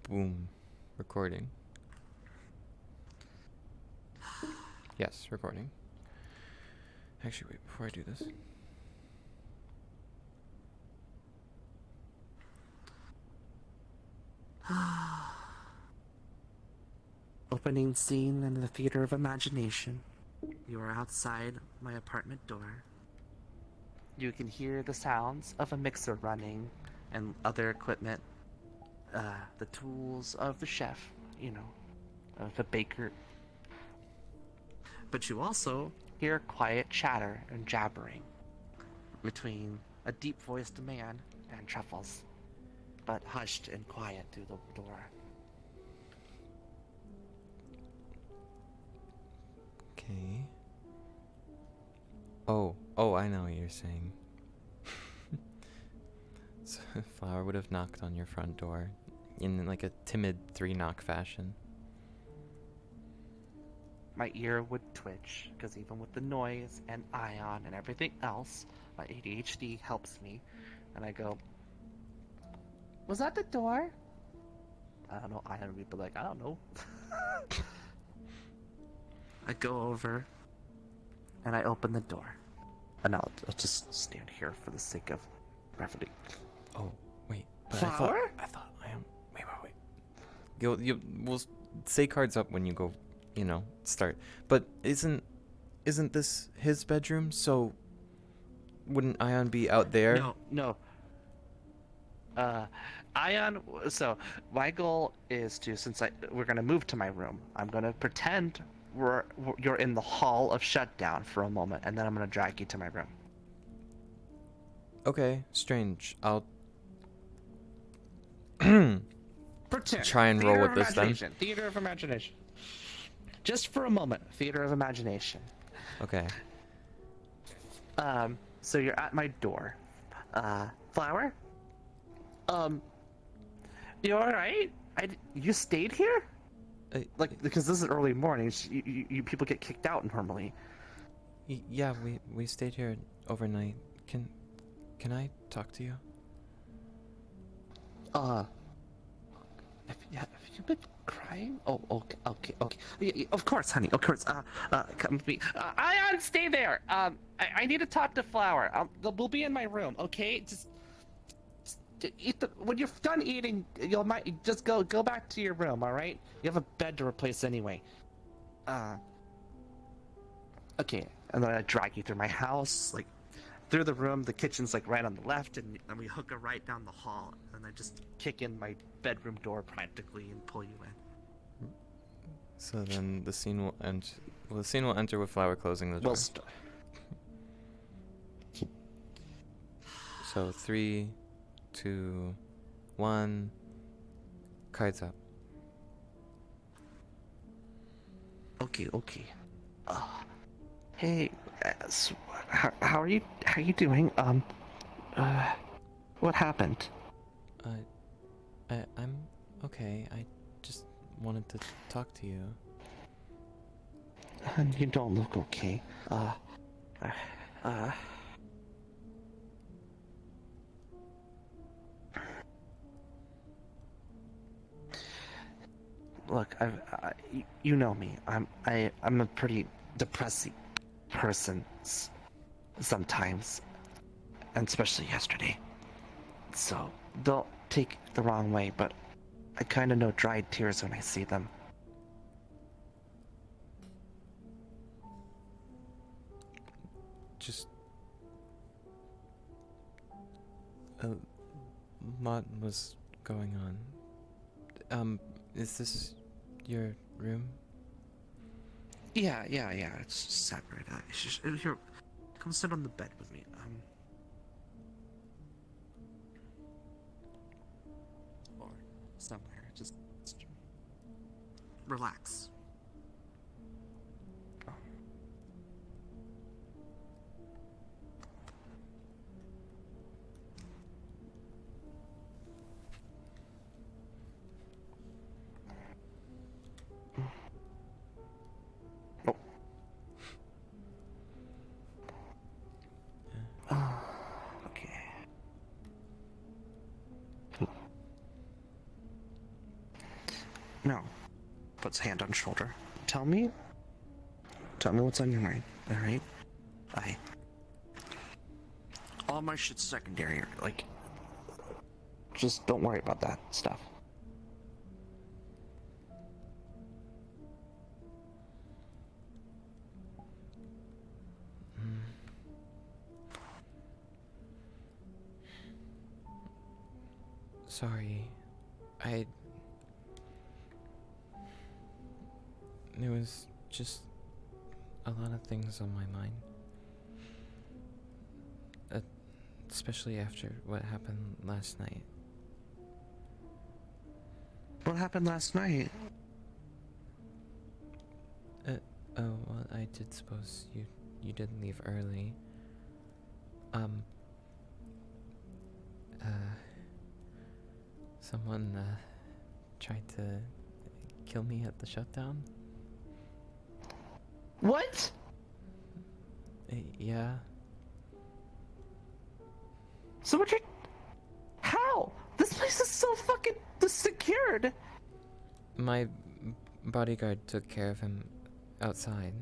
Boom. Recording. Yes, recording. Actually, wait, before I do this. Opening scene in the theater of imagination. You are outside my apartment door. You can hear the sounds of a mixer running and other equipment. The tools of the chef, of the baker. But you also hear quiet chatter and jabbering between a deep-voiced man and Truffles, but hushed and quiet through the door. Okay. Oh, I know what you're saying. So Flower would have knocked on your front door in like a timid 3-knock fashion. My ear would twitch, because even with the noise and ion and everything else, my ADHD helps me. And I go, was that the door? I don't know. Ion would be like, I don't know. I go over, and I open the door. And I'll just stand here for the sake of brevity. Oh, wait. But Flower? I thought I am. Wait. We'll say cards up when you go, start. But isn't this his bedroom? So wouldn't Ion be out there? No. Ion. So my goal is to, since we're gonna move to my room, I'm gonna pretend you're in the hall of ShutDown for a moment, and then I'm gonna drag you to my room. Okay, strange. I'll Pretend. try and roll with this then. Theater of imagination. Just for a moment, theater of imagination. Okay. So you're at my door. Flower? You alright? You stayed here? Because this is early morning, you people get kicked out normally. Yeah, we stayed here overnight. Can I talk to you? Have you been crying? Oh, okay. Yeah, of course, honey. Of course. Come with me. Ion, stay there. I need to talk to Flower. We'll be in my room. Okay, just eat when you're done eating, might just go back to your room. All right. You have a bed to replace anyway. Okay. And then I drag you through my house, like through the room. The kitchen's like right on the left, and we hook her right down the hall. And I just kick in my bedroom door practically and pull you in. So then the scene will end. Well, the scene will enter with Flower closing the door. So 3, 2, 1. Cards up. Okay. Hey, so how are you? How you doing? What happened? I'm okay. I just wanted to talk to you. You don't look okay. Look, you know me. I'm a pretty depressing person sometimes, and especially yesterday. So don't take it the wrong way, but I kind of know dried tears when I see them. Just a lot was going on. Is this your room? Yeah. It's separate. Here, come sit on the bed with me. Or somewhere. Just relax. No. Puts hand on shoulder. Tell me what's on your mind, alright? All my shit's secondary, like, just don't worry about that stuff. Sorry. There was just a lot of things on my mind. Especially after what happened last night. What happened last night? Oh, well, I did suppose you did leave early. Someone, tried to kill me at the shutdown? What? Yeah. So what you... How? This place is so fucking secured! My bodyguard took care of him outside.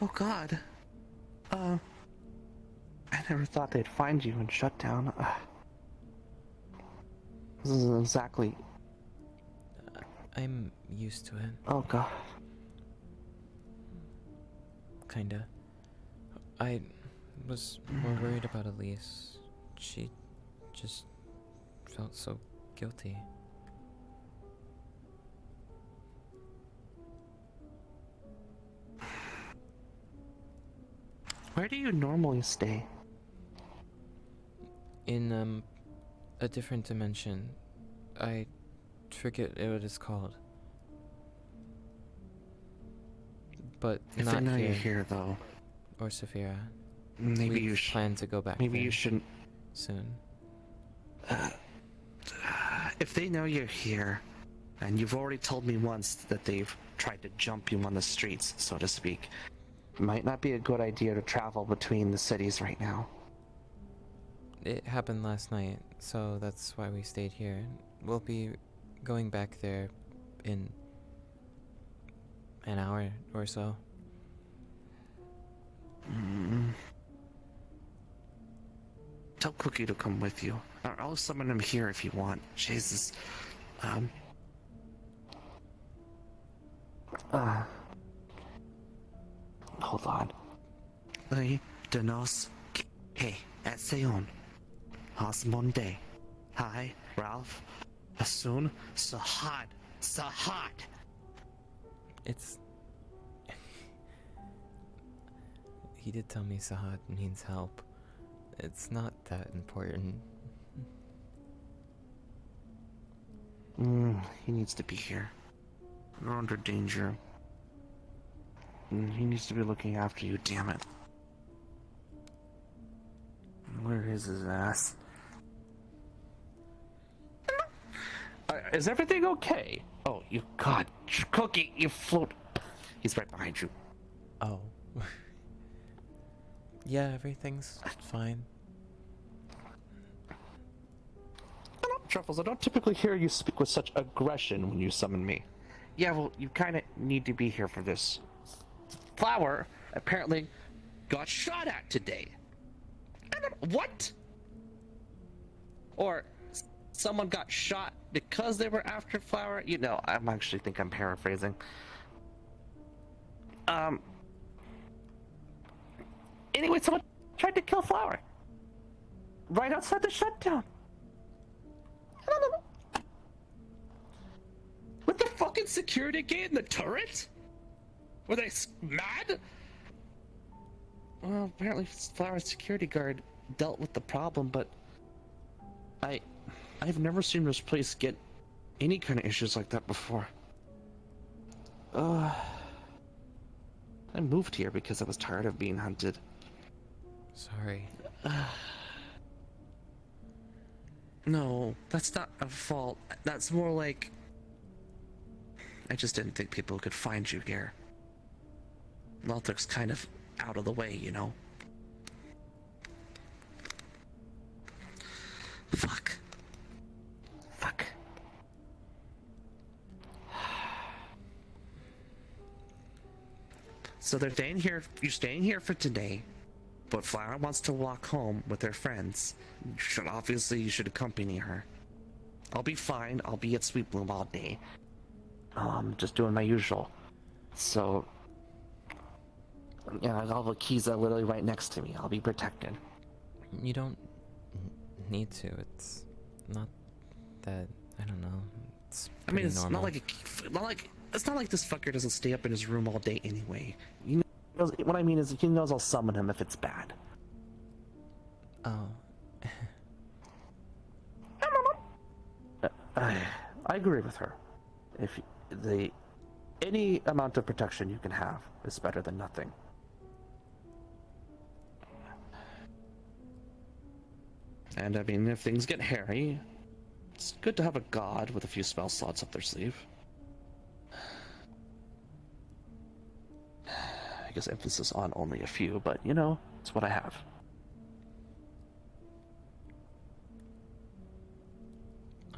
Oh god. I never thought they'd find you in ShutDown. This isn't exactly... I'm used to it. Oh god. Kinda. I was more worried about Elise. She just felt so guilty. Where do you normally stay? In, a different dimension. I forget what it's called. But If not I know here. you're here, though, Or Saphira. maybe We you should. plan to go back Maybe there you shouldn't. soon. If they know you're here, and you've already told me once that they've tried to jump you on the streets, so to speak, might not be a good idea to travel between the cities right now. It happened last night, so that's why we stayed here. We'll be going back there in an hour or so. Tell Cookie to come with you. I'll summon him here if you want. Jesus. Hold on. Hey, Denos. Hey, at Seon. Hasmonde. Hi, Ralph. Asun. Sahad. Sahad. It's... He did tell me Sahad needs help. It's not that important. He needs to be here. You're under danger. He needs to be looking after you, damn it. Where is his ass? Is everything okay? Oh, you god, Cookie, you float. He's right behind you. Oh. Yeah, everything's fine. Truffles, I don't typically hear you speak with such aggression when you summon me. Yeah, well, you kind of need to be here for this. Flower apparently got shot at today. What? Or someone got shot because they were after Flower? You know, I actually think I'm paraphrasing. Anyway, someone tried to kill Flower. Right outside the shutdown. With the fucking security gate and the turret? Were they mad? Well, apparently Flower's security guard dealt with the problem, but I've never seen this place get any kind of issues like that before. I moved here because I was tired of being hunted. Sorry. No, that's not a fault. That's more like... I just didn't think people could find you here. Lothric kind of out of the way, you know? Fuck. Fuck. So they're staying here. You're staying here for today, but Flower wants to walk home with her friends. You should accompany her. I'll be fine. I'll be at Sweet Bloom all day. Just doing my usual. So, yeah, all the keys are literally right next to me. I'll be protected. You don't need to. It's not that. I don't know. It's I mean, pretty it's normal. it's not like this fucker doesn't stay up in his room all day anyway. You know, what I mean is, he knows I'll summon him if it's bad. Oh. I agree with her. If any amount of protection you can have is better than nothing. And I mean, if things get hairy, it's good to have a god with a few spell slots up their sleeve. I guess emphasis on only a few, but you know, it's what I have.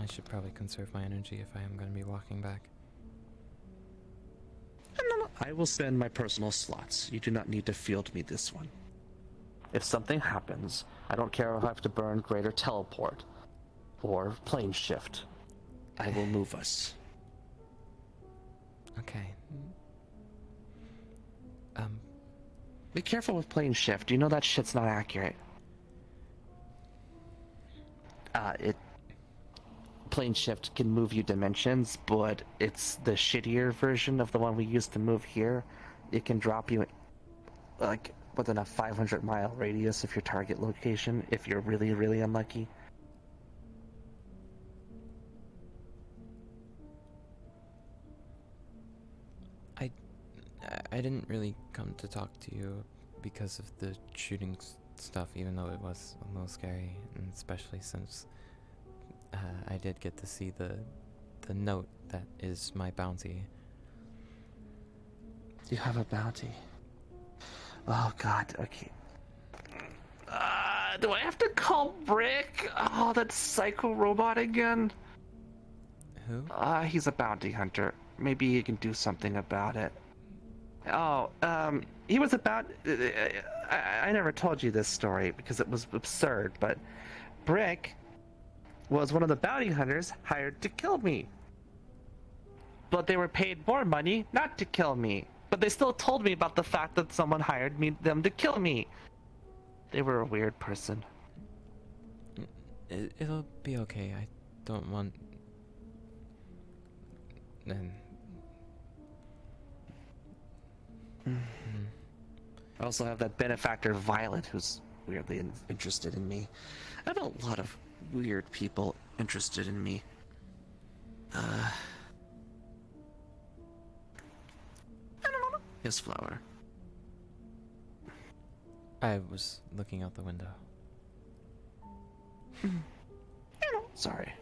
I should probably conserve my energy if I am going to be walking back. No. I will spend my personal slots. You do not need to field me this one. If something happens, I don't care if I have to burn greater teleport or plane shift. I will move us. Okay. Be careful with plane shift. You know that shit's not accurate. Plane shift can move you dimensions, but it's the shittier version of the one we used to move here. It can drop you like within a 500-mile radius of your target location if you're really, really unlucky. I didn't really come to talk to you because of the shooting stuff, even though it was a little scary, and especially since I did get to see the note that is my bounty. You have a bounty. Oh god, okay. Do I have to call Brick? Oh, that psycho robot again? Who? He's a bounty hunter. Maybe he can do something about it. Oh, he was about... I never told you this story because it was absurd, but Brick was one of the bounty hunters hired to kill me. But they were paid more money not to kill me. But they still told me about the fact that someone hired them to kill me. They were a weird person. It'll be okay. I don't want... And... I also have that benefactor Violet who's weirdly interested in me. I have a lot of weird people interested in me. Yes, Flower. I was looking out the window. Sorry.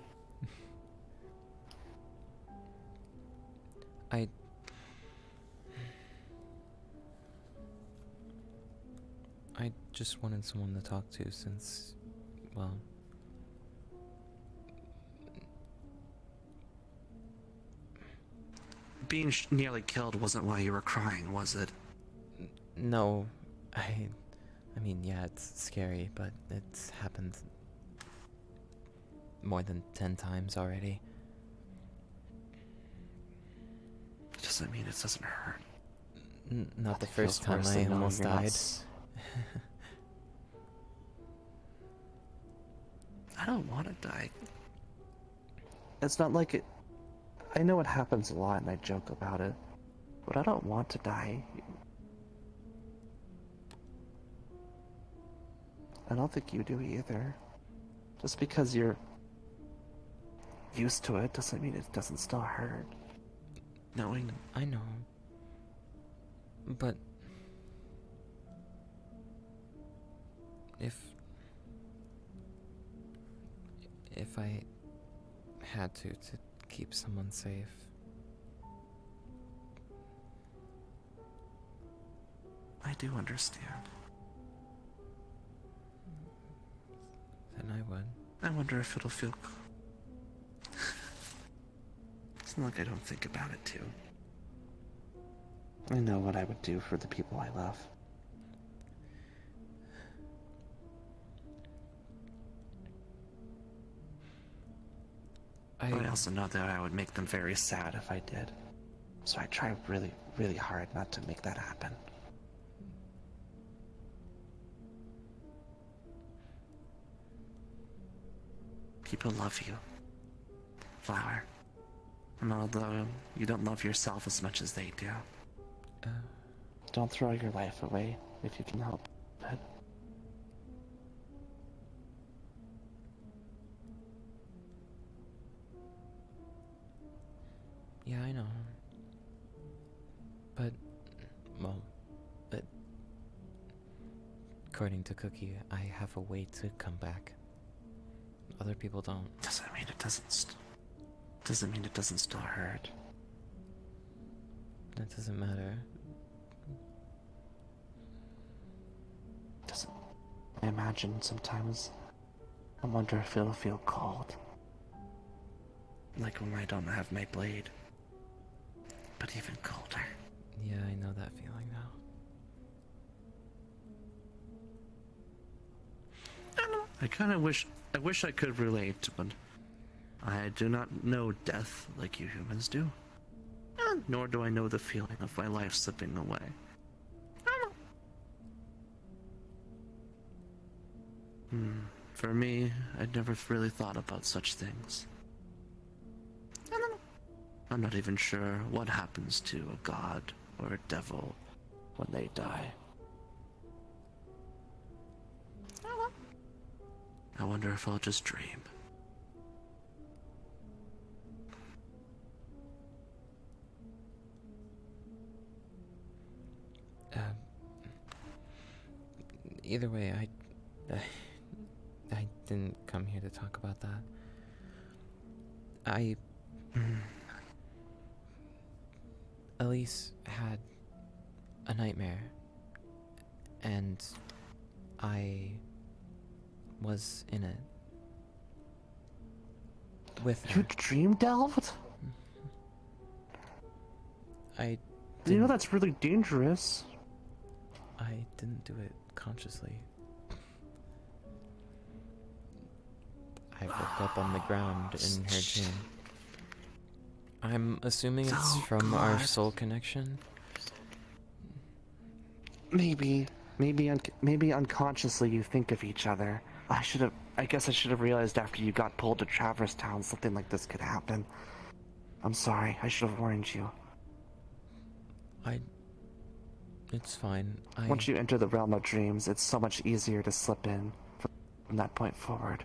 I just wanted someone to talk to since, well... Being nearly killed wasn't why you were crying, was it? No, I mean, yeah, it's scary, but it's happened more than 10 times already. Doesn't mean it doesn't hurt. Not the Nothing first feels time worse I than knowing almost you're not died. I don't want to die. It's not like it... I know it happens a lot and I joke about it, but I don't want to die. I don't think you do either. Just because you're used to it doesn't mean it doesn't still hurt. Knowing... I know. But... If I had to keep someone safe... I do understand. Then I would. I wonder if it'll feel... It's not like I don't think about it, too. I know what I would do for the people I love. I also know that I would make them very sad if I did. So I try really, really hard not to make that happen. People love you, Flower. And although you don't love yourself as much as they do, don't throw your life away if you can help it. Yeah, I know. But, well, according to Cookie, I have a way to come back. Other people don't. Doesn't mean it doesn't still hurt. That doesn't matter. I imagine sometimes I wonder if it'll feel cold. Like when I don't have my blade. But even colder. Yeah, I know that feeling now. I wish I could relate, but I do not know death like you humans do. Nor do I know the feeling of my life slipping away. For me, I'd never really thought about such things. I'm not even sure what happens to a god or a devil when they die. I wonder if I'll just dream. Either way, I didn't come here to talk about that. Elise had a nightmare, and I was in it with her. You dream delved? I You know that's really dangerous. I didn't do it consciously. I woke up on the ground in her dream. I'm assuming it's from our soul connection. Maybe unconsciously you think of each other. I guess I should have realized after you got pulled to Traverse Town something like this could happen. I'm sorry, I should have warned you. It's fine. Once you enter the realm of dreams, it's so much easier to slip in from that point forward.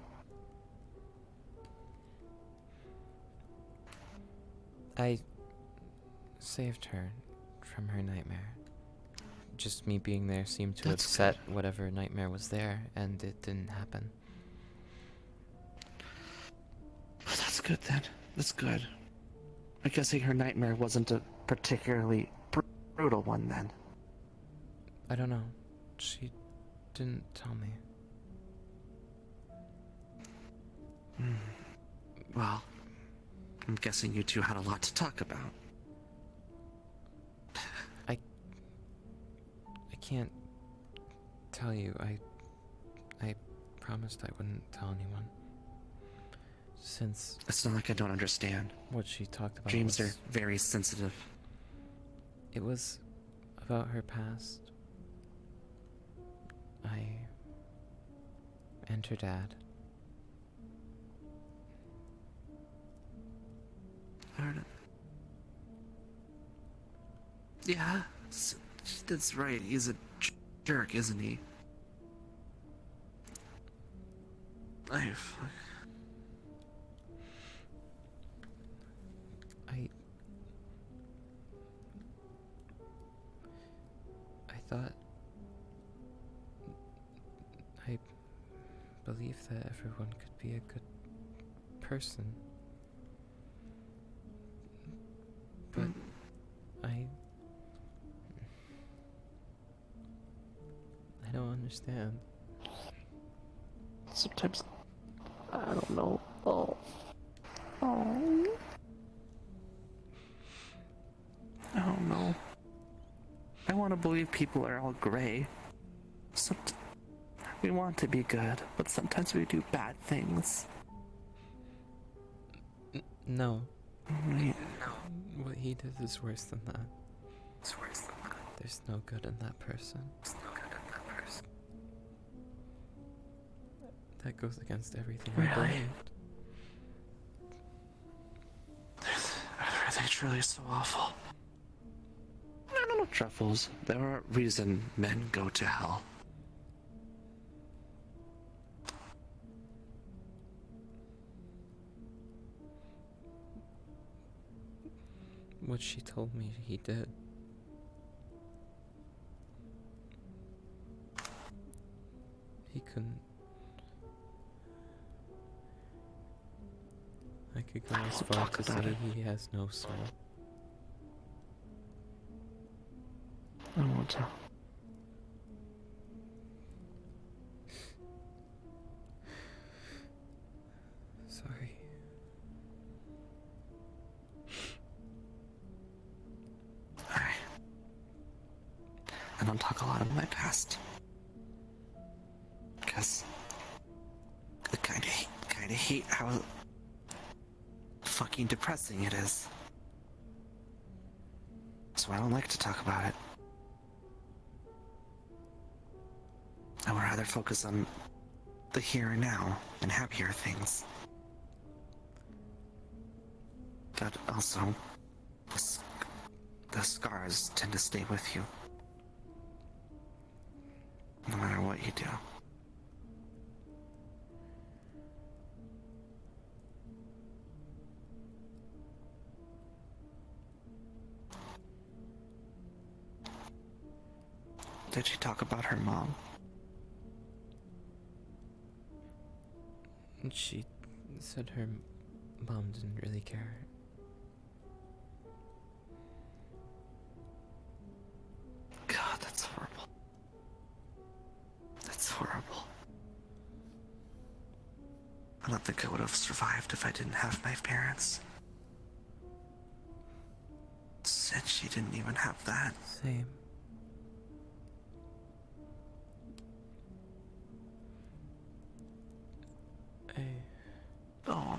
I saved her from her nightmare. Just me being there seemed to upset whatever nightmare was there, and it didn't happen. Oh, that's good then. That's good. I guess her nightmare wasn't a particularly brutal one then. I don't know. She didn't tell me. Well, I'm guessing you two had a lot to talk about. I can't tell you. I promised I wouldn't tell anyone. Since it's not like I don't understand. What she talked about. Dreams are very sensitive. It was about her past. And her dad. Heard it. Yeah, that's right. He's a jerk, isn't he? I thought... I believe that everyone could be a good person. But I don't understand. Sometimes, I don't know. Oh. Oh. I don't know. I want to believe people are all gray. We want to be good, but sometimes we do bad things. No. No. What he did is worse than that. It's worse than that. There's no good in that person. There's no good in that person. That goes against everything I believed. Are they truly so awful? No, Truffles. There are a reason men go to hell. What she told me he did. He couldn't. I could go as far to say he has no soul. I don't want to. Sorry. Alright. I don't talk a lot of my past. Because I kinda hate how fucking depressing it is. So I don't like to talk about it. I would rather focus on the here and now and happier things. But also, the scars tend to stay with you. No matter what you do. Did she talk about her mom? She said her mom didn't really care. God, that's horrible. That's horrible. I don't think I would have survived if I didn't have my parents. Said she didn't even have that. Same. Oh.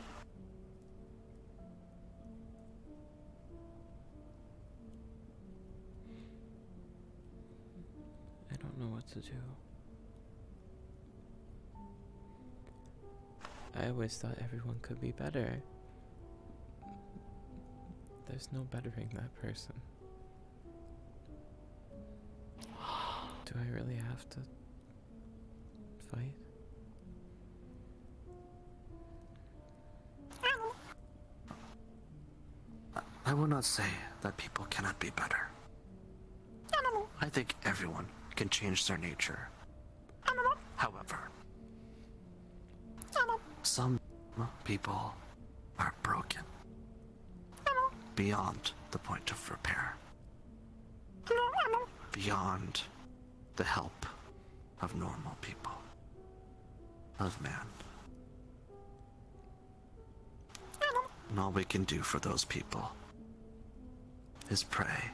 I don't know what to do. I always thought everyone could be better. There's no bettering that person. Do I really have to fight? I will not say that people cannot be better. I think everyone can change their nature. However, some people are broken beyond the point of repair, beyond the help of normal people, of man. And all we can do for those people is pray.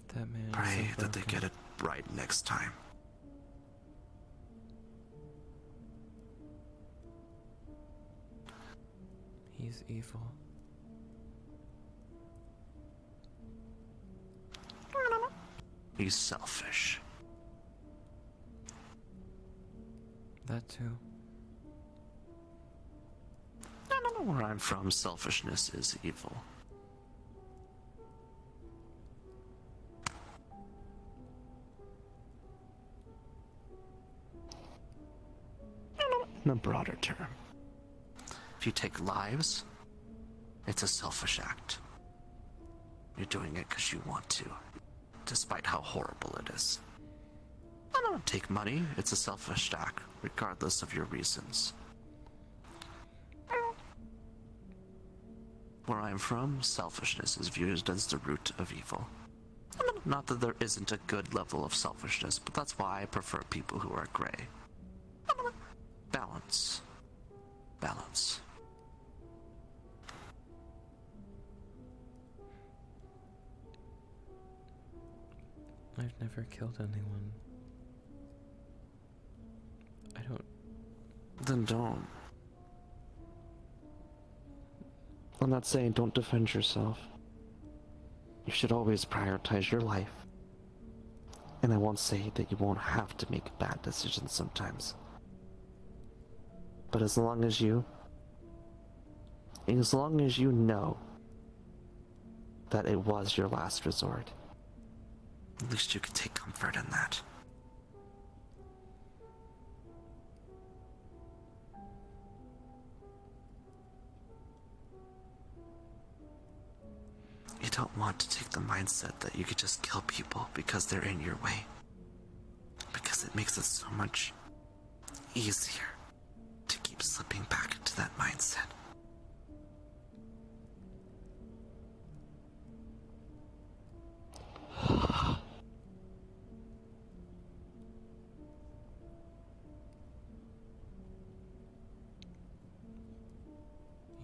That man Pray is so that they broken. get it right next time. He's evil. He's selfish. That too. Where I'm from, selfishness is evil. In a broader term, if you take lives, it's a selfish act. You're doing it because you want to, despite how horrible it is. Take money, it's a selfish act, regardless of your reasons. Where I'm from, selfishness is viewed as the root of evil. Not that there isn't a good level of selfishness, but that's why I prefer people who are gray. Balance. Balance. I've never killed anyone. I don't... Then don't. I'm not saying don't defend yourself. You should always prioritize your life. And I won't say that you won't have to make bad decisions sometimes. But as long as you know that it was your last resort, at least you can take comfort in that. You don't want to take the mindset that you could just kill people because they're in your way. Because it makes it so much easier to keep slipping back into that mindset.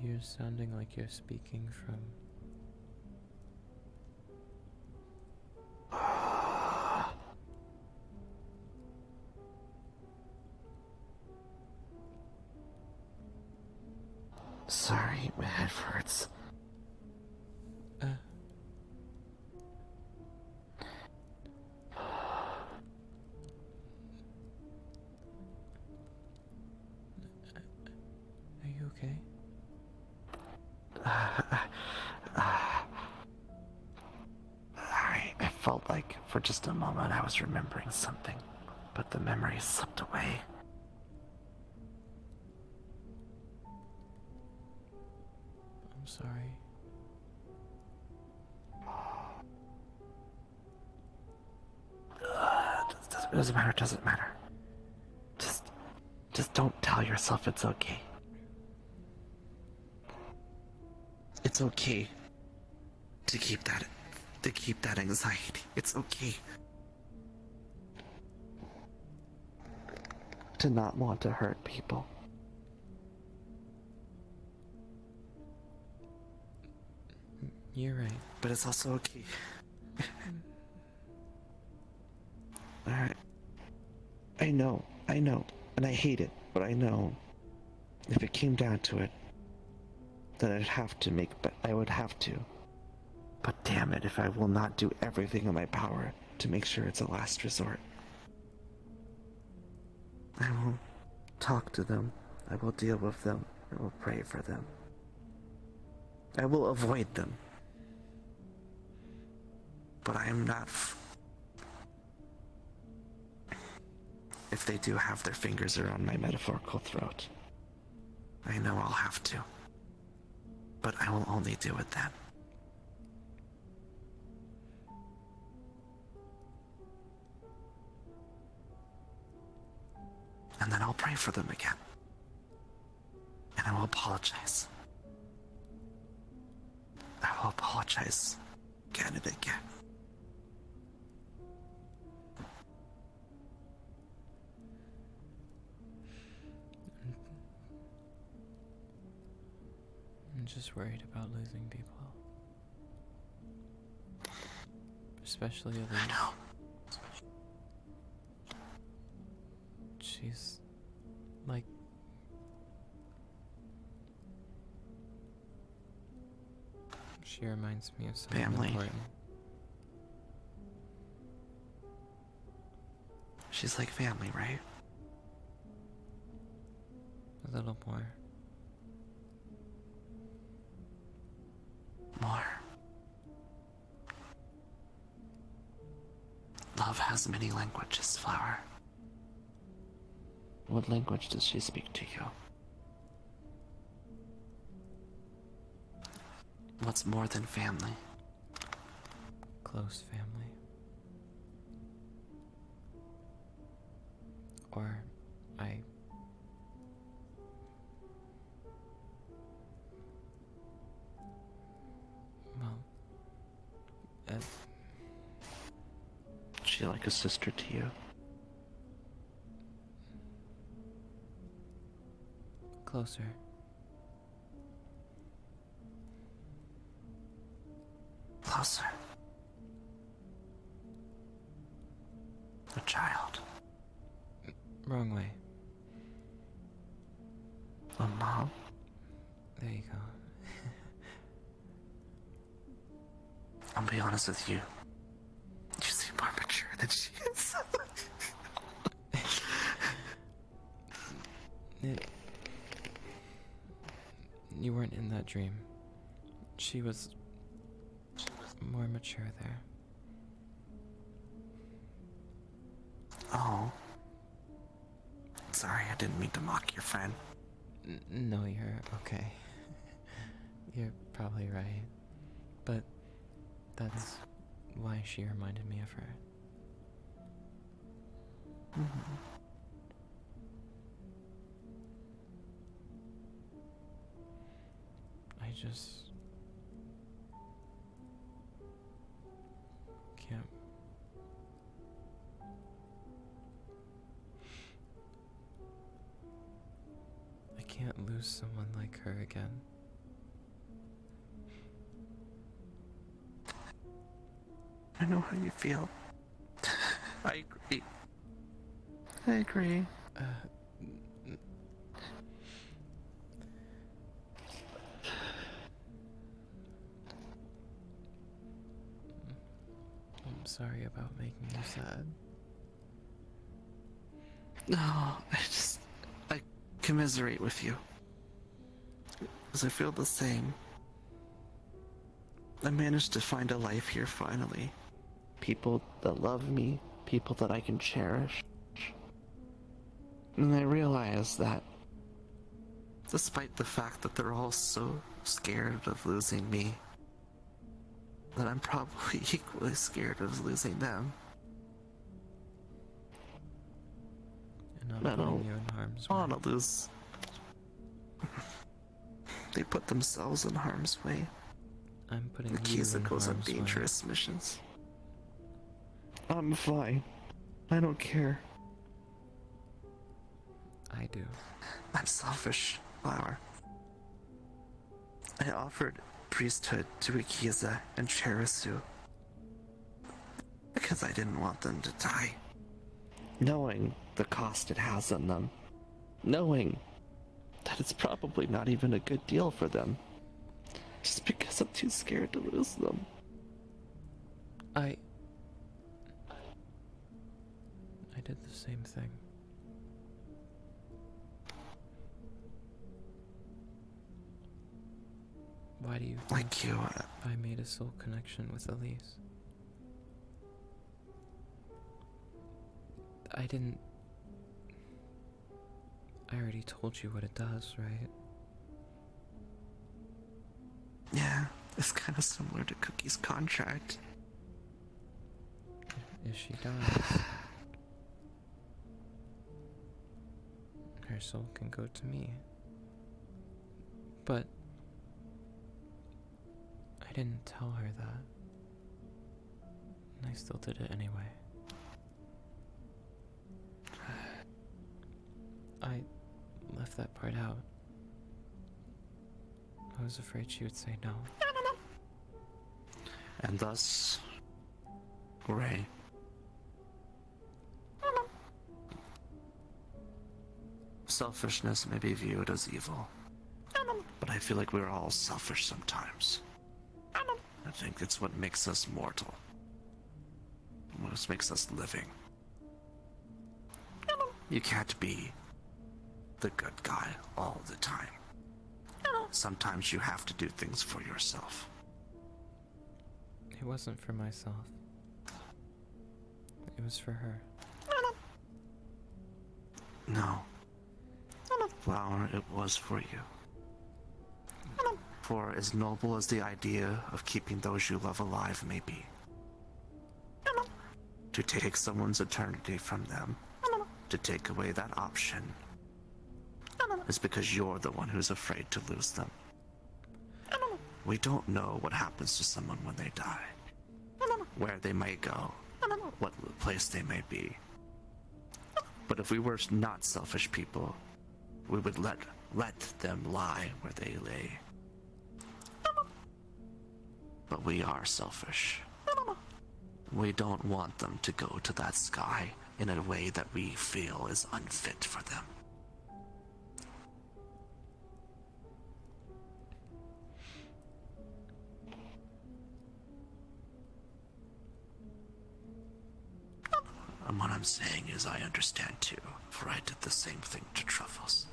You're sounding like you're speaking from... Sorry, my head hurts. Are you okay? I felt like for just a moment I was remembering something, but the memory slipped away. I'm sorry. Doesn't matter. Just don't tell yourself it's okay. It's okay to keep that anxiety. It's okay to not want to hurt people. You're right. But it's also okay. Alright. I know, and I hate it, but I know if it came down to it, then I would have to. But damn it, if I will not do everything in my power to make sure it's a last resort. I will talk to them. I will deal with them. I will pray for them. I will avoid them. But I am not... If they do have their fingers around my metaphorical throat, I know I'll have to. But I will only do it then. And then I'll pray for them again. And I will apologize. I will apologize again and again. I'm just worried about losing people. Especially Elise. I know. She's like... She reminds me of something Family. important. She's like family, right? A little more. More. Love has many languages, Flower. What language does she speak to you? What's more than family? Close family. Or well, like a sister to you. Closer. Closer. A child. Wrong way. A mom. There you go. I'll be honest with you. You seem more mature than she is. You weren't in that dream. She was more mature there. Oh. Sorry, I didn't mean to mock your friend. No, you're okay. You're probably right. But that's why she reminded me of her. Mm-hmm. I just can't. I can't lose someone like her again. I know how you feel. I agree. I agree. I'm sorry about making you sad. No, I commiserate with you. Because I feel the same. I managed to find a life here finally. People that love me, people that I can cherish. And I realize that despite the fact that they're all so scared of losing me, that I'm probably equally scared of losing them. And not I putting don't you in harm's way. want to lose. They put themselves in harm's way. I'm putting The you keys in that goes on harm's way. dangerous missions. I'm fine. I don't care. I do. I'm selfish, Flower. I offered priesthood to Ikiza and Cherisu because I didn't want them to die. Knowing the cost it has on them. Knowing that it's probably not even a good deal for them. Just because I'm too scared to lose them. I did the same thing. Why do you think Like you, I made a soul connection with Elise? I already told you what it does, right? yeah, it's kind of similar to Cookie's contract. If she dies, her soul can go to me. But I didn't tell her that. And I still did it anyway. I left that part out. I was afraid she would say no. And thus, Ray. Selfishness may be viewed as evil, but I feel like we're all selfish sometimes. I think it's what makes us mortal. What makes us living. You can't be the good guy all the time. Sometimes you have to do things for yourself. It wasn't for myself. It was for her. No. Flower, it was for you. For as noble as the idea of keeping those you love alive may be, to take someone's eternity from them, to take away that option, is because you're the one who's afraid to lose them. We don't know what happens to someone when they die, where they might go, what place they may be. But if we were not selfish people, we would let them lie where they lay. But we are selfish. We don't want them to go to that sky in a way that we feel is unfit for them. And what I'm saying is I understand too, for I did the same thing to Truffles.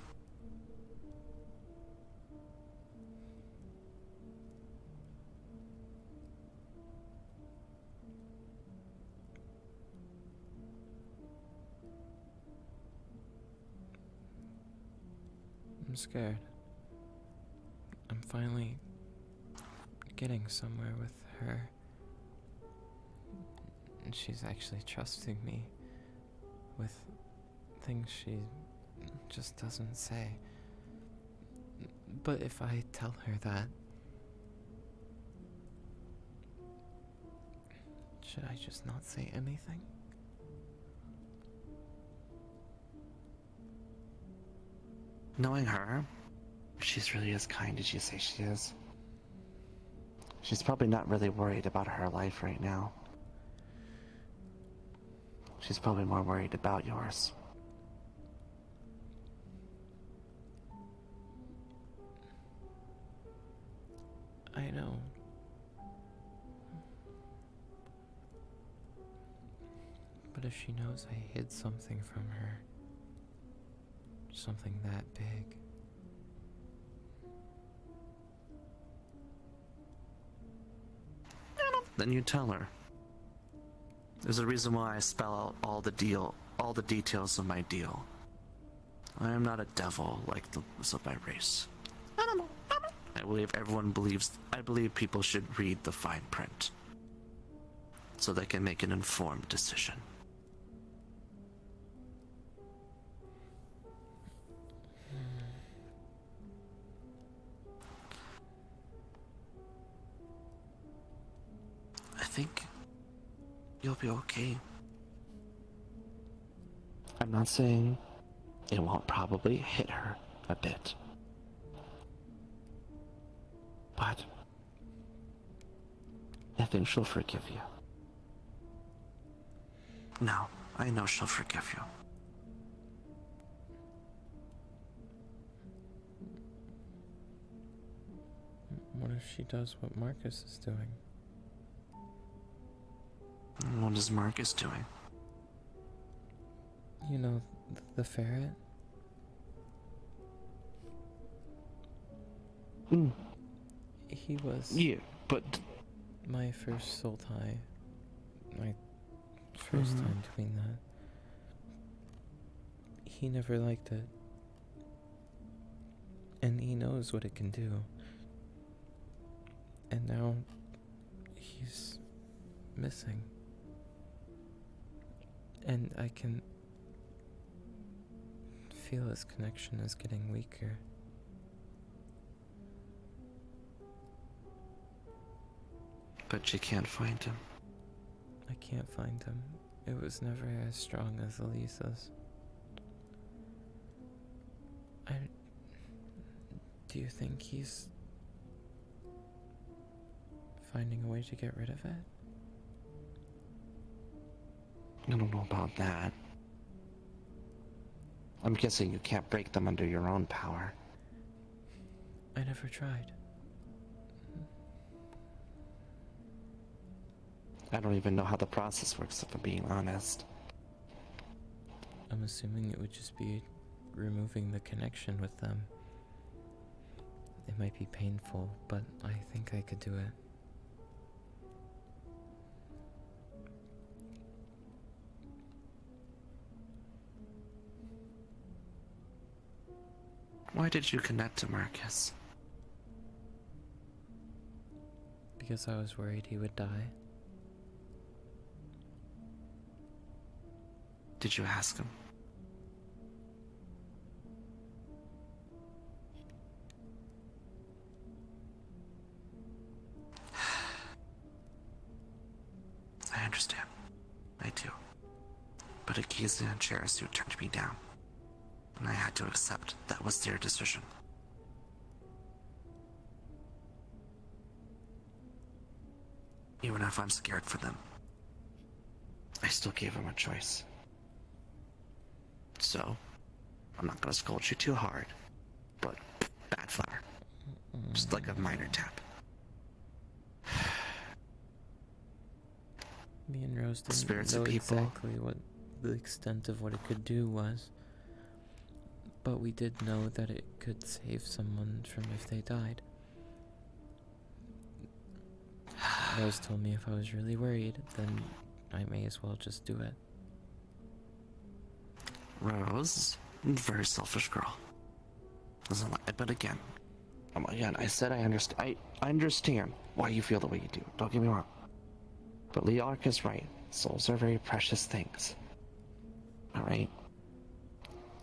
I'm scared. I'm finally getting somewhere with her. And she's actually trusting me with things she just doesn't say. But if I tell her that, should I just not say anything? Knowing her, she's really as kind as you say she is. She's probably not really worried about her life right now. She's probably more worried about yours. I know. But if she knows I hid something from her, something that big, then you tell her. There's a reason why I spell out all the details of my deal. I am not a devil like those of my race. I believe people should read the fine print so they can make an informed decision. I think you'll be okay. I'm not saying it won't probably hit her a bit. But I think she'll forgive you. No, I know she'll forgive you. what if she does what Marcus is doing? What is Marcus doing? You know, the ferret? He was Yeah, but my first soul tie. My first time doing that. He never liked it. And he knows what it can do. And now he's missing. And I can feel his connection is getting weaker. But you can't find him. I can't find him. It was never as strong as Elisa's. Do you think he's finding a way to get rid of it? I don't know about that. I'm guessing you can't break them under your own power. I never tried. I don't even know how the process works, if I'm being honest. I'm assuming it would just be removing the connection with them. It might be painful, but I think I could do it. Why did you connect to Marcus? Because I was worried he would die. Did you ask him? I understand. I do. Cookies and Cherisu turned me down, and I had to accept that was their decision. Even if I'm scared for them, I still gave them a choice. So, I'm not gonna scold you too hard, but bad flower. Just like a minor tap. Me and Rose didn't Spirits know of people. exactly what the extent of what it could do was, but we did know that it could save someone from if they died. Rose told me if I was really worried, then I may as well just do it. Rose, very selfish girl. Doesn't lie, but again, I said I understand. I understand why you feel the way you do. Don't get me wrong. But Leark is right. Souls are very precious things. Alright?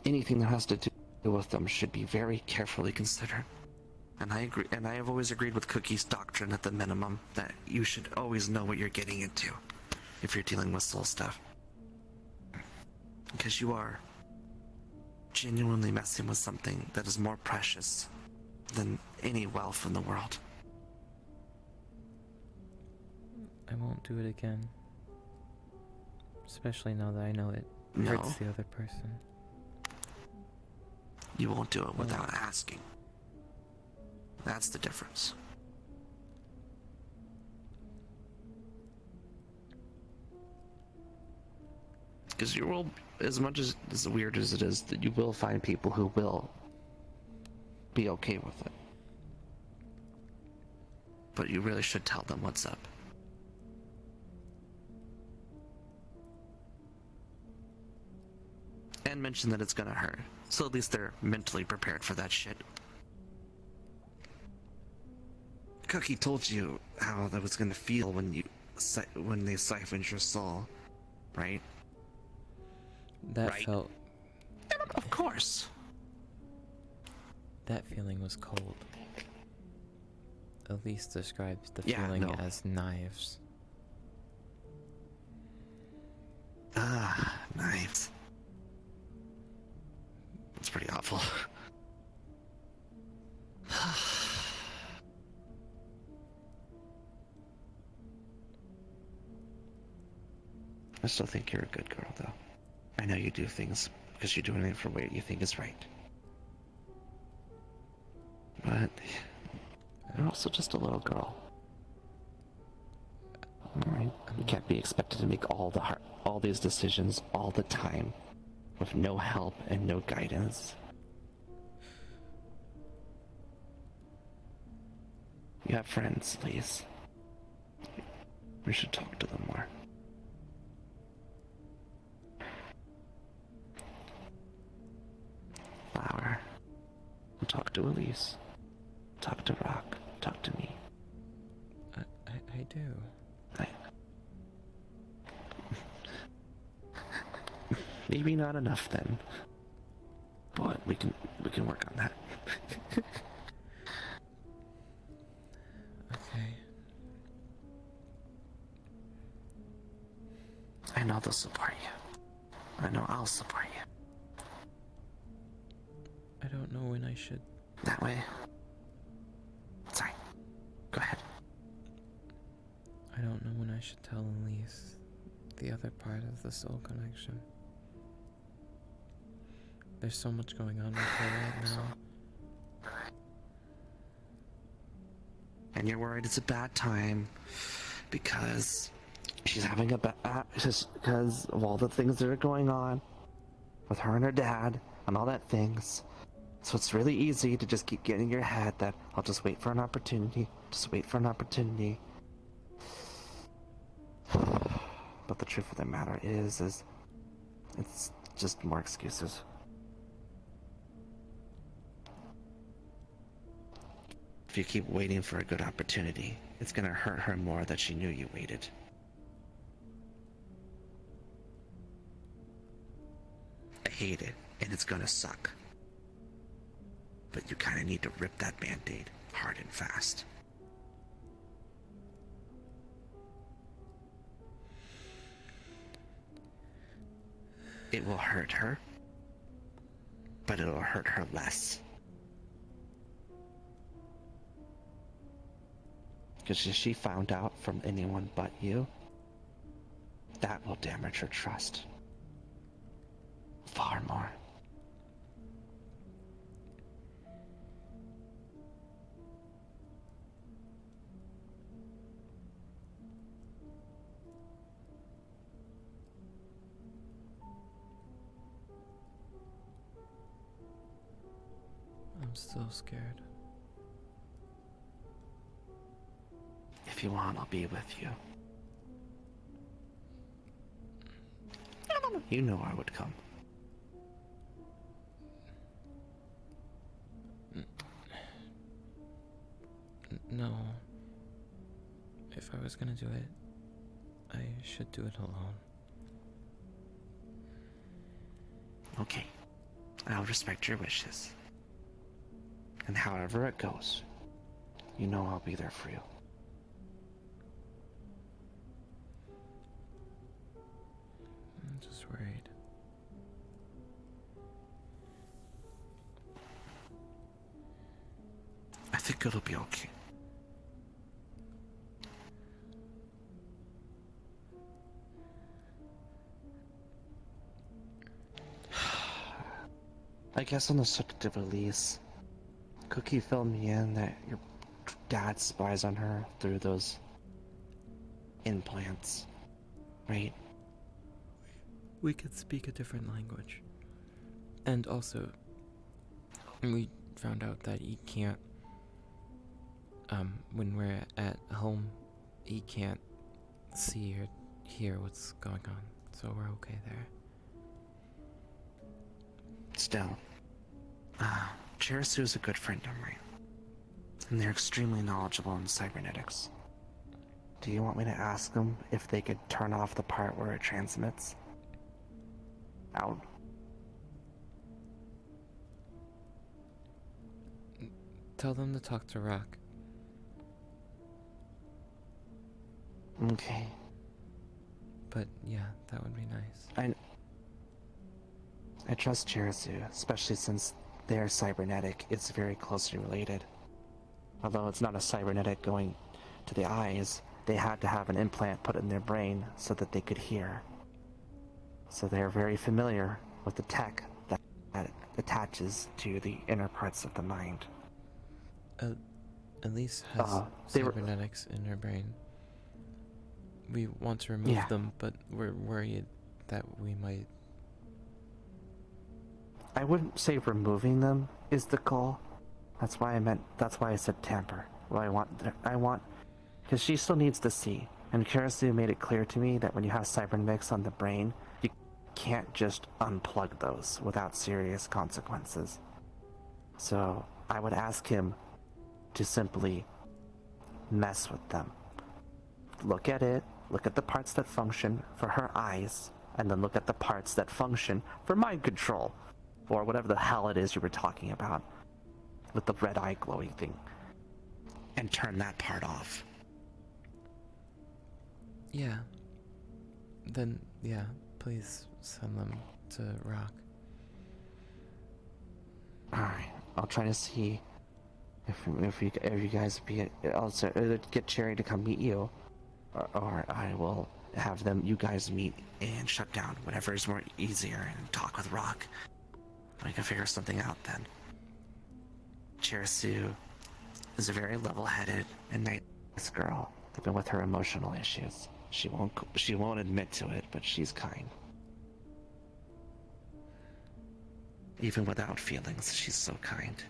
Anything that has to do with them should be very carefully considered. And I agree, and I have always agreed with Cookie's doctrine at the minimum that you should always know what you're getting into if you're dealing with soul stuff. Because you are genuinely messing with something that is more precious than any wealth in the world. I won't do it again. Especially now that I know it No. hurts the other person. You won't do it without asking. That's the difference. Because you will, as much as weird as it is, that you will find people who will be okay with it. But you really should tell them what's up. And mention that it's gonna hurt. So at least they're mentally prepared for that shit. Cookie told you how that was gonna feel when they siphoned your soul, right? That Right. felt... Of course. That feeling was cold. Elise describes the Yeah, feeling no. as knives. Ah, knives. It's pretty awful. I still think you're a good girl, though. I know you do things because you're doing it for what you think is right. But you're also just a little girl. Alright? You can't be expected to make all these decisions all the time with no help and no guidance. You have friends, please. We should talk to them more. Flower. Talk to Elise. Talk to Rock. Talk to me. I do. Maybe not enough then. But we can work on that. Okay. I know they'll support you. I know I'll support you. I don't know when I should... That way. Sorry. Go ahead. I don't know when I should tell Elise the other part of the soul connection. There's so much going on with her right now. And you're worried it's a bad time because she's having a because of all the things that are going on with her and her dad and all that things. So it's really easy to just keep getting in your head that I'll just wait for an opportunity, just wait for an opportunity. But the truth of the matter is it's just more excuses. If you keep waiting for a good opportunity, it's gonna hurt her more that she knew you waited. I hate it, and it's gonna suck. But you kinda need to rip that band-aid hard and fast. It will hurt her, but it'll hurt her less. Because if she found out from anyone but you, that will damage her trust. Far more. I'm still scared. If you want, I'll be with you. You know I would come. No. If I was gonna do it, I should do it alone. Okay. I'll respect your wishes. And however it goes, you know I'll be there for you. I'm just worried. I think it'll be okay. I guess on the subject of Elise, Cookie filled me in that your dad spies on her through those implants, right? We could speak a different language. And also, we found out that he can't, when we're at home, he can't see or hear what's going on. So we're okay there. Still, Cherisu is a good friend of mine. And they're extremely knowledgeable in cybernetics. Do you want me to ask them if they could turn off the part where it transmits out? Tell them to talk to Rock. Okay. But yeah, that would be nice. I trust Cherisu, especially since their cybernetic is very closely related. Although it's not a cybernetic going to the eyes, they had to have an implant put in their brain so that they could hear. So they're very familiar with the tech that attaches to the inner parts of the mind. Elise has cybernetics in her brain. We want to remove them, but we're worried that we might... I wouldn't say removing them is the goal. That's why I said tamper. What I want, because she still needs to see. And Karasu made it clear to me that when you have cybernetics on the brain, you can't just unplug those without serious consequences. So I would ask him to simply mess with them. Look at it, look at the parts that function for her eyes, and then look at the parts that function for mind control, or whatever the hell it is you were talking about, with the red eye glowing thing, and turn that part off. Yeah. Then, yeah, please send them to Rock. Alright, I'll try to see if you guys be also get Cherry to come meet you, or I will have you guys meet and shut down whatever is more easier and talk with Rock. We can figure something out then. Cherisu is a very level-headed and nice girl, even with her emotional issues. She won't admit to it, but she's kind. Even without feelings, she's so kind.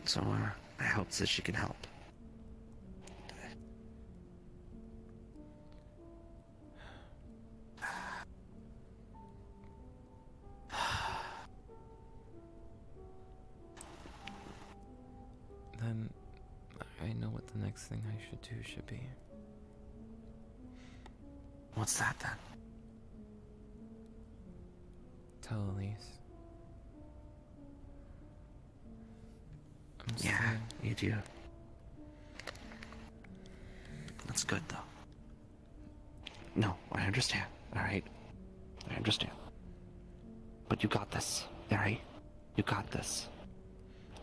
So I hope that she can help. Then I know what the next thing I should do should be. What's that then? Tell Elise. I'm Yeah, scared. you do. That's good though. No, I understand. All right, I understand. But you got this, all right? You got this.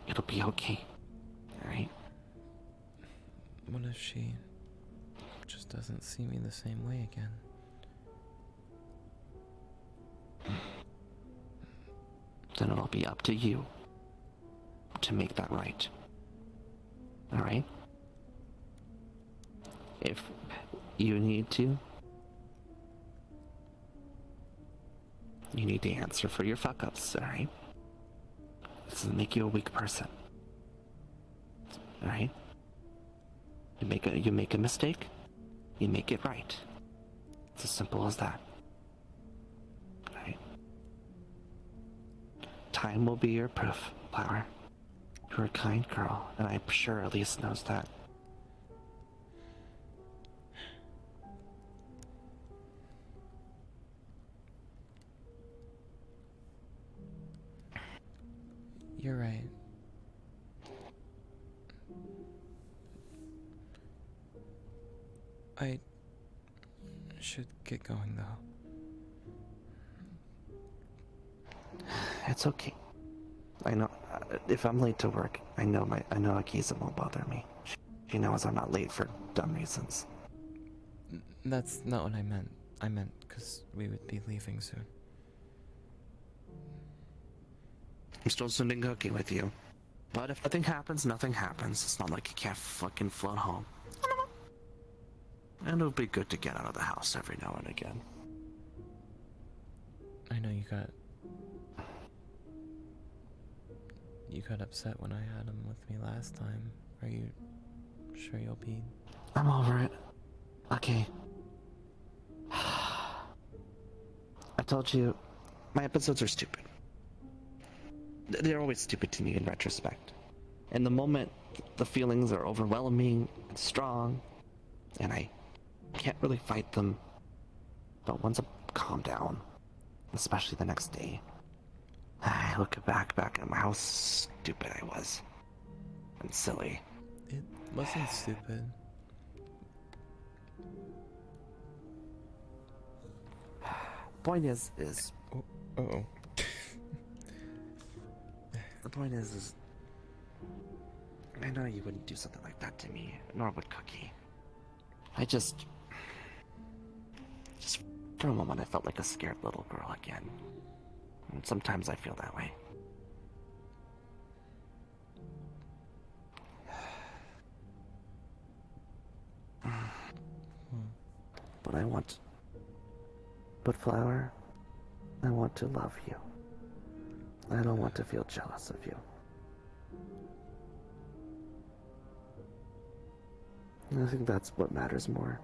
It'll be okay, all right? What if she just doesn't see me the same way again? Then it'll be up to you to make that right. All right? If you need to, you need to answer for your fuck ups, all right? This doesn't make you a weak person. All right? You make a mistake, you make it right. It's as simple as that. All right? Time will be your proof, Flower. You're a kind girl, and I'm sure Elise knows that. You're right. I should get going though. It's okay. I know, if I'm late to work, I know Akiza won't bother me. She knows I'm not late for dumb reasons. That's not what I meant. I meant because we would be leaving soon. I'm still sending Cookie with you. But if nothing happens, nothing happens. It's not like you can't fucking float home. And it'll be good to get out of the house every now and again. I know you got upset when I had him with me last time. Are you sure you'll be? I'm over it. Okay. I told you, my episodes are stupid. They're always stupid to me in retrospect. In the moment, the feelings are overwhelming and strong, and I can't really fight them. But once I calm down, especially the next day, I look back at how stupid I was. And silly. It wasn't stupid. Point is Uh-oh. the point is I know you wouldn't do something like that to me, nor would Cookie. I just for a moment I felt like a scared little girl again. And sometimes I feel that way. But Flower, I want to love you. I don't want to feel jealous of you. I think that's what matters more.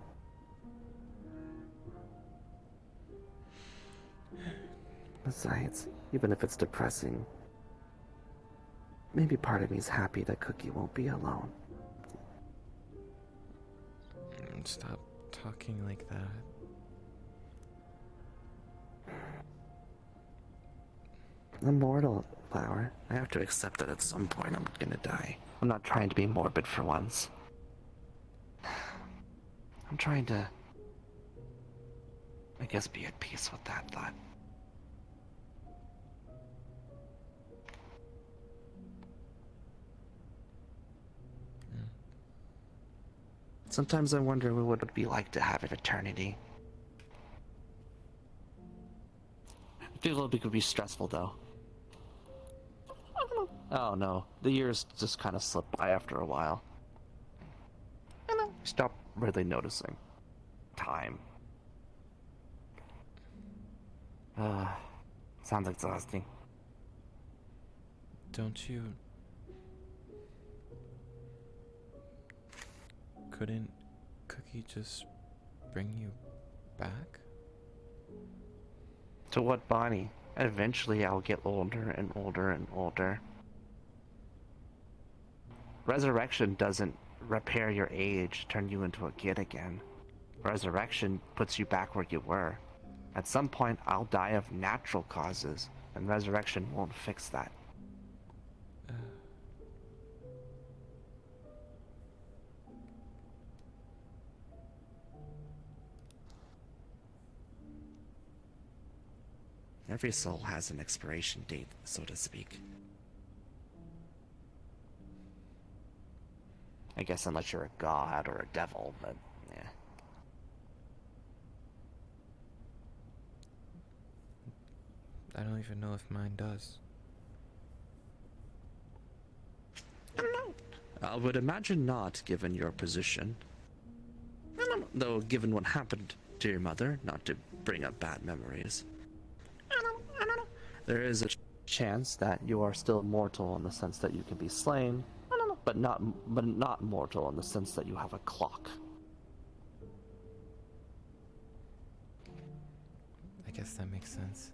Besides, even if it's depressing, maybe part of me's happy that Cookie won't be alone. Stop talking like that. I'm mortal, Flower. I have to accept that at some point I'm gonna die. I'm not trying to be morbid for once. I'm trying to, I guess, be at peace with that thought. Sometimes I wonder what it would be like to have an eternity. I feel it could be stressful, though. Oh no, the years just kind of slip by after a while. And I stop really noticing time. Sounds exhausting. Don't you... Couldn't Cookie just bring you back? To what body? Eventually I'll get older and older and older. Resurrection doesn't repair your age, turn you into a kid again. Resurrection puts you back where you were. At some point I'll die of natural causes, and resurrection won't fix that. Every soul has an expiration date, so to speak. I guess unless you're a god or a devil, but yeah. I don't even know if mine does. I don't know. I would imagine not, given your position. I don't know, though, given what happened to your mother, not to bring up bad memories. I don't know. There is a chance that you are still mortal in the sense that you can be slain. I don't know, but not mortal in the sense that you have a clock. I guess that makes sense.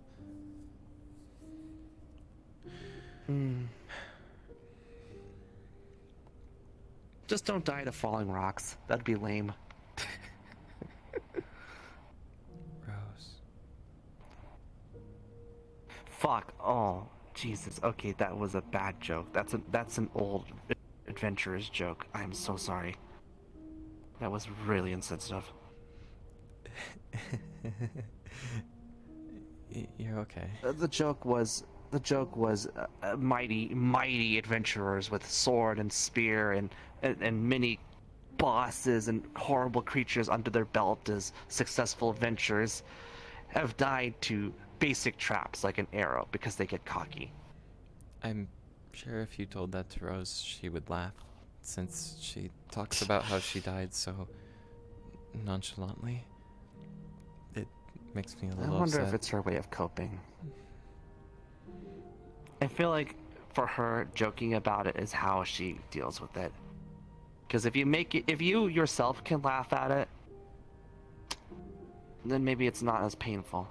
Just don't die to falling rocks. That'd be lame. Rose. Fuck. Oh, Jesus. Okay, that was a bad joke. That's an old adventurer's joke. I'm so sorry. That was really insensitive. You're okay. The joke was mighty adventurers with sword and spear and many bosses and horrible creatures under their belt as successful adventurers have died to basic traps like an arrow because they get cocky. I'm sure if you told that to Rose, she would laugh, since she talks about how she died so nonchalantly. It makes me a little I wonder upset. if it's her way of coping. I feel like for her, joking about it is how she deals with it. Because if you yourself can laugh at it, then maybe it's not as painful.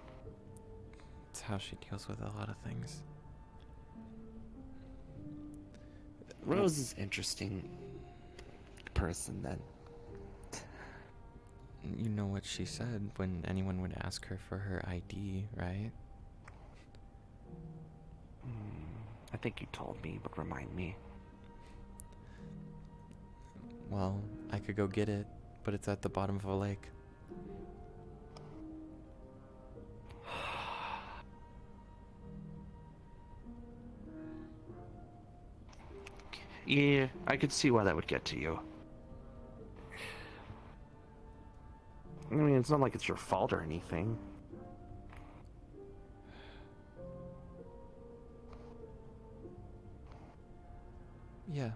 It's how she deals with a lot of things. Rose is an interesting person then. You know what she said when anyone would ask her for her ID, right? I think you told me, but remind me. Well, I could go get it, but it's at the bottom of a lake. Yeah, I could see why that would get to you. I mean, it's not like it's your fault or anything. Yeah.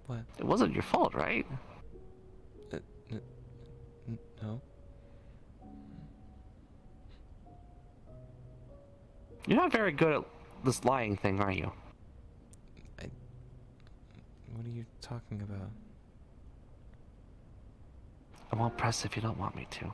What? It wasn't your fault, right? No. You're not very good at this lying thing, are you? What are you talking about? I won't press if you don't want me to.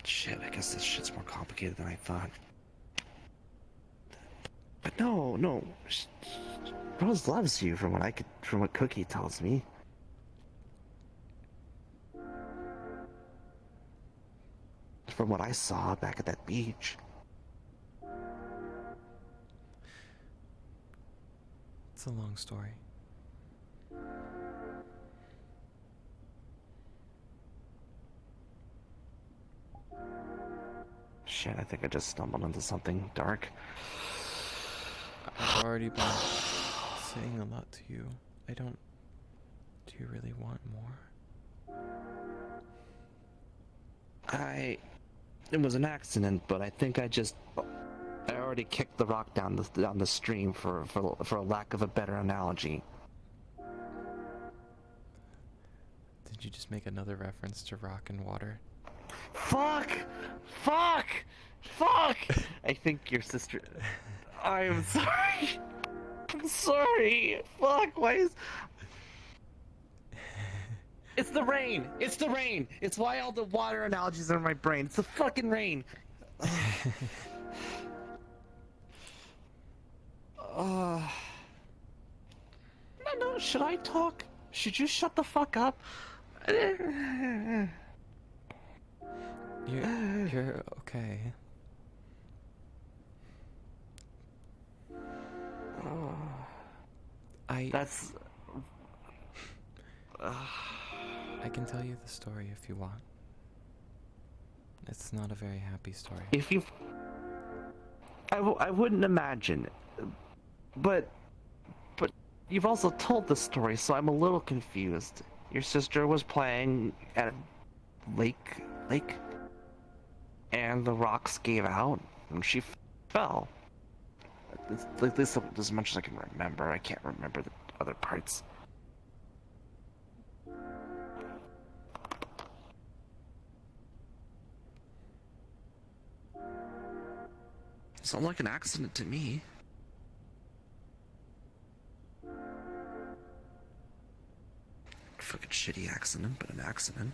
Shit, I guess this shit's more complicated than I thought. But no. Rose loves you from what Cookie tells me. From what I saw back at that beach. It's a long story. Shit, I think I just stumbled into something dark. I've already been saying a lot to you. Do you really want more? It was an accident, but I think I already kicked the rock down the stream for a lack of a better analogy. Did you just make another reference to rock and water? Fuck! I think your sister... I'm sorry. I'm sorry. Fuck, why is... It's the rain! It's why all the water analogies are in my brain. It's the fucking rain! No, should I talk? Should you shut the fuck up? You're okay. That's... I can tell you the story if you want. It's not a very happy story. If you... I wouldn't imagine. But you've also told the story, so I'm a little confused. Your sister was playing at a lake, and the rocks gave out, and she fell. At least as much as I can remember. I can't remember the other parts. Sounds like an accident to me. Fucking shitty accident, but an accident.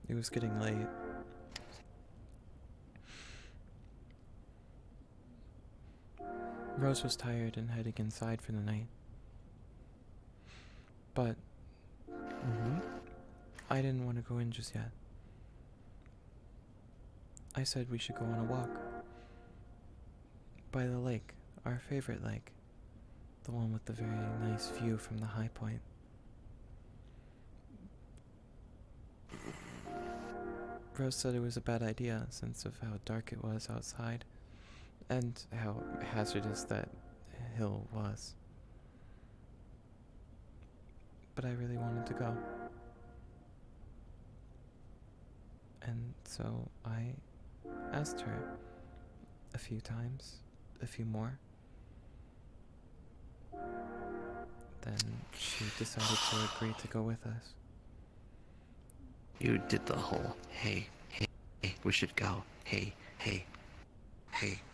It was getting late. Rose was tired and heading inside for the night. But I didn't want to go in just yet. I said we should go on a walk. By the lake, our favorite lake. The one with the very nice view from the high point. Rose said it was a bad idea since of how dark it was outside and how hazardous that hill was. But I really wanted to go. And so I asked her a few times, a few more. Then she decided to agree to go with us. You did the whole hey, we should go, hey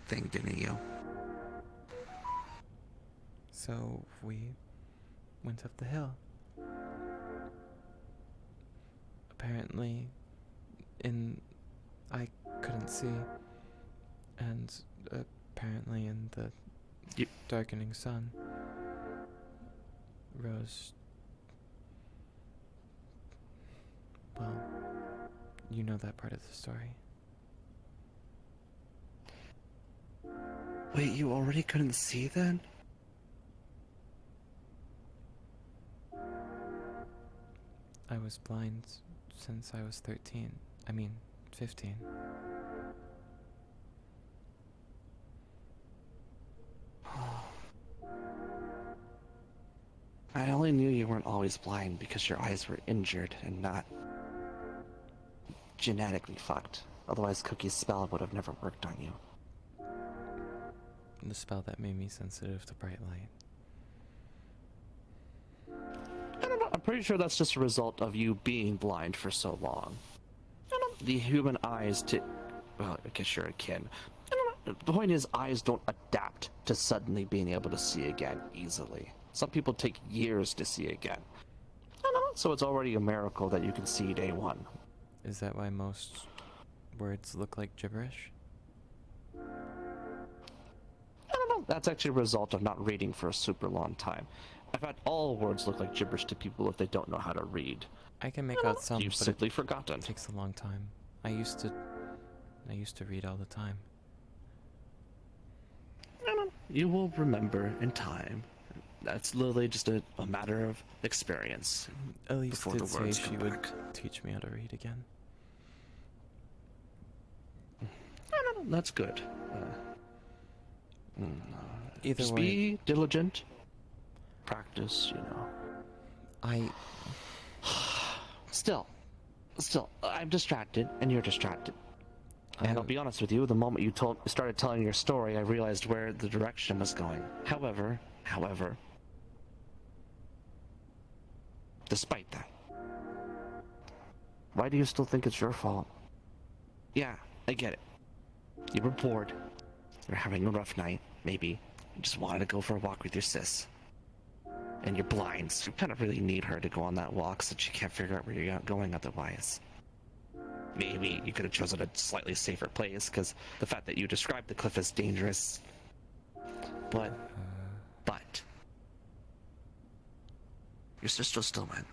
thing, didn't you? So we went up the hill. Apparently, I couldn't see, and apparently in the darkening sun, Rose... Well, you know that part of the story. Wait, you already couldn't see then? I was blind since I was 13. I mean, 15. I only knew you weren't always blind because your eyes were injured and not genetically fucked. Otherwise, Cookie's spell would have never worked on you. The spell that made me sensitive to bright light. I don't know. I'm pretty sure that's just a result of you being blind for so long. I don't know. The human eyes well, I guess you're a kin. I don't know. The point is, eyes don't adapt to suddenly being able to see again easily. Some people take years to see again. I don't know. So it's already a miracle that you can see day one. Is that why most words look like gibberish? I don't know. That's actually a result of not reading for a super long time. In fact, all words look like gibberish to people if they don't know how to read. I can make out some, You've but simply forgotten. it takes a long time. I used to read all the time. I don't know. You will remember in time. That's literally just a matter of experience. Elise before did the say words she come would back. teach me how to read again. I don't know. That's good. Either Just way, be diligent. Practice, you know. Still, I'm distracted, and you're distracted. And I'll be honest with you, the moment you started telling your story, I realized where the direction was going. However, despite that, why do you still think it's your fault? Yeah, I get it. You were bored. You're having a rough night, maybe. You just wanted to go for a walk with your sis. And you're blind, so you kind of really need her to go on that walk since you can't figure out where you're going otherwise. Maybe you could have chosen a slightly safer place, because the fact that you described the cliff as dangerous But your sister still went.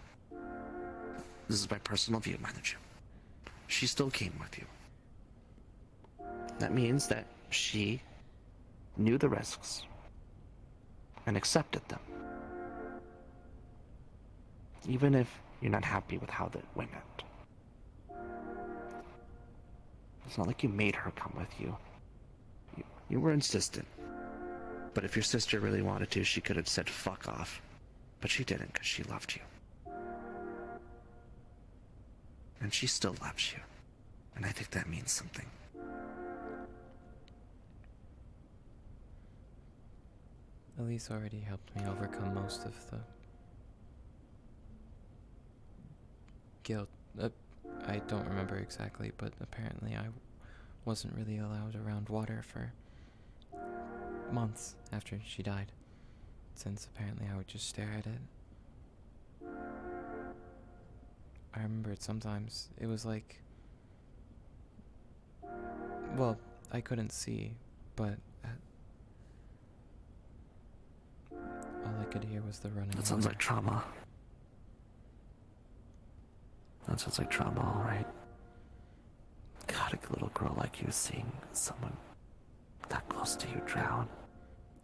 This is my personal view, mind you. She still came with you. That means that she knew the risks and accepted them. Even if you're not happy with how that went out. It's not like you made her come with you. You were insistent. But if your sister really wanted to, she could have said fuck off. But she didn't, because she loved you. And she still loves you. And I think that means something. Elise already helped me overcome most of the guilt. I don't remember exactly, but apparently I wasn't really allowed around water for months after she died, since apparently I would just stare at it. I remember it sometimes. It was like, well, I couldn't see, but all I could hear was the running. That sounds like trauma. That sounds like trauma, alright. God, a little girl like you seeing someone that close to you drown.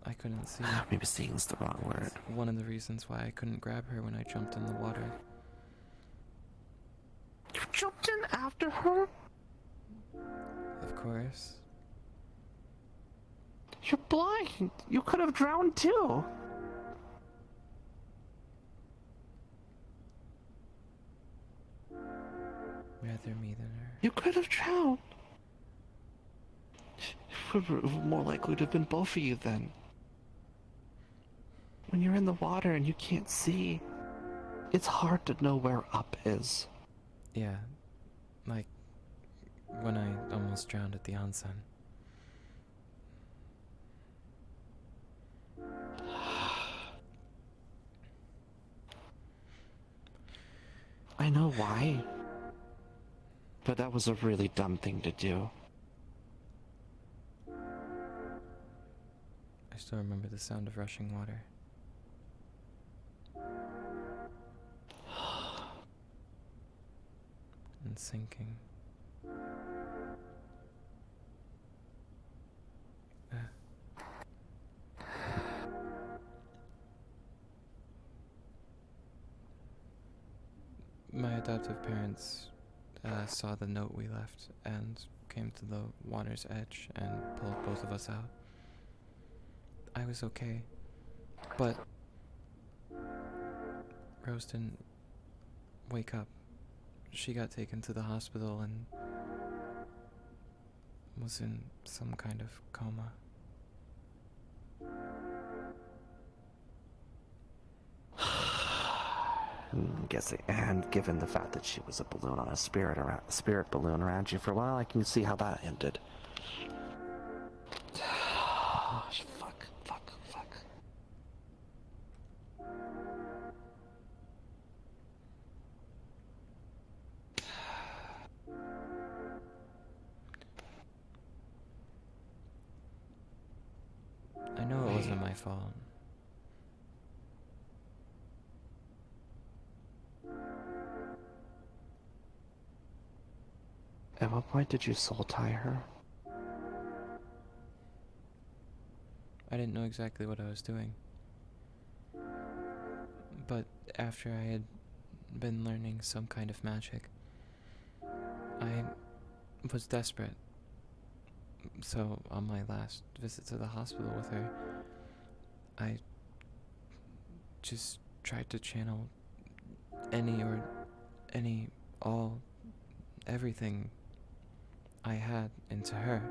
I couldn't see. Maybe seeing's the wrong word. It's one of the reasons why I couldn't grab her when I jumped in the water. You jumped in after her? Of course. You're blind. You could have drowned too. Rather me than her. You could have drowned. It would more likely to have been both of you then. When you're in the water and you can't see, it's hard to know where up is. Yeah, like when I almost drowned at the onsen. I know why. But that was a really dumb thing to do. I still remember the sound of rushing water. And sinking. My adoptive parents saw the note we left and came to the water's edge and pulled both of us out. I was okay, but Rose didn't wake up. She got taken to the hospital and was in some kind of coma. And given the fact that she was a balloon on a spirit balloon around you for a while, I can see how that ended. Fuck. I know it wasn't my fault. At what point did you soul tie her? I didn't know exactly what I was doing. But after I had been learning some kind of magic, I was desperate. So on my last visit to the hospital with her, I just tried to channel everything I had into her.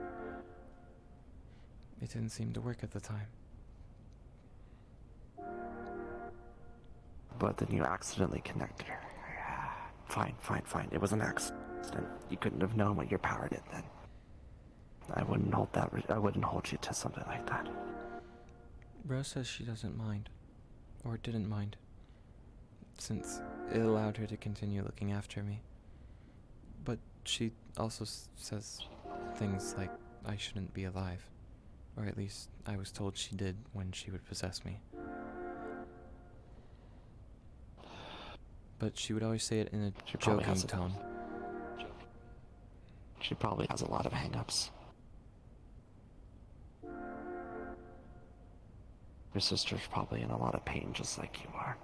It didn't seem to work at the time. But then you accidentally connected her. Fine. It was an accident. You couldn't have known what your power did then. I wouldn't hold you to something like that. Rose says she doesn't mind, or didn't mind, since it allowed her to continue looking after me. But she also says things like I shouldn't be alive, Or at least I was told she did when she would possess me. But she would always say it in a She probably joking has a- tone. She probably has a lot of hang-ups. Your sister's probably in a lot of pain just like you are.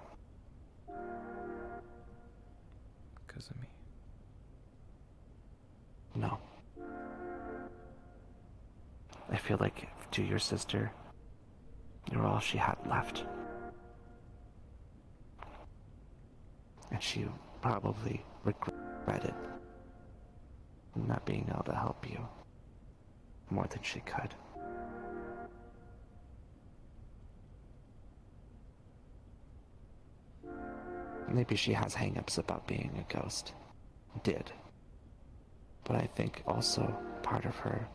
Because of me. No. I feel like to your sister, you're all she had left. And she probably regretted not being able to help you more than she could. Maybe she has hang-ups about being a ghost. Did. But I think also part of her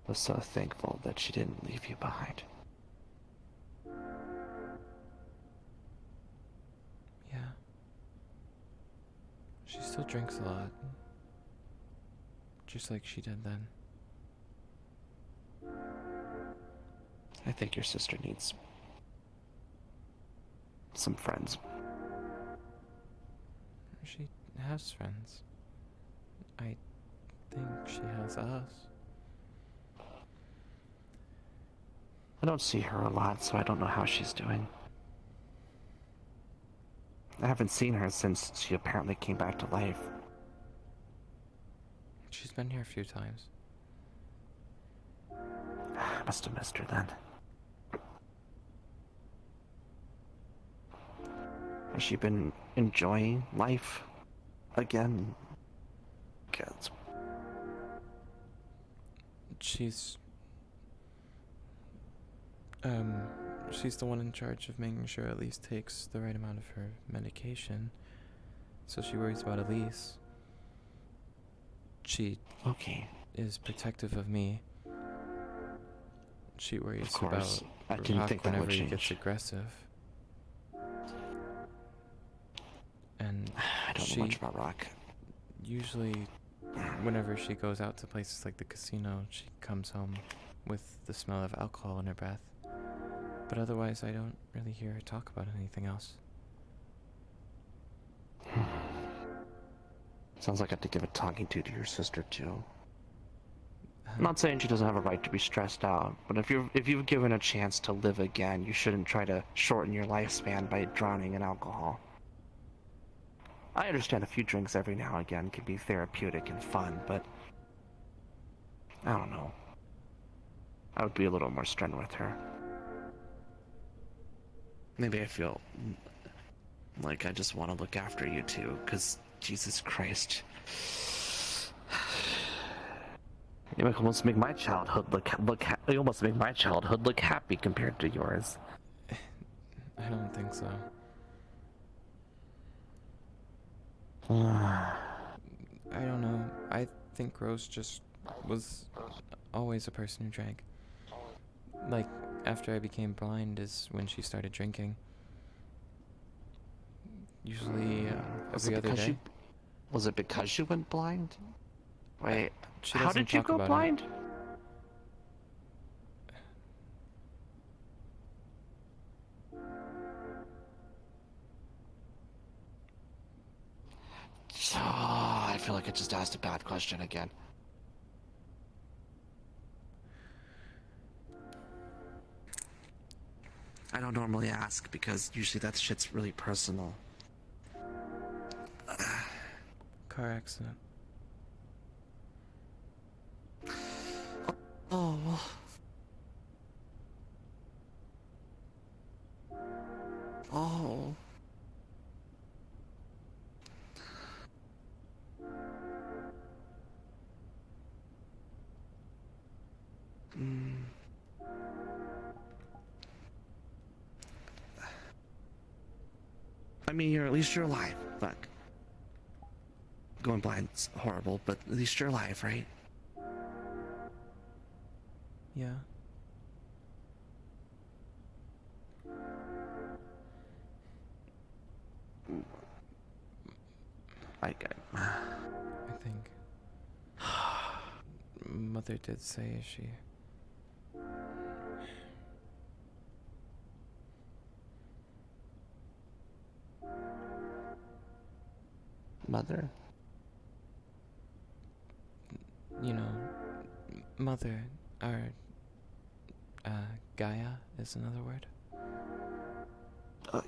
was so thankful that she didn't leave you behind. Yeah. She still drinks a lot. Just like she did then. I think your sister needs some friends. She has friends. I think she has us. I don't see her a lot, so I don't know how she's doing. I haven't seen her since she apparently came back to life. She's been here a few times. I must have missed her then. Has she been enjoying life again? 'Cause She's she's the one in charge of making sure Elise takes the right amount of her medication. So she worries about Elise. She okay, is protective of me. She worries of course. about I didn't Rock think that whenever would he gets change. aggressive. And I don't she know much about Rock. usually, whenever she goes out to places like the casino, she comes home with the smell of alcohol in her breath. But otherwise, I don't really hear her talk about anything else. Sounds like I have to give a talking to your sister too. I'm not saying she doesn't have a right to be stressed out, but if you've given a chance to live again, you shouldn't try to shorten your lifespan by drowning in alcohol. I understand a few drinks every now and again can be therapeutic and fun, but I don't know. I would be a little more stern with her. Maybe I feel like I just want to look after you two, because Jesus Christ. You almost make my childhood you almost make my childhood look happy compared to yours. I don't think so. I I don't know. I think Rose just was always a person who drank. Like, after I became blind is when she started drinking. Usually every other day. Was it because you went blind? Wait, She how doesn't did you talk go about it. blind? I feel like I just asked a bad question again. I don't normally ask because usually that shit's really personal. Car accident. Oh. Oh. I mean, at least you're alive. Look. Going blind's horrible, but at least you're alive, right? Yeah. I think Mother did say she Mother? You know, mother, or, Gaia is another word.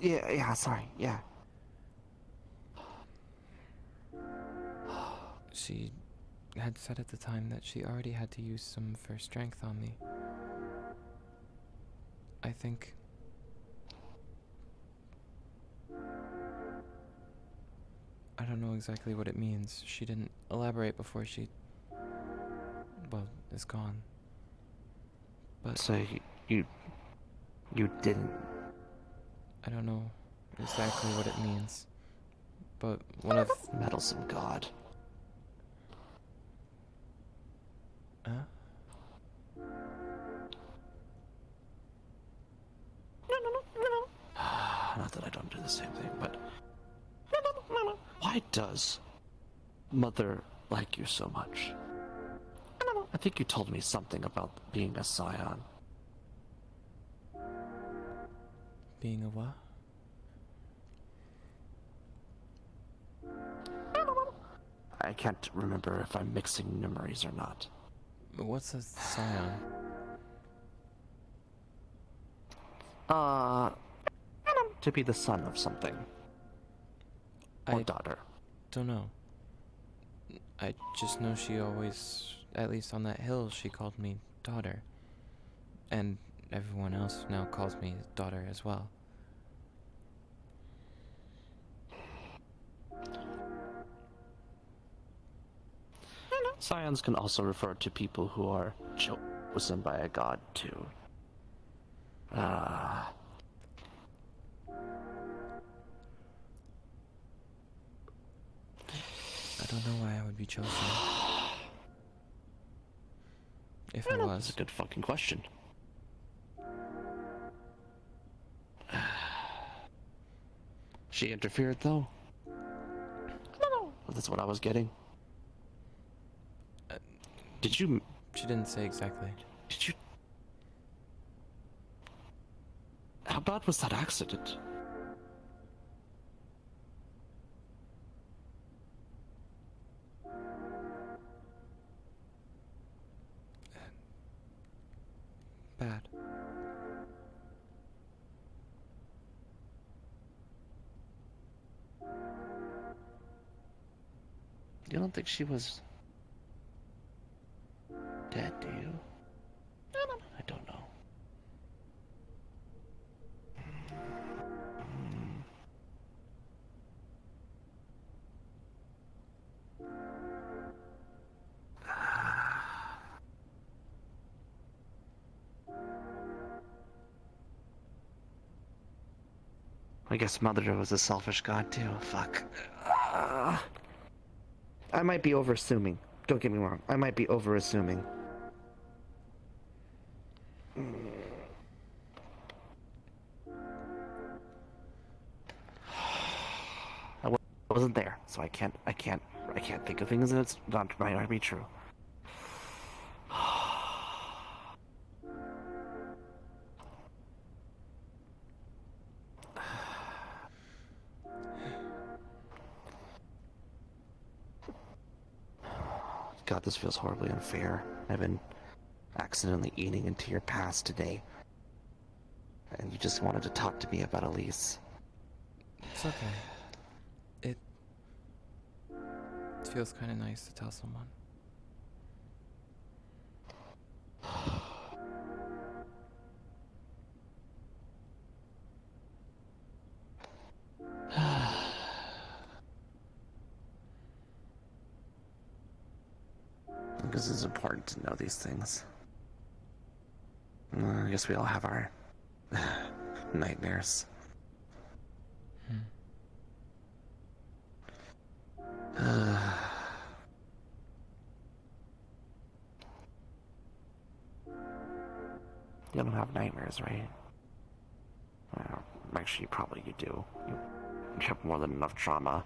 Yeah, sorry, yeah. She had said at the time that she already had to use some of her strength on me. I think... I don't know exactly what it means. She didn't elaborate before she... well, is gone. But So you didn't. I don't know exactly what it means. But one of... Meddlesome god. Huh? Not that I don't do the same thing, but why does Mother like you so much? I think you told me something about being a scion. Being a what? I can't remember if I'm mixing memories or not. What's a scion? To be the son of something. Or I daughter. don't know. I just know she always, at least on that hill, she called me daughter. And everyone else now calls me daughter as well. Scions can also refer to people who are chosen by a god too. I don't know why I would be chosen. If I That's was. a good fucking question. She interfered though? No. That's what I was getting. Did you... She didn't say exactly. Did you... How bad was that accident? Bad. You don't think she was... dead, do you? I don't know. I guess Mother was a selfish god too. Fuck. I might be over-assuming. Don't get me wrong. I might be over-assuming. I wasn't there, so I can't think of things that might not be true. God, this feels horribly unfair. I've been accidentally eating into your past today. And you just wanted to talk to me about Elise. It's okay. It feels kind of nice to tell someone. Because it's important to know these things. I guess we all have our nightmares. You don't have nightmares, right? Actually, probably you do. You have more than enough trauma.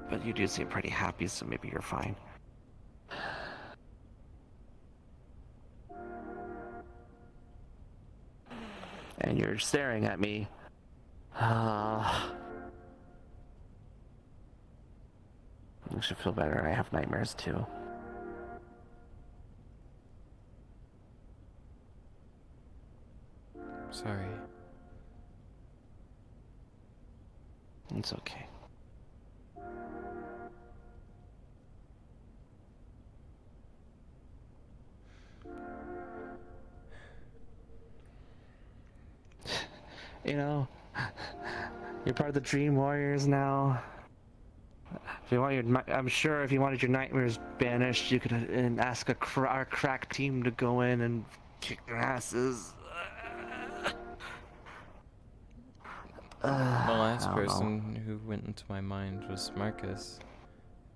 But you do seem pretty happy, so maybe you're fine. And you're staring at me. I should feel better. I have nightmares too. Sorry. It's okay. You know, you're part of the Dream Warriors now. If you want I'm sure if you wanted your nightmares banished, you could ask our crack team to go in and kick their asses. The last I don't know. person who went into my mind was Marcus,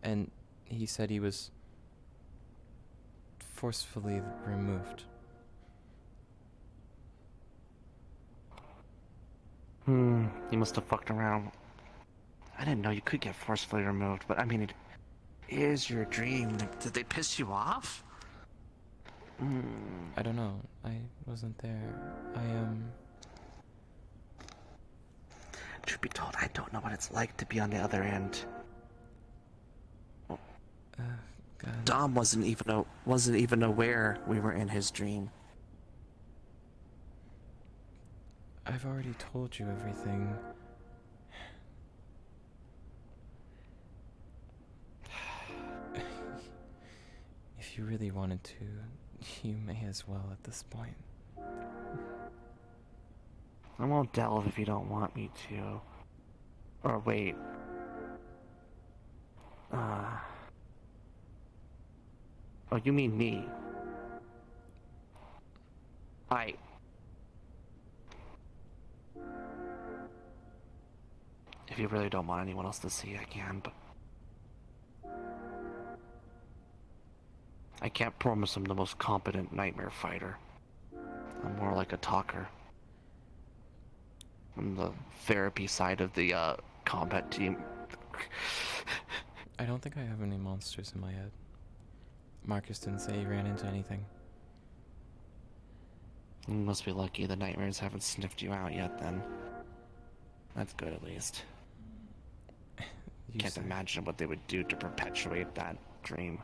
and he said he was forcefully removed. You must have fucked around. I didn't know you could get forcefully removed, but I mean, it is your dream. Did they piss you off? I don't know. I wasn't there. Truth be told, I don't know what it's like to be on the other end. God. Dom wasn't even aware we were in his dream. I've already told you everything. If you really wanted to, you may as well at this point. I won't delve if you don't want me to. Or wait. Oh, you mean me? If you really don't want anyone else to see, I can, but I can't promise I'm the most competent nightmare fighter. I'm more like a talker. I'm the therapy side of the combat team. I don't think I have any monsters in my head. Marcus didn't say he ran into anything. You must be lucky the nightmares haven't sniffed you out yet, then. That's good, at least. Can't imagine what they would do to perpetuate that dream.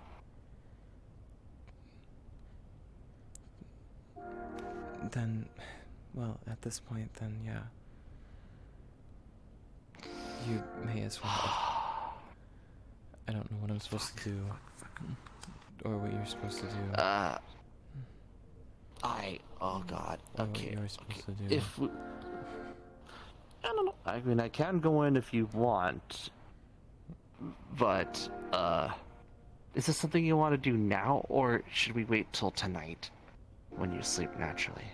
Then, well, at this point, then, yeah. You may as well. I don't know what I'm supposed to do. Or what you're supposed to do. Oh god. Or Okay. what you're supposed to do. I don't know. I mean, I can go in if you want. But, is this something you want to do now, or should we wait till tonight, when you sleep naturally?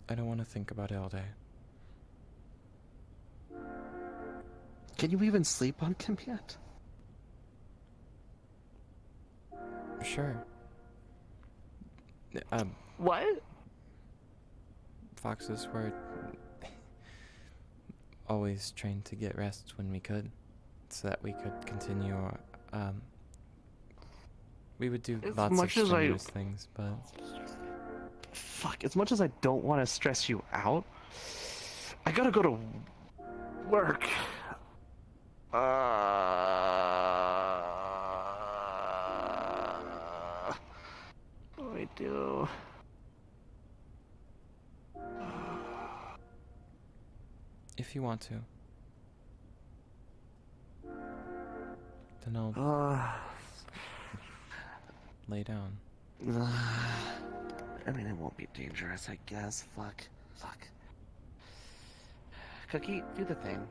I don't want to think about it all day. Can you even sleep on him yet? Sure. What? Foxes were always trained to get rest when we could, so that we could continue our, we would do lots of strenuous things, but... Fuck, as much as I don't want to stress you out, I gotta go to work. What do I do? If you want to. Then I'll lay down. I mean, it won't be dangerous, I guess. Fuck. Cookie, do the thing.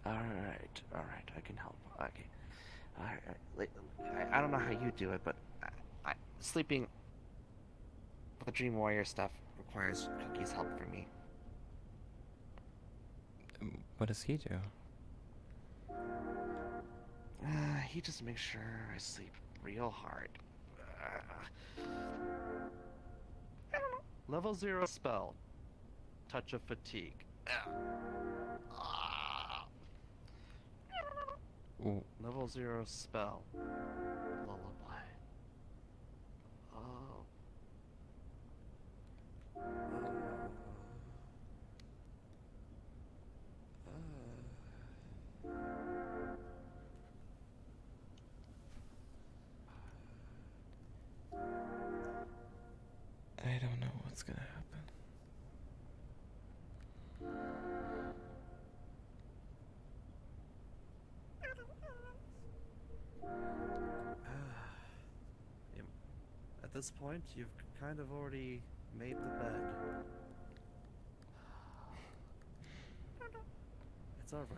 Alright, I can help. Okay. Alright, I don't know how you do it, but sleeping with the Dream Warrior stuff requires Cookie's help for me. What does he do? He just makes sure I sleep real hard. I don't know. Level 0 spell. Touch of fatigue. Level 0 spell. Lullaby. Oh this point, you've kind of already made the bed. It's alright.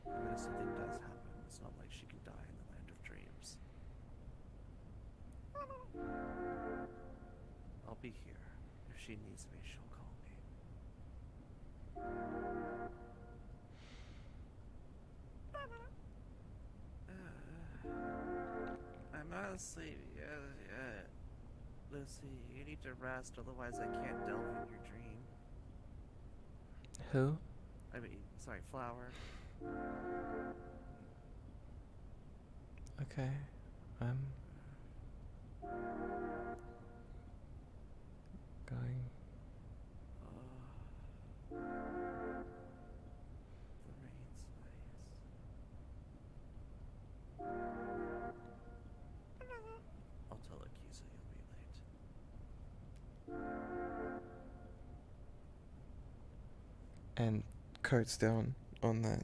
I mean, if something does happen, it's not like she can die in the land of dreams. I'll be here. If she needs me, she'll call me. I'm not asleep. Yeah. Lucy, you need to rest, otherwise I can't delve in your dream. Who? I mean, sorry, Flower. Okay. Going. The rain's nice. I'll tell Akisa you'll be late. And carts down on that.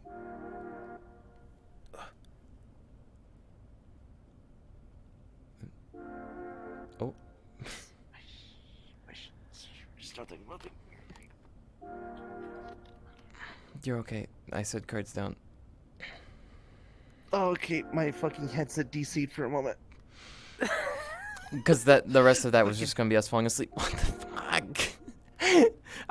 Oh. There's nothing moving. You're okay. I said carts down. Oh, okay, my fucking headset DC'd for a moment. Because the rest of that was just gonna be us falling asleep. What the fuck?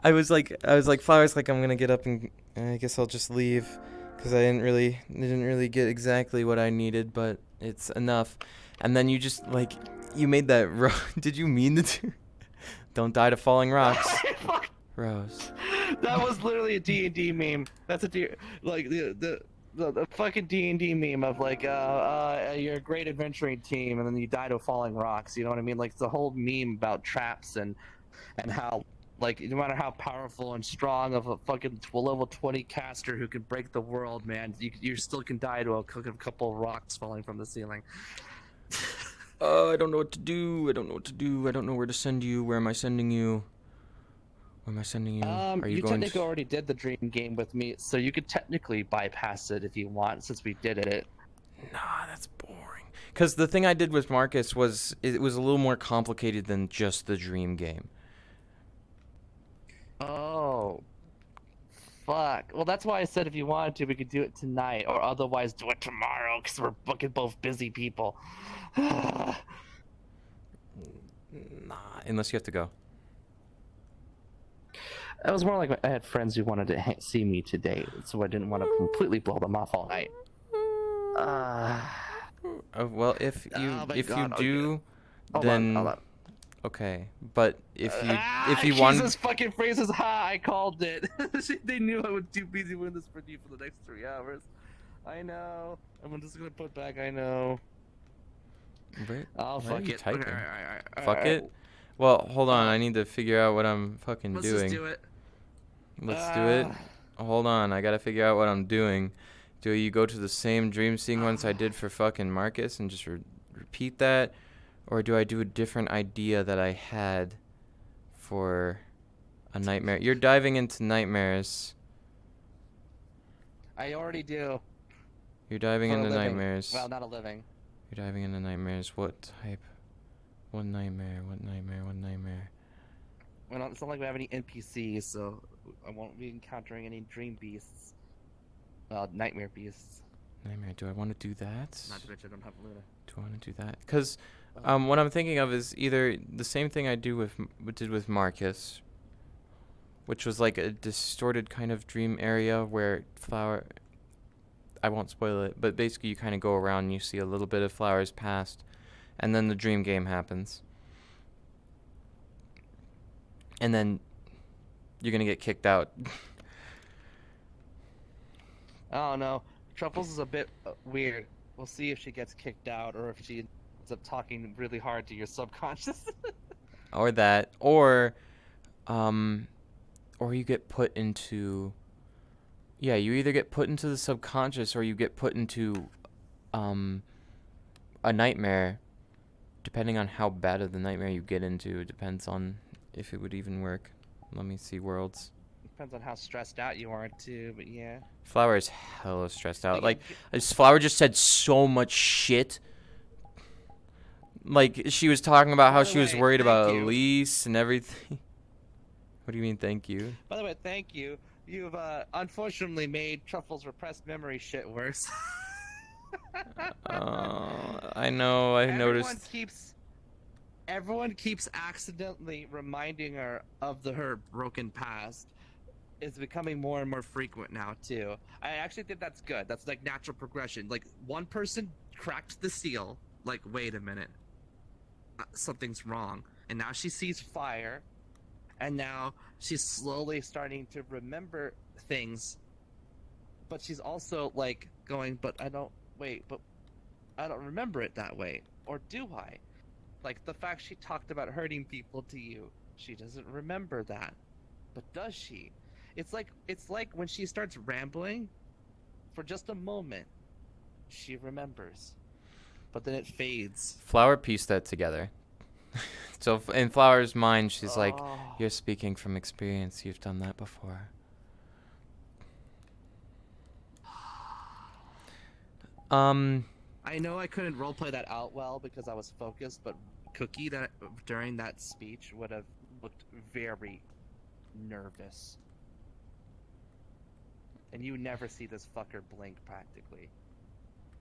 I was like, Flowers, like, I'm gonna get up and I guess I'll just leave, because I didn't really get exactly what I needed, but it's enough. And then you just, like, you made that did you mean to do? Don't die to falling rocks. Rose. That was literally a D&D meme. That's like the fucking D&D meme of like you're a great adventuring team and then you die to falling rocks. You know what I mean? Like the whole meme about traps and how, like, no matter how powerful and strong of a fucking level 20 caster who can break the world, man, you still can die to a couple of rocks falling from the ceiling. I don't know what to do. I don't know where to send you. Where am I sending you? Where am I sending you? Are you going technically already did the dream game with me, so you could technically bypass it if you want, since we did it. Nah, that's boring. Because the thing I did with Marcus was, it was a little more complicated than just the dream game. Oh. Fuck. Well, that's why I said if you wanted to, we could do it tonight, or otherwise do it tomorrow, because we're fucking both busy people. Nah, unless you have to go. It was more like I had friends who wanted to see me today, so I didn't want to completely blow them off all night. Well, if you do, Hold then on. okay. But if you want, Jesus fucking phrases, ha! I called it. They knew I would too busy doing this for you for the next 3 hours. I know. I'm just gonna put back. I know. wait, Oh, why are fuck you it. typing? All Fuck right. it. Well, hold on. I need to figure out what I'm fucking Let's doing. just do it. Let's do it. Hold on. I gotta figure out what I'm doing. Do you go to the same dream sequence I did for fucking Marcus and just repeat that? Or do I do a different idea that I had for a nightmare? You're diving into nightmares. I already do. You're diving For a into living. nightmares. Well, not a living. You're diving into nightmares. What type? What nightmare? What nightmare? What nightmare? Well, it's not like we have any NPCs, so I won't be encountering any dream beasts. Nightmare beasts. Nightmare. Do I want to do that? Not to mention I don't have Luna. Do I want to do that? Because what I'm thinking of is either the same thing I did with Marcus, which was like a distorted kind of dream area where Flower. I won't spoil it, but basically you kind of go around and you see a little bit of Flower's past, and then the dream game happens. And then you're gonna get kicked out. Oh no, Truffles is a bit weird. We'll see if she gets kicked out or if she ends up talking really hard to your subconscious. Or that, or you get put into. Yeah, you either get put into the subconscious or you get put into a nightmare. Depending on how bad of the nightmare you get into, it depends on if it would even work. Let me see worlds. Depends on how stressed out you are too, but yeah. Flower is hella stressed out. Like, Flower just said so much shit. Like, she was talking about By how the she was way, worried thank about you. Elise and everything. What do you mean, thank you? By the way, thank you. You've unfortunately made Truffles' repressed memory shit worse. I know, I noticed. Everyone keeps accidentally reminding her of her broken past. It's becoming more and more frequent now too. I actually think that's good. That's like natural progression. Like one person cracked the seal. Like, wait a minute, something's wrong. And now she sees fire, and now she's slowly starting to remember things. But she's also like going, but I don't remember it that way, or do I? Like the fact she talked about hurting people to you, she doesn't remember that, but does she? It's like when she starts rambling, for just a moment, she remembers, but then it fades. Flower pieced that together. So in Flower's mind, she's like, Oh. "You're speaking from experience. You've done that before." I know I couldn't roleplay that out well because I was focused, but Cookie that during that speech would have looked very nervous. And you never see this fucker blink practically.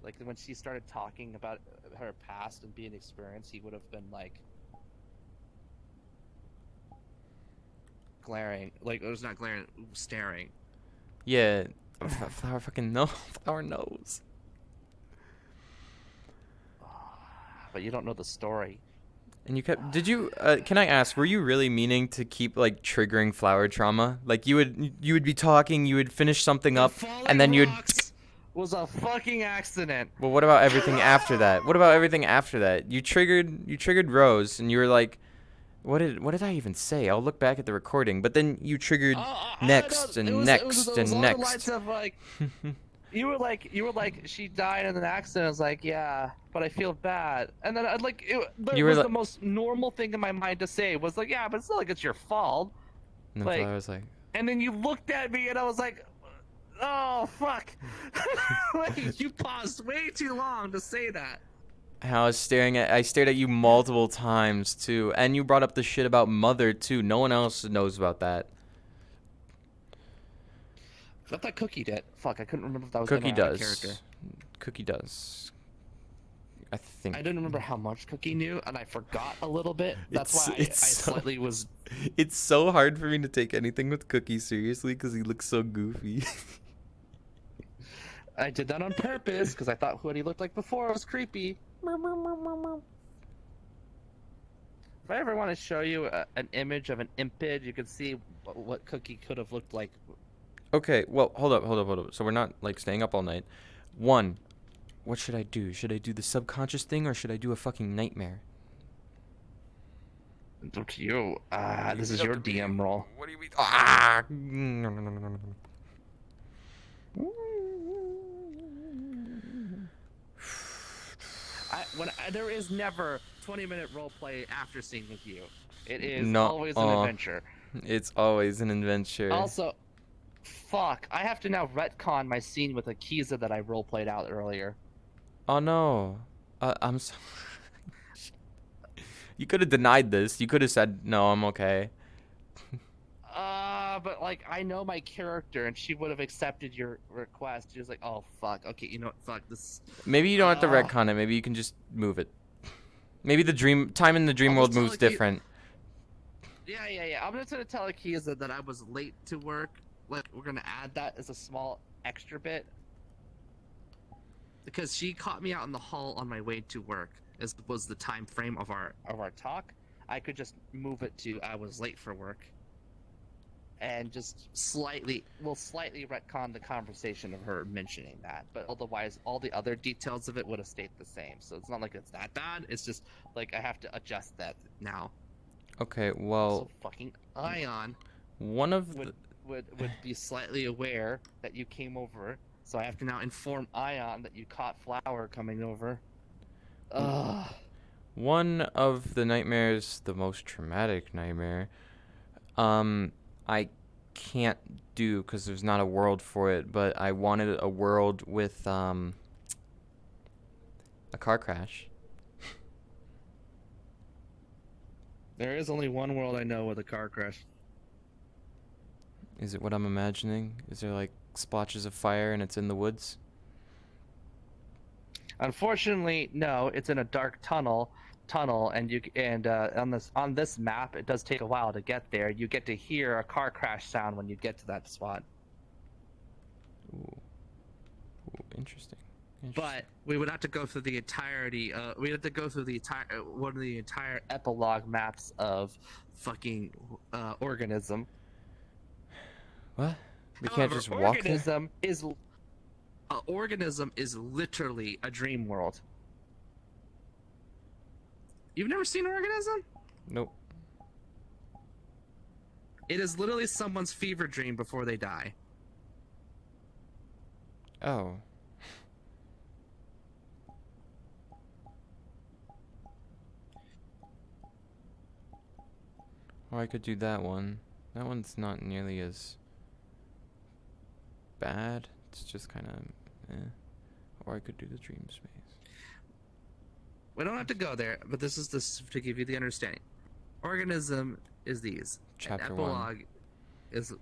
Like when she started talking about her past and being experienced, he would have been like glaring. Like it was not glaring, staring. Yeah, Flower fucking knows. Flower knows. But you don't know the story. And you kept. Did you? Can I ask? Were you really meaning to keep like triggering Flower trauma? Like you would be talking, you would finish something up, and then you'd. Was a fucking accident. Well, what about everything after that? What about everything after that? You triggered Rose, and you were like, what did I even say? I'll look back at the recording. But then you triggered next and next and next. Of like, you were like, she died in an accident. I was like, yeah, but I feel bad. And then the most normal thing in my mind to say was like, yeah, but it's not like it's your fault. And then Like, Flower was like, and then you looked at me, and I was like, oh fuck. Like, you paused way too long to say that. I stared at you multiple times too, and you brought up the shit about Mother too. No one else knows about that. I thought Cookie did. Fuck, I couldn't remember if that was Cookie in or out of does. character. Cookie does. I think. I didn't remember how much Cookie knew, and I forgot a little bit. That's why I slightly was. It's so hard for me to take anything with Cookie seriously because he looks so goofy. I did that on purpose because I thought what he looked like before was creepy. If I ever want to show you an image of an impid, you can see what Cookie could have looked like. Okay, well, hold up. So we're not like staying up all night. One, what should I do? Should I do the subconscious thing or should I do a fucking nightmare? It's up to you. This is your DM role. What do you mean? There is never 20-minute roleplay after scene with you. It is No, always an adventure. It's always an adventure. Also, fuck, I have to now retcon my scene with Akiza that I roleplayed out earlier. Oh no. I'm so You could have denied this. You could have said, no, I'm okay. But like, I know my character, and she would have accepted your request. She was like, oh fuck, okay, you know what, fuck this. Maybe you don't have to retcon it. Maybe you can just move it. Maybe the time in the dream world moves different. Yeah. I'm just gonna tell Akiza that I was late to work. Like, we're gonna add that as a small extra bit. Because she caught me out in the hall on my way to work, as was the time frame of our talk. I could just move it to I was late for work. And just slightly retcon the conversation of her mentioning that. But otherwise, all the other details of it would have stayed the same. So it's not like it's that bad. It's just like I have to adjust that now. Okay, well. So fucking Ion One of would be slightly aware that you came over. So I have to now inform Ion that you caught Flower coming over. Ugh. One of the nightmares, the most traumatic nightmare, I can't do because there's not a world for it, but I wanted a world with a car crash. There is only one world I know with a car crash. Is it what I'm imagining? Is there like splotches of fire and it's in the woods? Unfortunately, no. It's in a dark tunnel, and on this map, it does take a while to get there. You get to hear a car crash sound when you get to that spot. Ooh. Ooh, interesting. But we would have to go through the entirety. We'd have to go through the entire one of the entire epilogue maps of fucking organism. What? We can't However, just walk there? Organism is literally a dream world. You've never seen Organism? Nope. It is literally someone's fever dream before they die. Oh. Or I could do that one. That one's not nearly as bad. It's just kind of Or I could do the dream space. We don't have to go there, but this is to give you the understanding. Organism is these. Chapter and 1. epilogue is.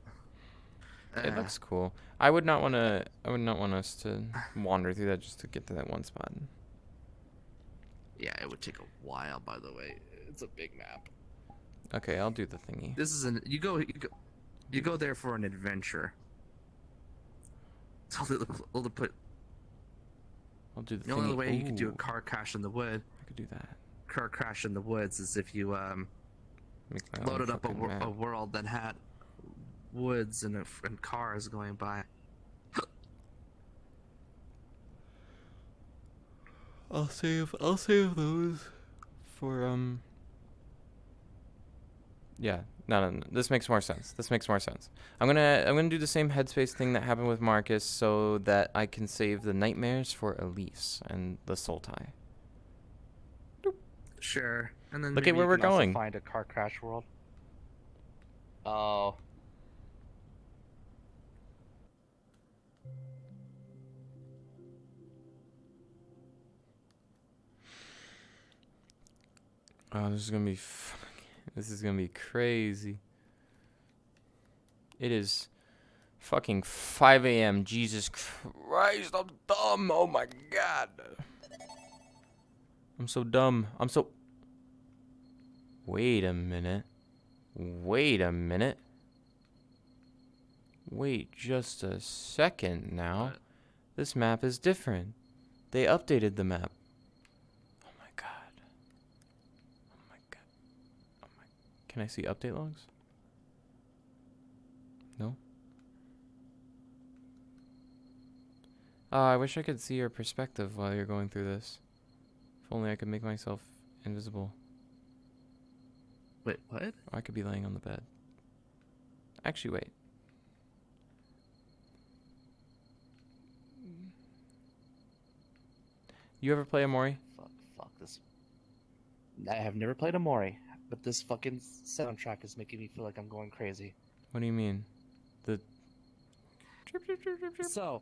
It looks cool. I would not want to. I would not want us to wander through that just to get to that one spot. Yeah, it would take a while. By the way, it's a big map. Okay, I'll do the thingy. This is you go there for an adventure. So to put. I'll do the The thingy. only way you could do a Ooh, car crash in the wood. I could do that. Car crash in the woods is if you Make my own loaded up fucking map. a world that had woods and cars going by. I'll save those for Yeah, no. This makes more sense. I'm gonna do the same headspace thing that happened with Marcus, so that I can save the nightmares for Elise and the soul tie. Sure. And then Look maybe at where you we're can also going. Find a car crash world. Oh. Oh, this is gonna be crazy. It is fucking 5 a.m. Jesus Christ, I'm dumb. Oh my god. I'm so dumb. Wait a minute. Wait just a second now. What? This map is different. They updated the map. Oh my god. Can I see update logs? No? I wish I could see your perspective while you're going through this. If only I could make myself invisible. Wait, what? Or I could be laying on the bed. Actually, wait. You ever play Amori? Fuck this. I have never played Amori, but this fucking soundtrack is making me feel like I'm going crazy. What do you mean? The So,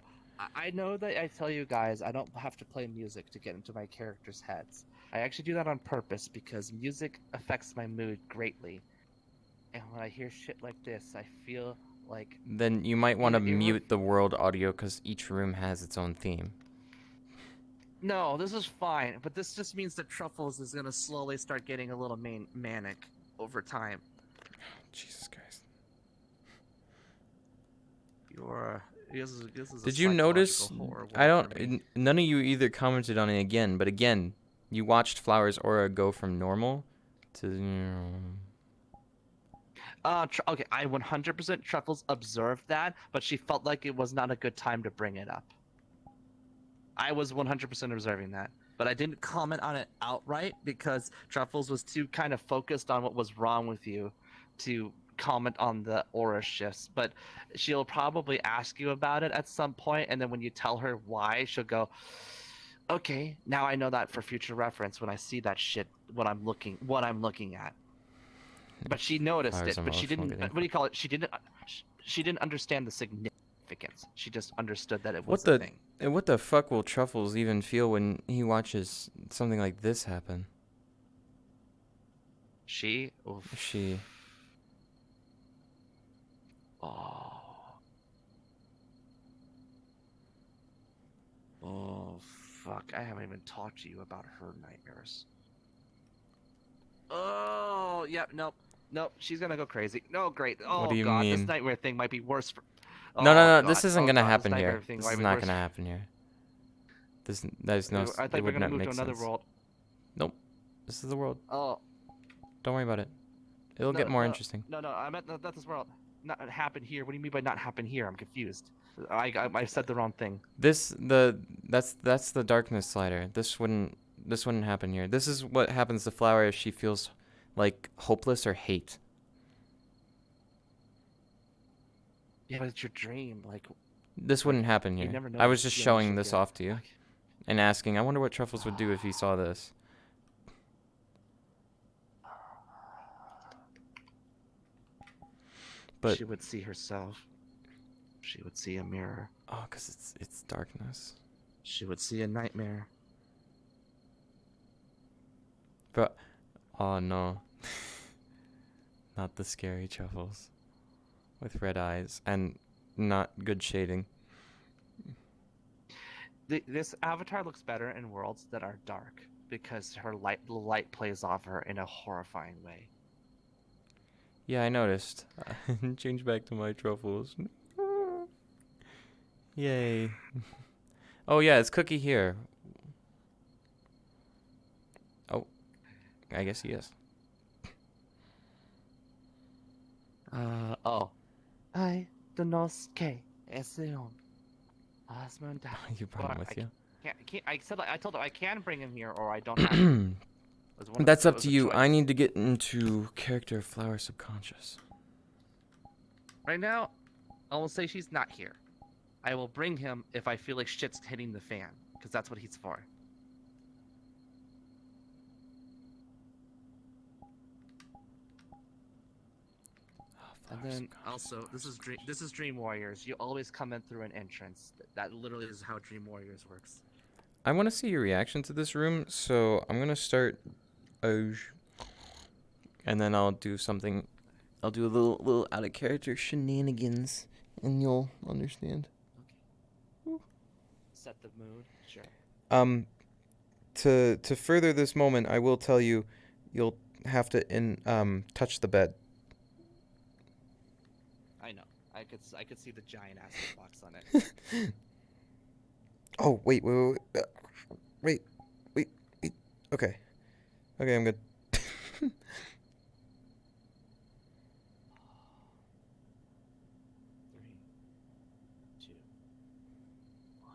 I know that I tell you guys I don't have to play music to get into my characters' heads. I actually do that on purpose because music affects my mood greatly. And when I hear shit like this, I feel like... Then you might want to It- it mute the world audio because each room has its own theme. No, this is fine, but this just means that Truffles is gonna slowly start getting a little manic over time. Jesus Christ. This is a Did you notice? psychological horror I world for me. don't. None of you either commented on it again, but again, you watched Flower's aura go from normal to. Okay, I 100% Truffles observed that, but she felt like it was not a good time to bring it up. I was 100% observing that, but I didn't comment on it outright because Truffles was too kind of focused on what was wrong with you to comment on the aura shifts. But she'll probably ask you about it at some point, and then when you tell her why, she'll go, "Okay, now I know that for future reference when I see that shit, what I'm looking at." But she noticed Flowers it, but she emotional didn't. getting- What do you call it? She didn't understand the significance. She just understood that it What was the? a thing. And what the fuck will Truffles even feel when he watches something like this happen? She? Oof. She. Oh. Oh, fuck. I haven't even talked to you about her nightmares. Oh, yep, nope. Nope, she's gonna go crazy. No, great. What Oh, do you God, this mean? nightmare thing might be worse for... No, Oh, no, no. God. This isn't Oh, gonna God, this happen here. nightmare thing This might is be not worse. gonna happen here. There's no. I thought It we were would gonna not move to make another sense. world. Nope. This is the world. Oh, Don't worry about it. It'll get more interesting. No, I meant not this world. Not happen here. What do you mean by not happen here? I'm confused. I said the wrong thing. That's the darkness slider. This wouldn't happen here. This is what happens to Flower if she feels like hopeless or hate. Yeah, but it's your dream. Like, This wouldn't happen you here. never know I what was just feelings showing you'll this get. off to you and asking. I wonder what Truffles would do if he saw this. But she would see herself. She would see a mirror. oh, 'cause it's darkness. She would see a nightmare. But oh no. Not the scary Truffles with red eyes and not good shading. This avatar looks better in worlds that are dark because the light plays off her in a horrifying way. Yeah, I noticed. Change back to my Truffles. Yay. Oh yeah, it's Cookie here. Oh, I guess he is. Oh. I don't know que es un asmenta. You brought him with you. I told him I can bring him here or I don't have to. That's It up was to a you. I choice. need to get into character Flower Subconscious. Right now, I will say she's not here. I will bring him if I feel like shit's hitting the fan, because that's what he's for. And then also, this is Dream Warriors. You always come in through an entrance. That literally is how Dream Warriors works. I want to see your reaction to this room, so I'm gonna start, and then I'll do something. I'll do a little out of character shenanigans, and you'll understand. Okay. Set the mood. Sure. To further this moment, I will tell you, you'll have to touch the bed. I know. I could see the giant acid box on it. Oh wait. Okay, I'm good. 3, 2, 1.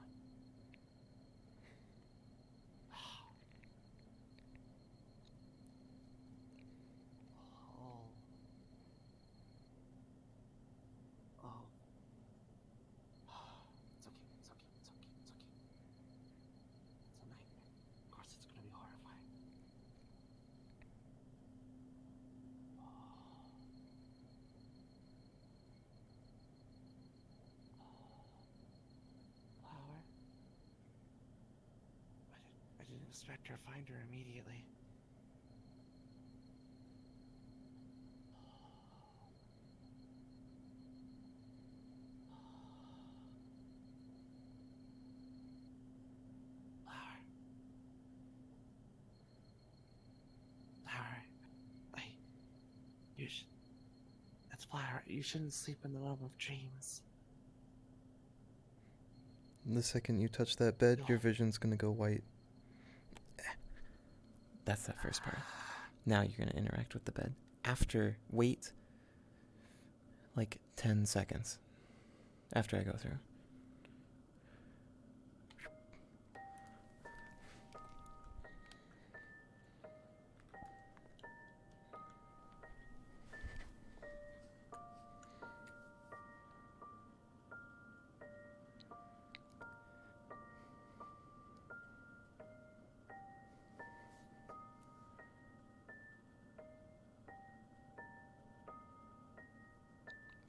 Oh. Oh. It's okay. It's okay. It's okay. It's okay. It's a nightmare. Of course, it's gonna be horrifying. Flower. I didn't expect her to find her immediately. Flower. It's Flower. You shouldn't sleep in the realm of dreams. The second you touch that bed, your vision's gonna go white. That's that first part. Now you're gonna interact with the bed. Wait like 10 seconds after I go through.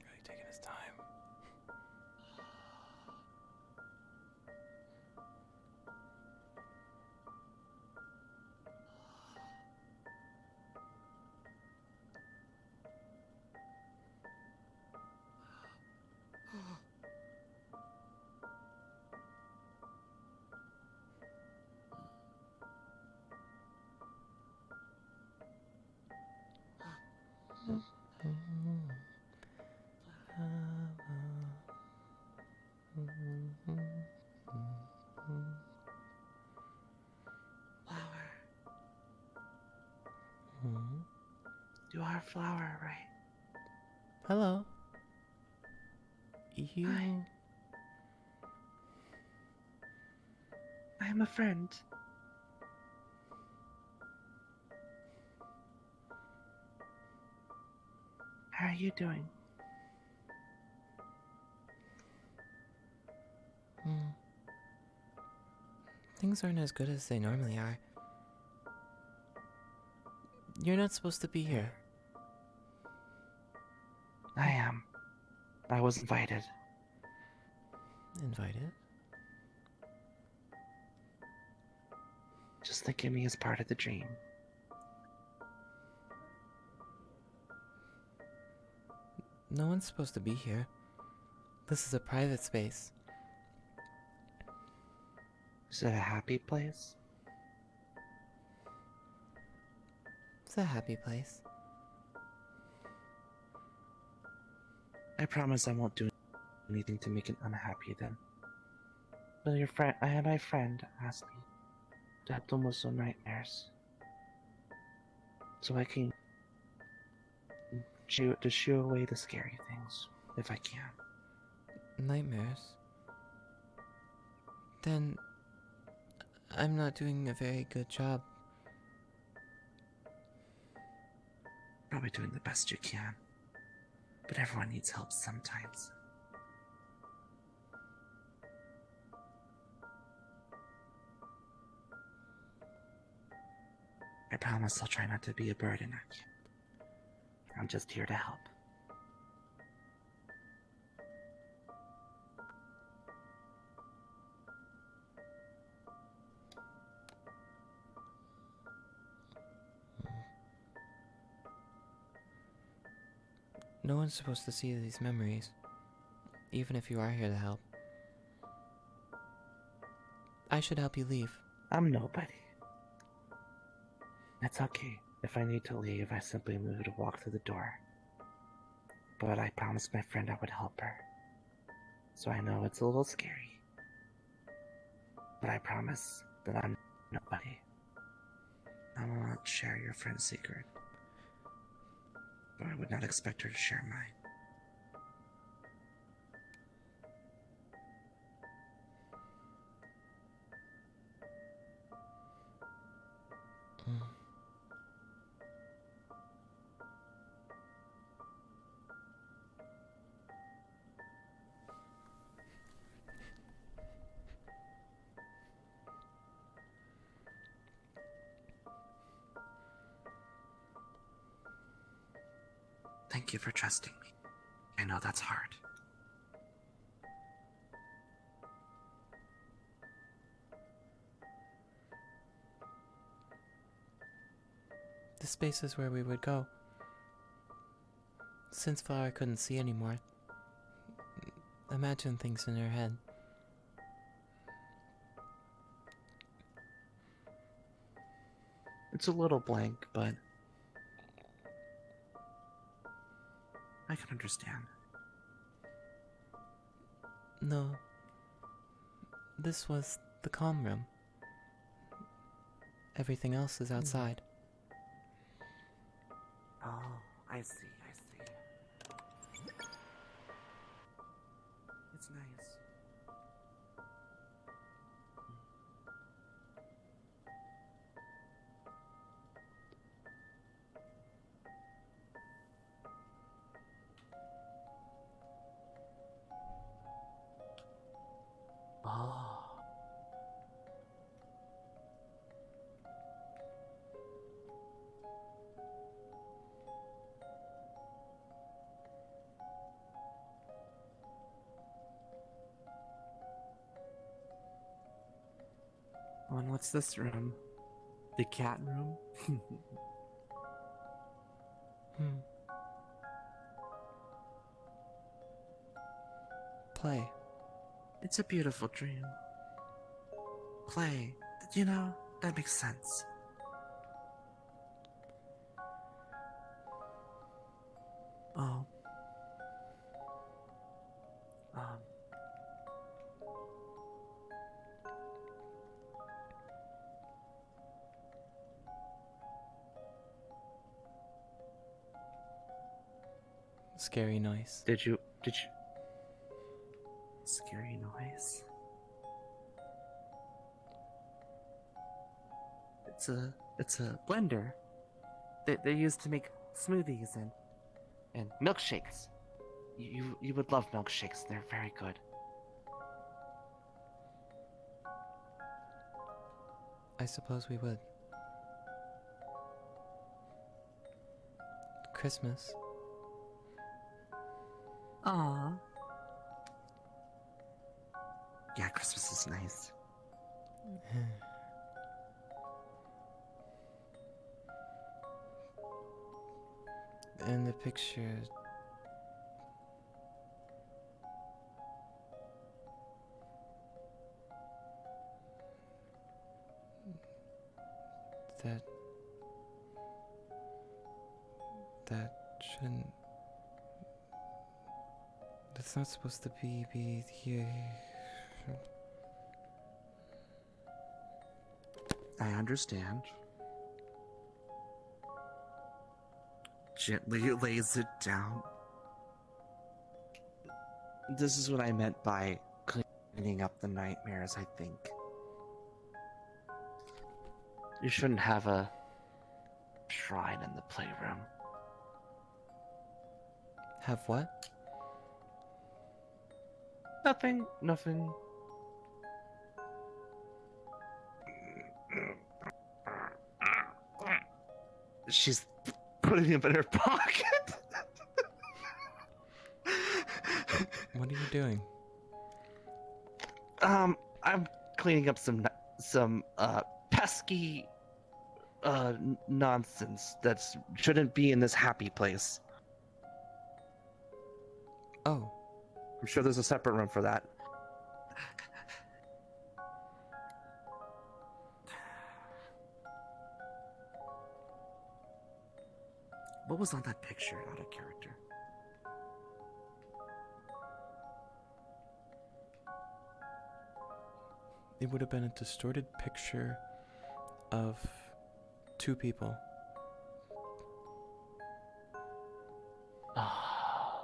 Really taking his time. Flower, right? Hello. You. Hi. I am a friend. How are you doing? Hmm. Things aren't as good as they normally are. You're not supposed to be here. I am. I was invited. Invited? Just think of me as part of the dream. No one's supposed to be here. This is a private space. Is it a happy place? It's a happy place. I promise I won't do anything to make it unhappy then. But your friend, I had my friend ask me to help them with some nightmares, so I can shoo away the scary things if I can. Nightmares? Then I'm not doing a very good job. Probably doing the best you can, but everyone needs help sometimes. I promise I'll try not to be a burden on you. I'm just here to help. No one's supposed to see these memories, even if you are here to help. I should help you leave. I'm nobody. It's okay. If I need to leave, I simply move to walk through the door. But I promised my friend I would help her. So I know it's a little scary. But I promise that I'm nobody. I will not share your friend's secret. But I would not expect her to share mine. Thank you for trusting me. I know that's hard. This space is where we would go. Since Flower couldn't see anymore, imagine things in her head. It's a little blank, but I can understand. No. This was the calm room. Everything else is outside. Oh, I see. It's nice. Oh. Oh, and what's this room? The cat room? Play. It's a beautiful dream. Play. You know, that makes sense. Oh. Um. scary noise. Did you? Scary noise. It's a blender. They're used to make smoothies and milkshakes. You would love milkshakes. They're very good. I suppose we would. Christmas. Aww. Yeah, Christmas is nice. And the picture. That shouldn't. That's not supposed to be here. I understand. Gently lays it down. This is what I meant by cleaning up the nightmares, I think. You shouldn't have a shrine in the playroom. Have what? Nothing. Nothing. She's Putting him in her pocket. What are you doing? I'm cleaning up some pesky nonsense that shouldn't be in this happy place. Oh, I'm sure there's a separate room for that. What was on that picture out of character? it would have been a distorted picture of two people.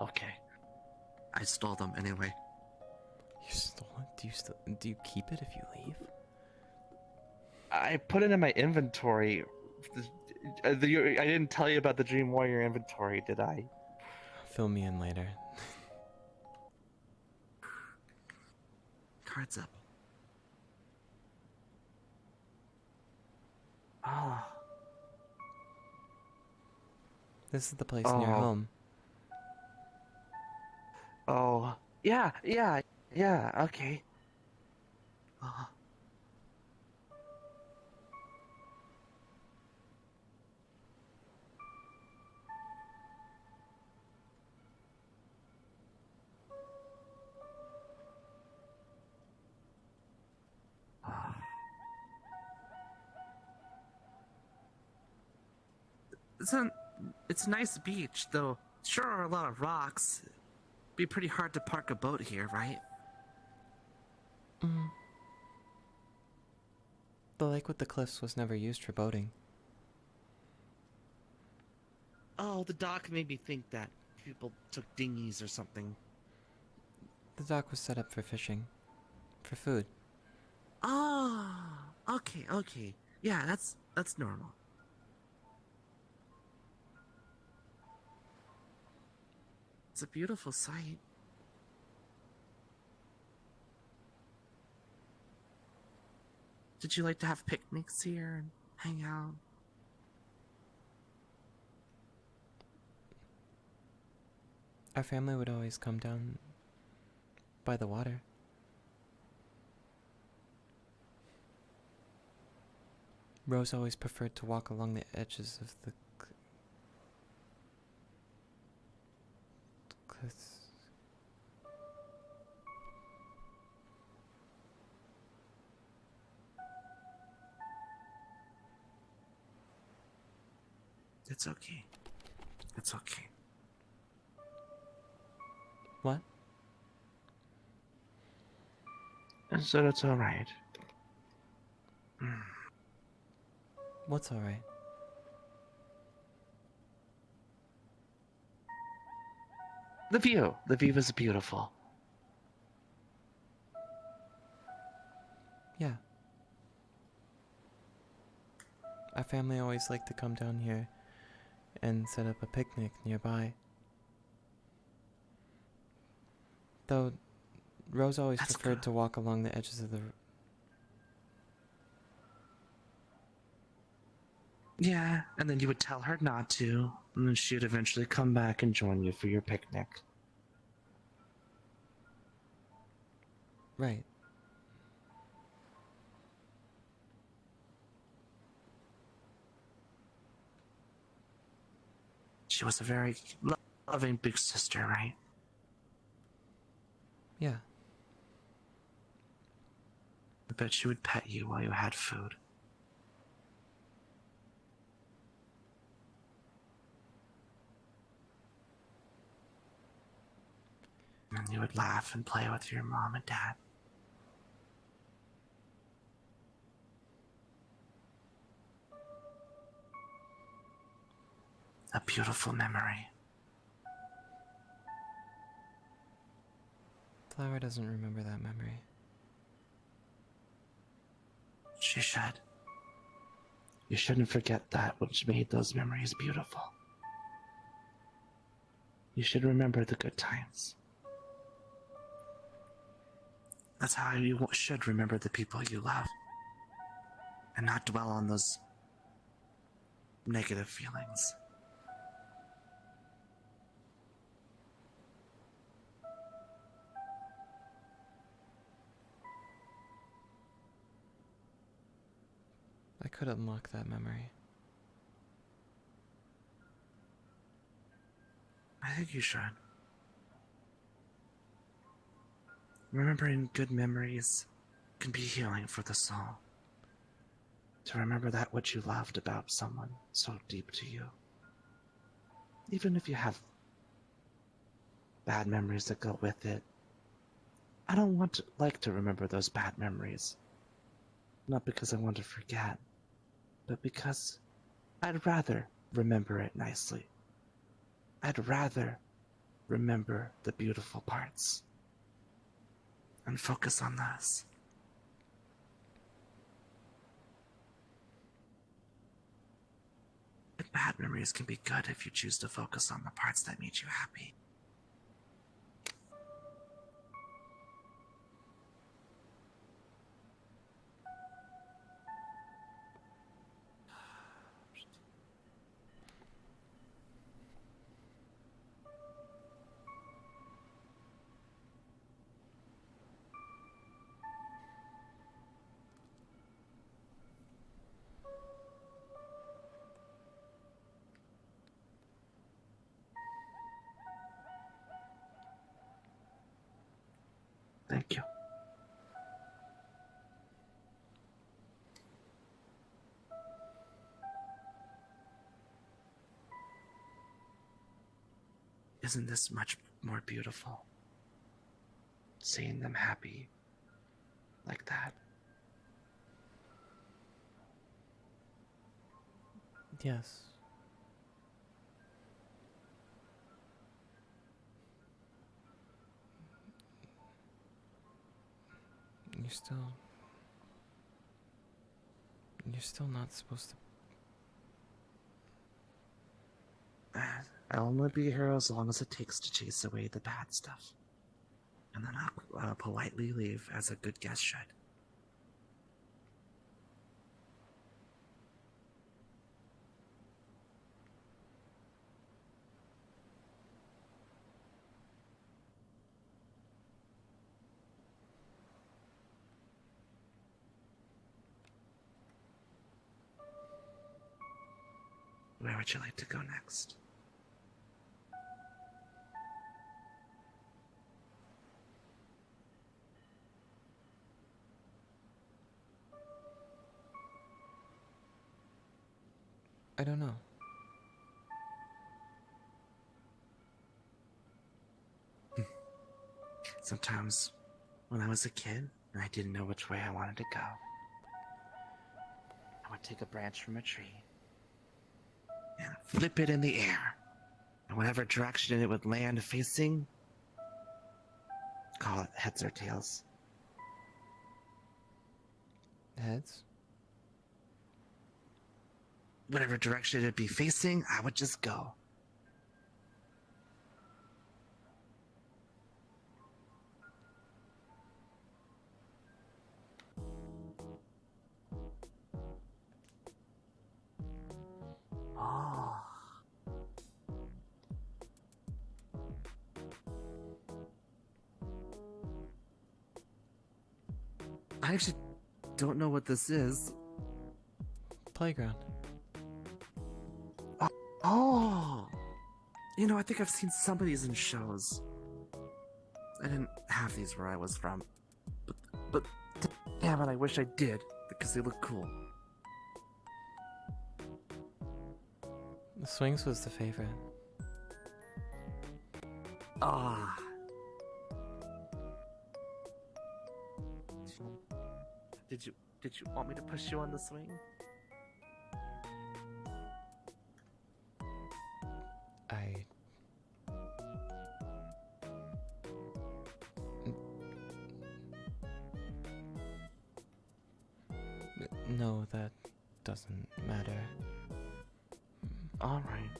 Okay. I stole them anyway. You stole it? Do you keep it if you leave? I put it in my inventory. I didn't tell you about the Dream Warrior inventory, did I? Fill me in later. Cards up. Oh. This is the place in your Oh. home. Oh. Yeah, okay. Oh. It's a nice beach, though. Sure are a lot of rocks. Be pretty hard to park a boat here, right? The lake with the cliffs was never used for boating. Oh, the dock made me think that people took dinghies or something. The dock was set up for fishing. For food. Oh, okay. Yeah, that's normal. It's a beautiful sight. Did you like to have picnics here and hang out? Our family would always come down by the water. Rose always preferred to walk along the edges of the cliffs. It's okay. It's okay. What? I said it's alright. What's alright? The view is beautiful. Yeah. Our family always liked to come down here and set up a picnic nearby. Though Rose always That's preferred good. to walk along the edges of the. Yeah, and then you would tell her not to, and then she'd eventually come back and join you for your picnic. Right. She was a very loving big sister, right? Yeah. I bet she would pet you while you had food. And you would laugh and play with your mom and dad. A beautiful memory. Flower doesn't remember that memory. She should. You shouldn't forget that which made those memories beautiful. You should remember the good times. That's how you should remember the people you love. And not dwell on those negative feelings. I could unlock that memory. I think you should. Remembering good memories can be healing for the soul. To remember that which you loved about someone so deep to you. Even if you have bad memories that go with it, I don't like to remember those bad memories. Not because I want to forget, but because I'd rather remember it nicely. I'd rather remember the beautiful parts and focus on those. But bad memories can be good if you choose to focus on the parts that made you happy. Thank you. Isn't this much more beautiful? Seeing them happy like that. Yes. You're still not supposed to. I'll only be here as long as it takes to chase away the bad stuff. And then I'll politely leave as a good guest should. Where would you like to go next? I don't know. Sometimes, when I was a kid, and I didn't know which way I wanted to go, I would take a branch from a tree and flip it in the air And whatever direction it would land facing, call it heads or tails. Heads? Whatever direction it'd be facing, I would just go. Oh. I actually don't know what this is. Playground. Oh! You know, I think I've seen some of these in shows. I didn't have these where I was from. But damn it, I wish I did, because they look cool. The swings was the favorite. Ah. Did you want me to push you on the swing? I... No, that doesn't matter. Alright.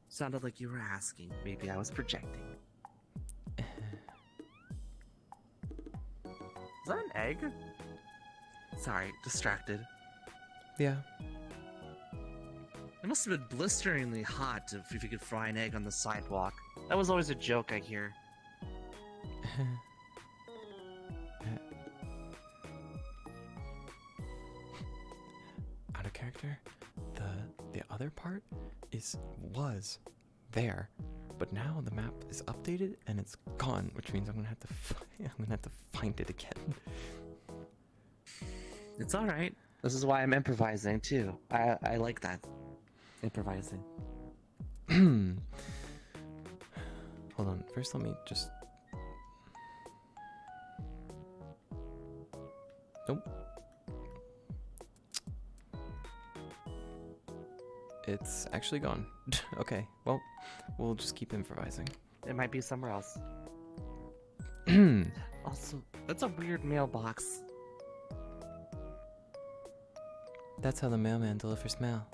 Sounded like you were asking. Maybe I was projecting. Is that an egg? Sorry, distracted. Yeah. It must have been blisteringly hot if you could fry an egg on the sidewalk. That was always a joke I hear. Out of character, the other part was there, but now the map is updated and it's gone, which means I'm gonna have to find it again. It's all right. This is why I'm improvising too. I like that. Improvising. Hold on. First, let me just. Nope. It's actually gone. Okay, well, we'll just keep improvising. It might be somewhere else. Also, that's a weird mailbox. That's how the mailman delivers mail.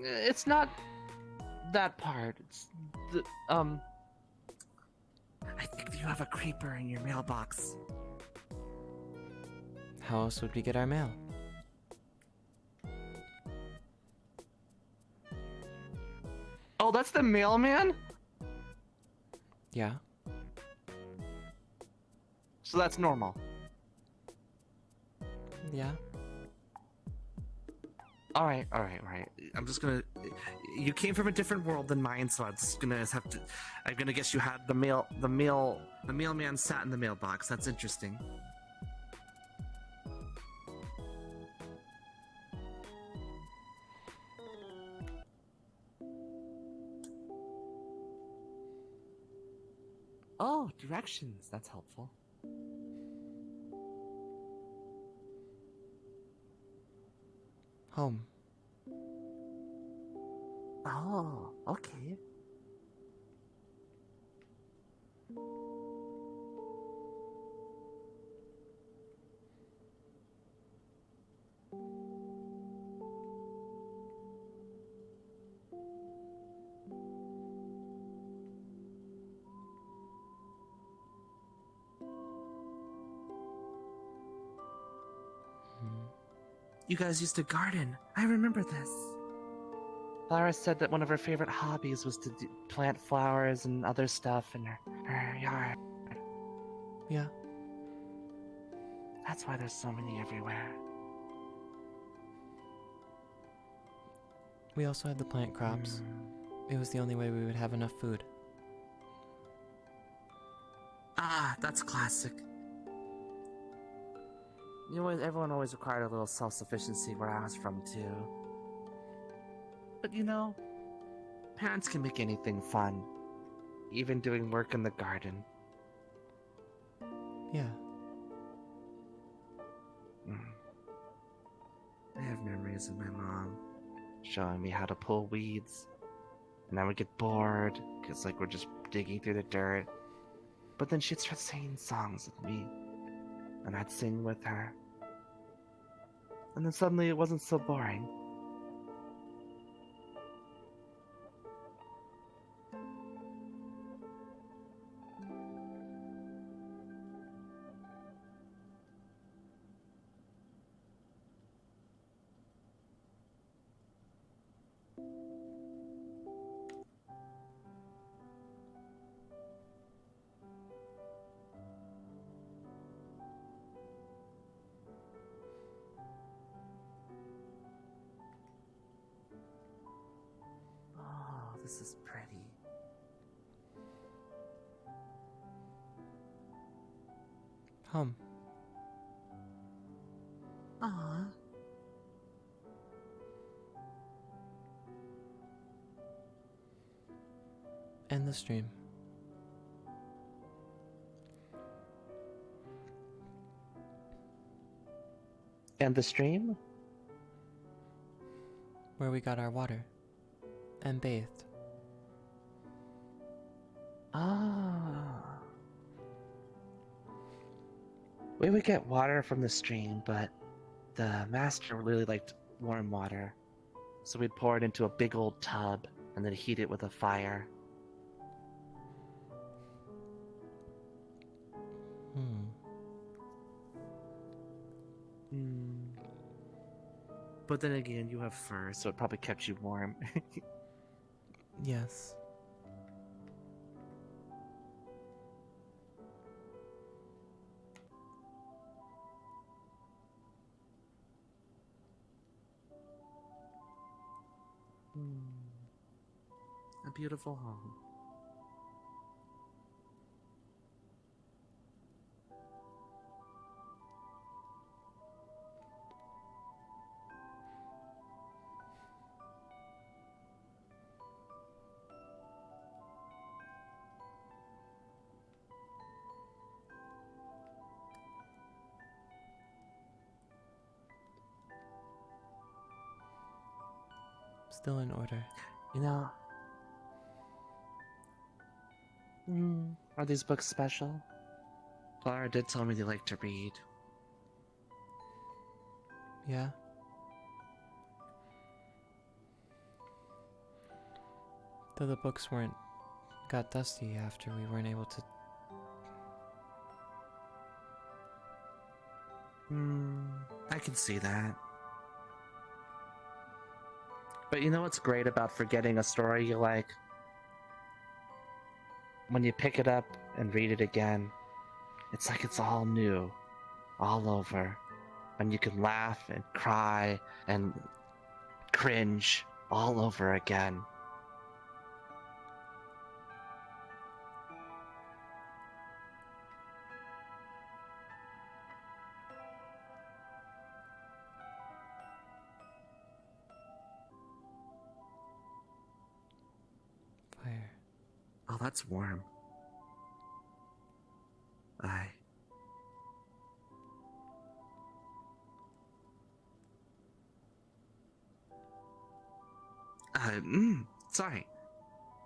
It's not that part. It's the I think you have a creeper in your mailbox. How else would we get our mail? Oh, that's the mailman? Yeah. So that's normal. Yeah. All right. I'm just gonna. You came from a different world than mine, so I'm gonna guess you had the mailman sat in the mailbox. That's interesting. Oh, directions. That's helpful. Home. Oh, okay. You guys used to garden. I remember this. Clara said that one of her favorite hobbies was to plant flowers and other stuff in her yard. Yeah. That's why there's so many everywhere. We also had the plant crops. It was the only way we would have enough food. Ah, that's classic. You know, everyone always required a little self-sufficiency where I was from, too. But you know, parents can make anything fun. Even doing work in the garden. Yeah. Mm. I have memories of my mom. showing me how to pull weeds. And I would get bored, because like we're just digging through the dirt. But then she'd start singing songs with me. And I'd sing with her. And then suddenly it wasn't so boring. Oh, this is pretty. Hum. Aw. End the stream. And the stream? Where we got our water. And bathed. Ah. We would get water from the stream, but the master really liked warm water. So we'd pour it into a big old tub and then heat it with a fire. Hmm. But then again, you have fur, so it probably kept you warm. Yes. A beautiful home. Still in order. You know, are these books special? Clara did tell me they like to read. Yeah? Though the books got dusty after we weren't able to. I can see that. But you know what's great about forgetting a story you like? When you pick it up and read it again, it's like it's all new, all over. And you can laugh and cry and cringe all over again. Fire. Oh, that's warm. I. Sorry.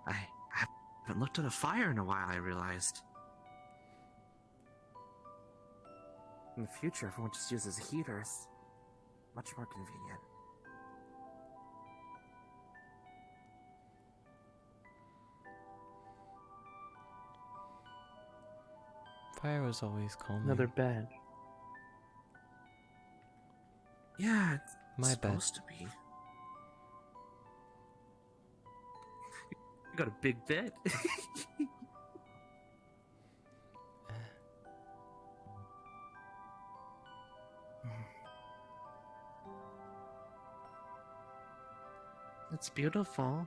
I haven't looked at a fire in a while, I realized. In the future, everyone just uses heaters. Much more convenient. Fire was always calming. Another bed. Yeah, it's My bed. supposed to be. You got a big bed. It's beautiful.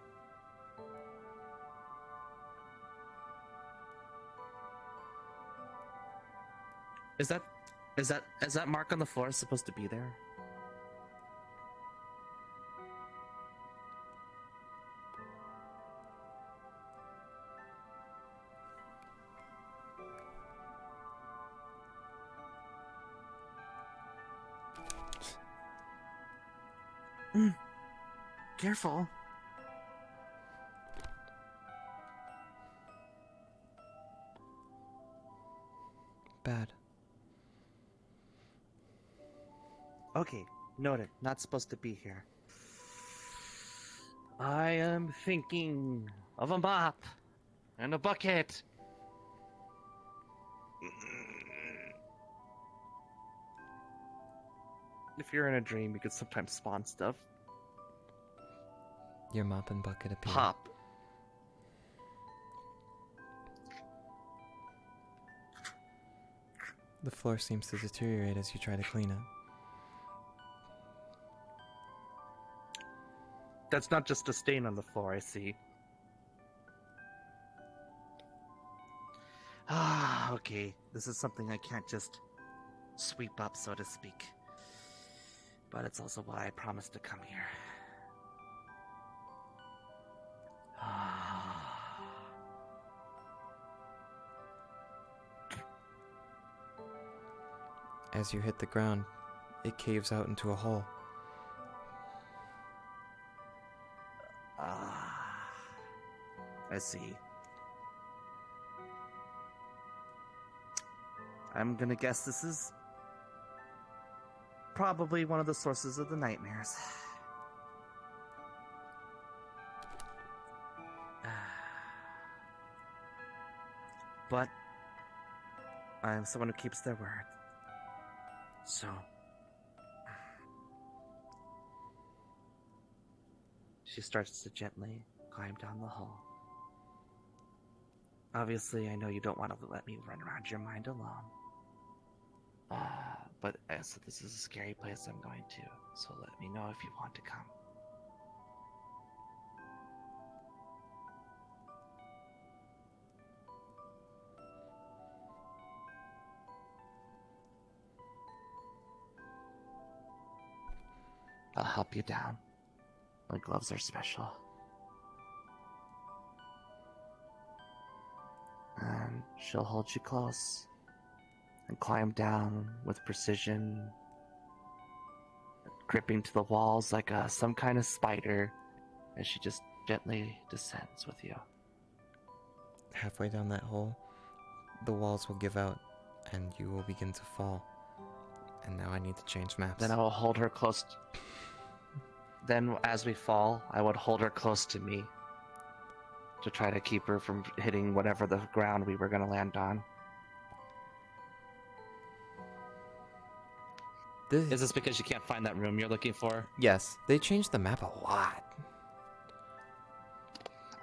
Is that mark on the floor supposed to be there? Careful. Bad. Okay, noted. Not supposed to be here. I am thinking of a mop and a bucket. If you're in a dream, you could sometimes spawn stuff. Your mop and bucket appear. Pop. The floor seems to deteriorate as you try to clean it. That's not just a stain on the floor, I see. Ah, okay. This is something I can't just sweep up, so to speak. But it's also why I promised to come here. As you hit the ground, it caves out into a hole. I see. I'm gonna guess this is probably one of the sources of the nightmares. But I am someone who keeps their word. So she starts to gently climb down the hole. Obviously, I know you don't want to let me run around your mind alone. But so this is a scary place I'm going to, so let me know if you want to come. I'll help you down. My gloves are special. And she'll hold you close and climb down with precision, gripping to the walls like some kind of spider as she just gently descends with you. Halfway down that hole, the walls will give out, and you will begin to fall. And now I need to change maps. Then I will hold her close. Then, as we fall, I would hold her close to me to try to keep her from hitting whatever the ground we were going to land on. Is this because you can't find that room you're looking for? Yes, they changed the map a lot.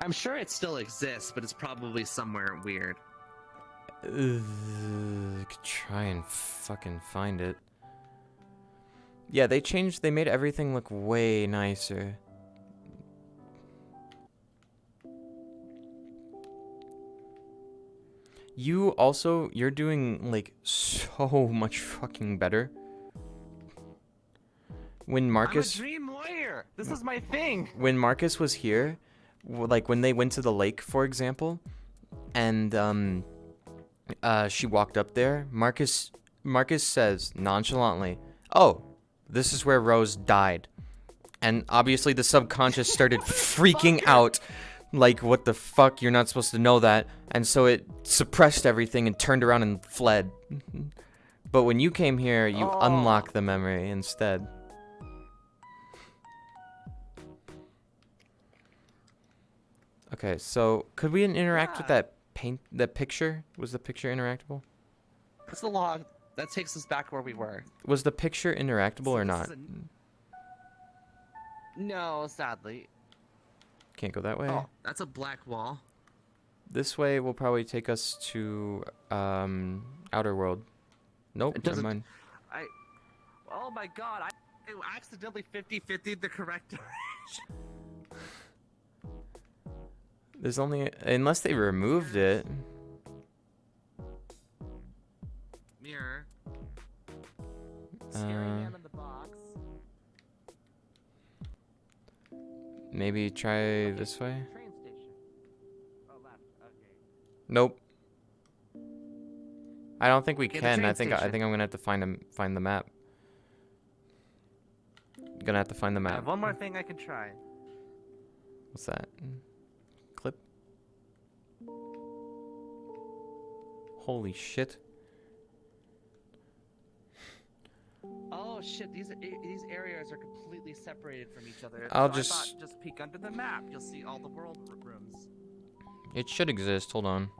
I'm sure it still exists, but it's probably somewhere weird. Could try and fucking find it. Yeah, they made everything look way nicer. You're doing, like, so much fucking better. When Marcus... I'm a dream warrior! This is my thing! When Marcus was here, like, when they went to the lake, for example, and, she walked up there, Marcus says, nonchalantly, "Oh, this is where Rose died." And obviously the subconscious started freaking out. Like, what the fuck? You're not supposed to know that. And so it suppressed everything and turned around and fled. But when you came here, you unlocked the memory instead. Okay, so could we interact with that picture? Was the picture interactable? It's the log. That takes us back where we were. Was the picture interactable or not? No, sadly. Can't go that way. Oh, that's a black wall. This way will probably take us to Outer World. Nope, It never doesn't. mind. Oh my god! I accidentally 50-50'd the correct direction. There's only unless they removed it. Mirror. Scary man in the box. Maybe try this way. Train station. Oh, left. Okay. Nope. I don't think we Okay, the can. train I think I'm station. gonna have to find the map. Gonna have to find the I map. have one more thing I can try. What's that? Clip? Holy shit. Oh shit! These areas are completely separated from each other. I'll So just- I thought just peek under the map. You'll see all the world rooms. It should exist. Hold on.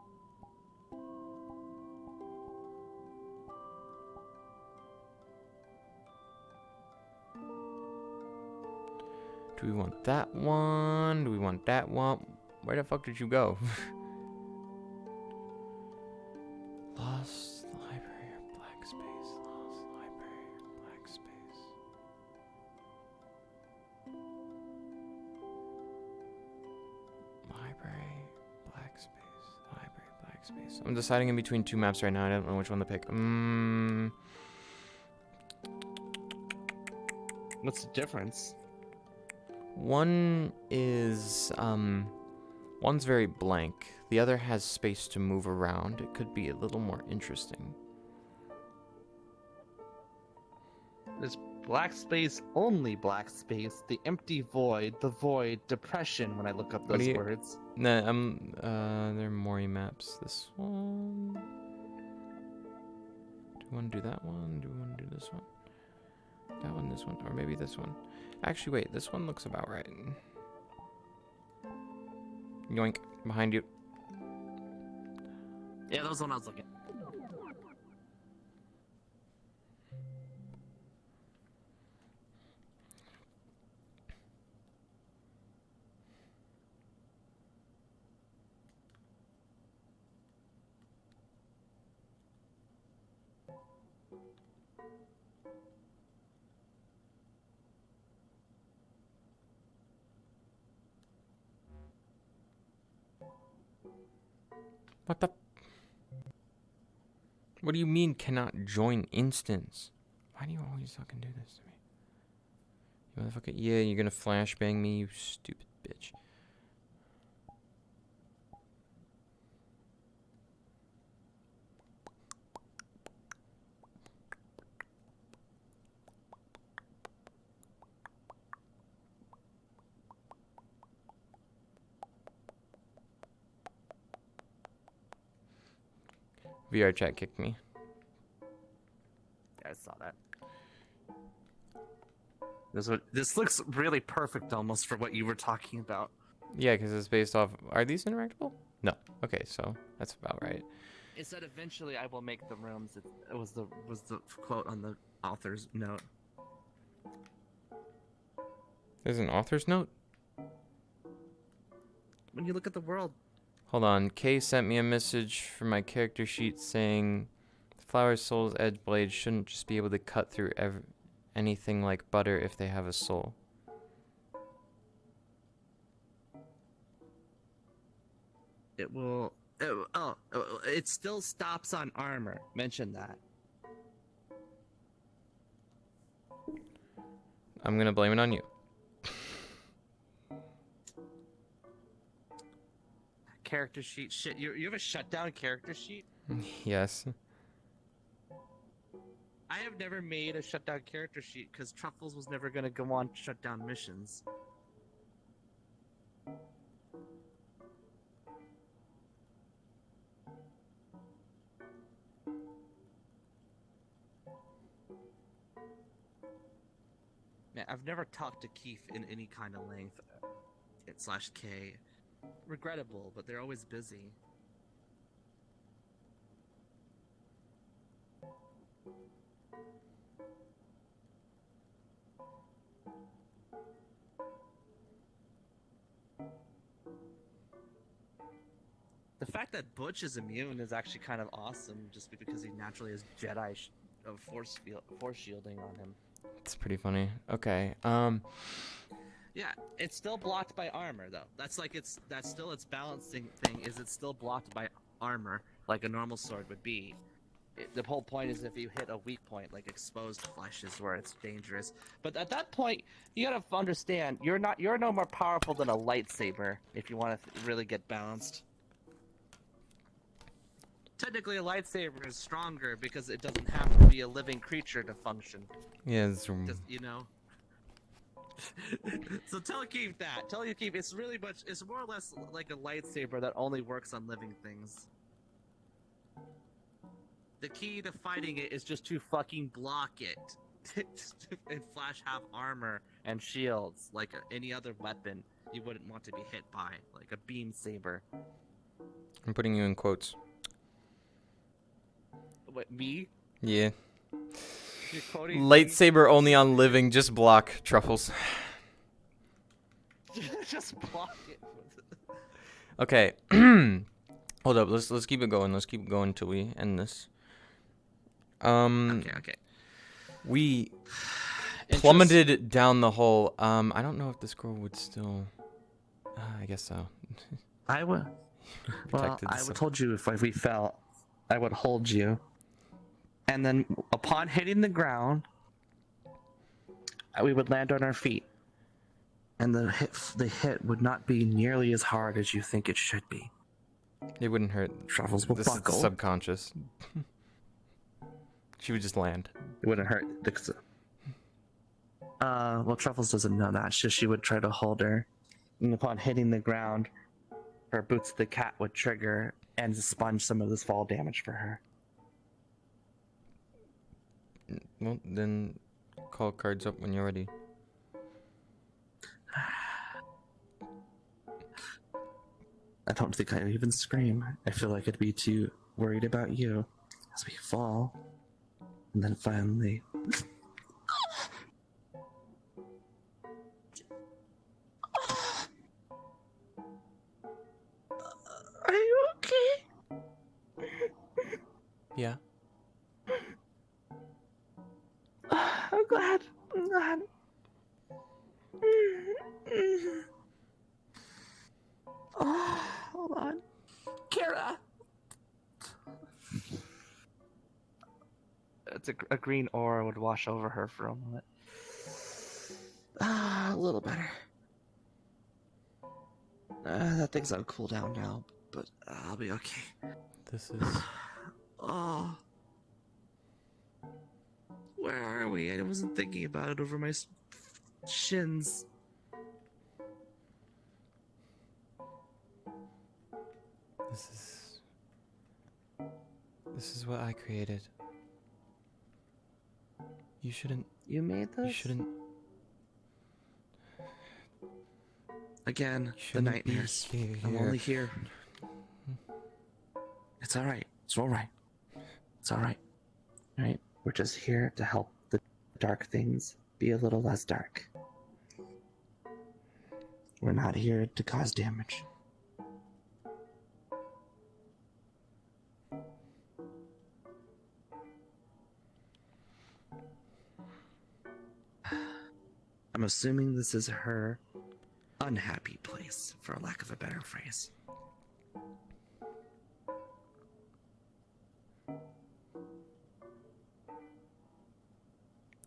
Do we want that one? Do we want that one? Where the fuck did you go? Lost library or black space. Lost library or black space. Library, black space. Library, black space. I'm deciding in between two maps right now. I don't know which one to pick. What's the difference? One is, one's very blank. The other has space to move around. It could be a little more interesting. There's black space, only black space, the empty void, the void, depression when I look up What do those you- words. Nah, they're Mori maps. This one. Do we want to do that one? Do we want to do this one? That one, this one, or maybe this one. Actually, wait, this one looks about right. Yoink, behind you. Yeah, that was the one I was looking. What the? What do you mean cannot join instance? Why do you always fucking do this to me? You motherfucker. Yeah, you're gonna flashbang me, you stupid bitch. VR chat kicked me. Yeah, I saw that. This looks really perfect, almost for what you were talking about. Yeah, because it's based off. Are these interactable? No. Okay, so that's about right. It said eventually I will make the rooms. It was the quote on the author's note. There's an author's note? When you look at the world, Hold on. Kay sent me a message from my character sheet saying the flower soul's edge blades shouldn't just be able to cut through anything like butter if they have a soul. it will. It still stops on armor. Mention that. I'm gonna blame it on you. Character sheet. Shit, you have a shutdown character sheet? Yes. I have never made a shutdown character sheet because Truffles was never gonna go on shutdown missions. Man, I've never talked to Keith in any kind of length. /K. Regrettable, but they're always busy. The fact that Butch is immune is actually kind of awesome, just because he naturally has Jedi of force shielding on him. It's pretty funny. Okay. Yeah, it's still blocked by armor though. That's still its balancing thing. Is it's still blocked by armor like a normal sword would be. The whole point is if you hit a weak point, like exposed flesh is where it's dangerous. But at that point, you gotta understand you're no more powerful than a lightsaber if you want to really get balanced. Technically, a lightsaber is stronger because it doesn't have to be a living creature to function. Yeah, it's, Just, you know. So tell Keith that. Tell you Keith, it's really much. It's more or less like a lightsaber that only works on living things. The key to fighting it is just to fucking block it. And Flash have armor and shields like any other weapon you wouldn't want to be hit by, like a beam saber. I'm putting you in quotes. What, me? Yeah. You're quoting me? Lightsaber only on living, just block, Truffles. Just block it. Okay. Hold up, let's keep it going. Let's keep it going till we end this. Okay. We plummeted down the hole. I don't know if this girl would still. I guess so. I would. Well, Protected, I so- would told you if we fell, I would hold you. And then upon hitting the ground, we would land on our feet. And the hit would not be nearly as hard as you think it should be. It wouldn't hurt. Truffles will This is buckle. subconscious. She would just land. It wouldn't hurt. Well, Truffles doesn't know that. She would try to hold her. And upon hitting the ground, her boots of the cat would trigger and sponge some of this fall damage for her. Well, then call cards up when you're ready. I don't think I'd even scream. I feel like I'd be too worried about you as we fall. And then finally. Are you okay? Yeah. I'm glad. I'm glad. Oh, hold on. Kara! It's a green aura would wash over her for a moment. A little better. That thing's on cooldown now, but I'll be okay. This is. Oh. Where are we? I wasn't thinking about it over my shins. This is what I created. You shouldn't. You made this? You shouldn't. Again, You the shouldn't be nightmares. here. I'm only here. It's alright. It's alright. It's alright. Alright? We're just here to help the dark things be a little less dark. We're not here to cause damage. I'm assuming this is her unhappy place, for lack of a better phrase.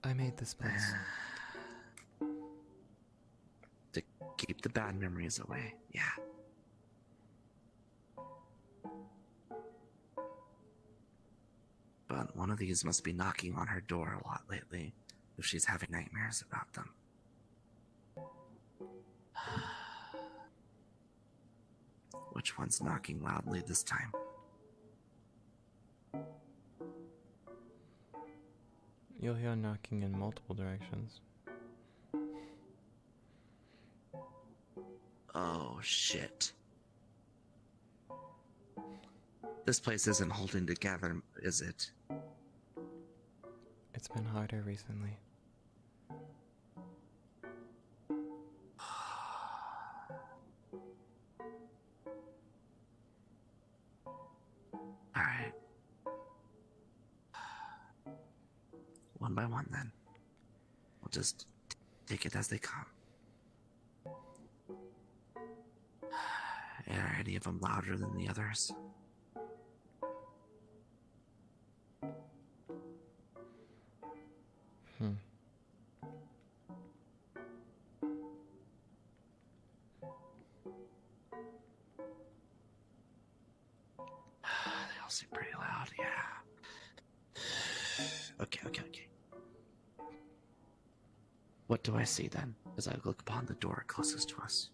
I made this place. To keep the bad memories away, yeah. But one of these must be knocking on her door a lot lately, if she's having nightmares about them. Which one's knocking loudly this time? You'll hear knocking in multiple directions. Oh, shit. This place isn't holding together, is it? It's been harder recently. Alright. One by one, then. We'll just take it as they come. Are any of them louder than the others? They all seem pretty loud, yeah. Okay. What do I see then, as I look upon the door closest to us?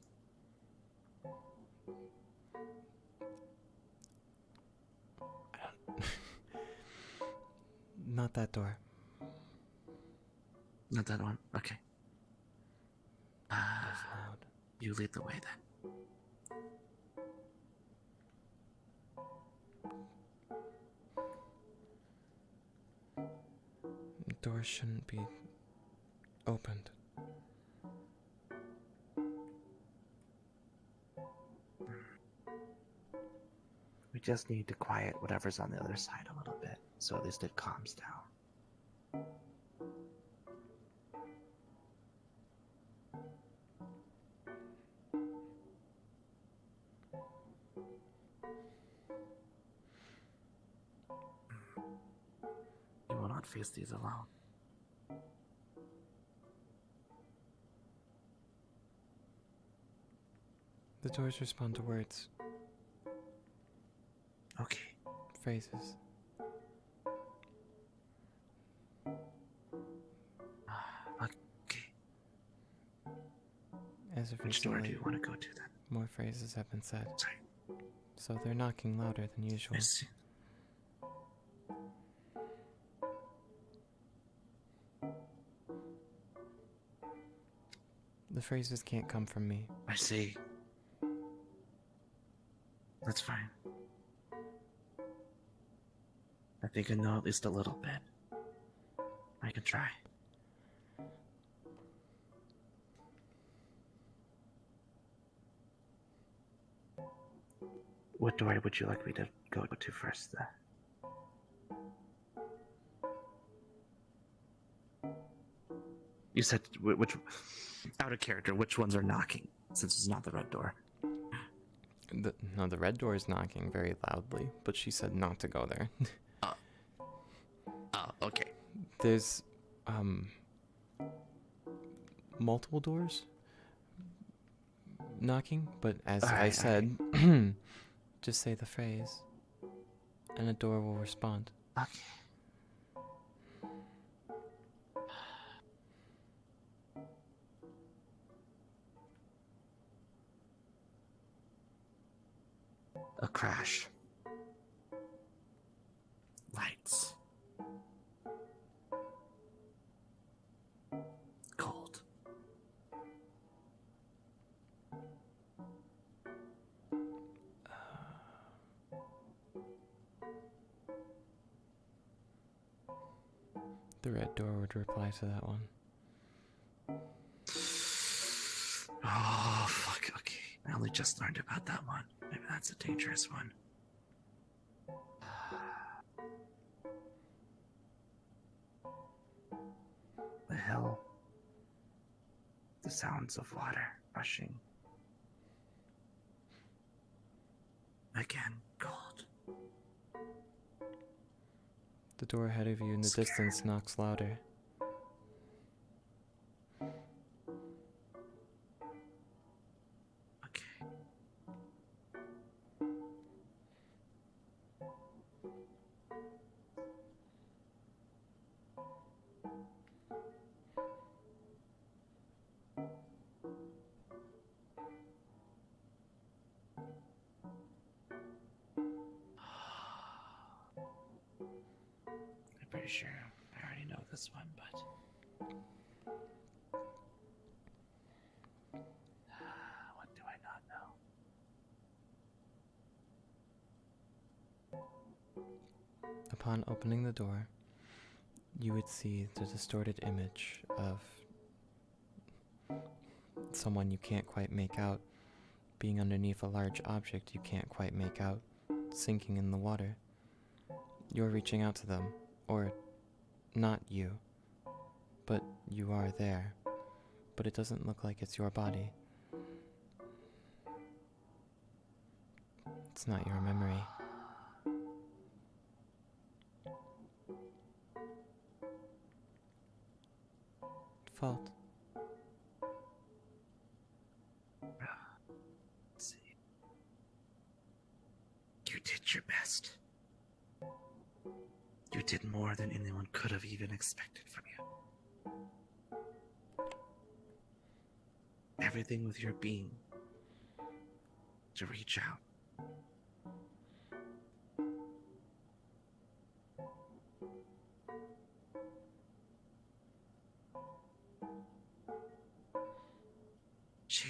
Not that door. Not that one? Okay. It's loud. You lead the way then. The door shouldn't be opened. We just need to quiet whatever's on the other side a little bit, so at least it calms down. You will not face these alone. The doors respond to words, Okay. phrases. Okay. As of Which door do recently, you want to go to then? more phrases have been said, Sorry. so they're knocking louder than usual. I see. The phrases can't come from me. I see. That's fine. I think I know at least a little bit. I can try. What door would you like me to go to first, then? You said which, out of character, which ones are knocking, since it's not the red door? No, the red door is knocking very loudly, but she said not to go there. Oh, okay. There's, multiple doors knocking, but as I Alright, said, just say the phrase, and a door will respond. Okay. A crash. Lights. Cold. The red door would reply to that one. Oh, fuck, okay. I only just learned about that one. Maybe that's a dangerous one. The hill. The sounds of water rushing. Again, cold. The door ahead of you in the Scared. distance knocks louder. Okay. I'm pretty sure I already know this one, but what do I not know? Upon opening the door, you would see the distorted image of someone you can't quite make out being underneath a large object you can't quite make out, sinking in the water. You're reaching out to them, or not you, but you are there. But it doesn't look like it's your body. It's not your memory. Fault. Let's see. You did your best. You did more than anyone could have even expected from you. everything with your being to reach out. She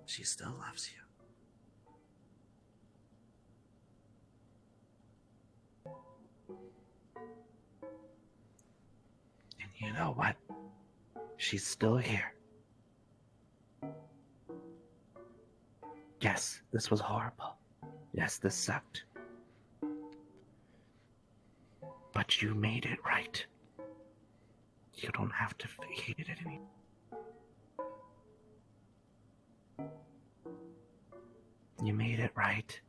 She still loves you. And you know what? She's still here. Yes, this was horrible. Yes, this sucked. But you made it right. You don't have to hate it anymore. You made it right.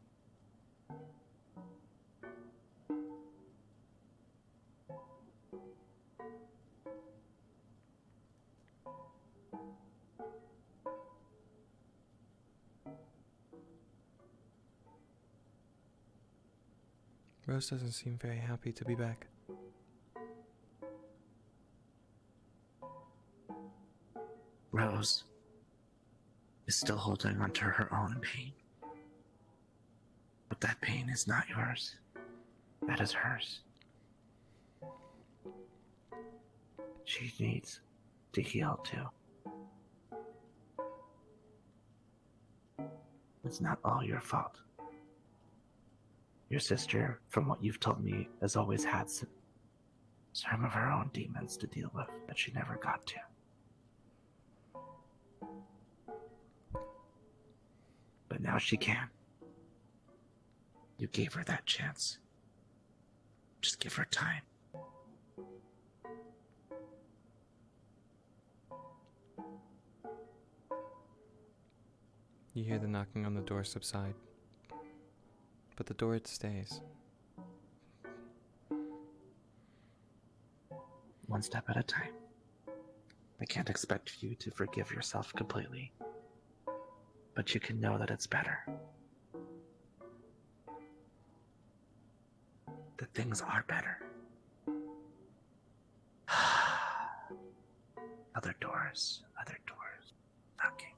Rose doesn't seem very happy to be back. Rose is still holding on to her own pain. But that pain is not yours. That is hers. She needs to heal too. It's not all your fault. Your sister, from what you've told me, has always had some of her own demons to deal with that she never got to. But now she can. You gave her that chance. Just give her time. You hear the knocking on the door subside, but the door stays. One step at a time. I can't expect you to forgive yourself completely, but you can know that it's better. That things are better. Other doors knocking.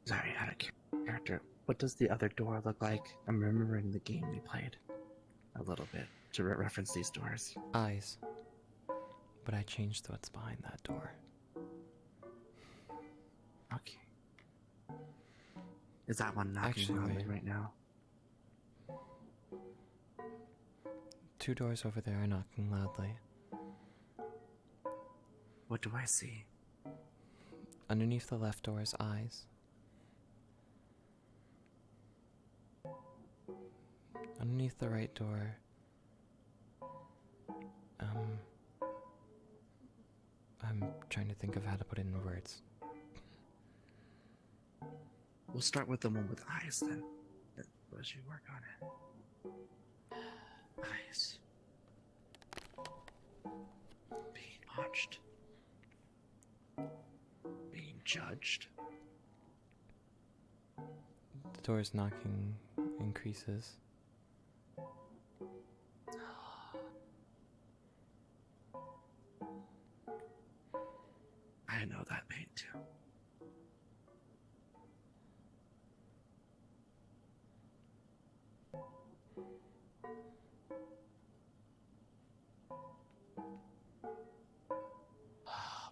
Sorry, out of character. What does the other door look like? I'm remembering the game we played a little bit to reference these doors. Eyes. But I changed what's behind that door. Okay. Is that one knocking Actually, loudly wait. right now? 2 doors over there are knocking loudly. What do I see? Underneath the left door is eyes. Underneath the right door, I'm trying to think of how to put it in words. We'll start with the one with eyes then, as you work on it. Eyes. Being watched. Being judged. The door's knocking increases. I know that pain too.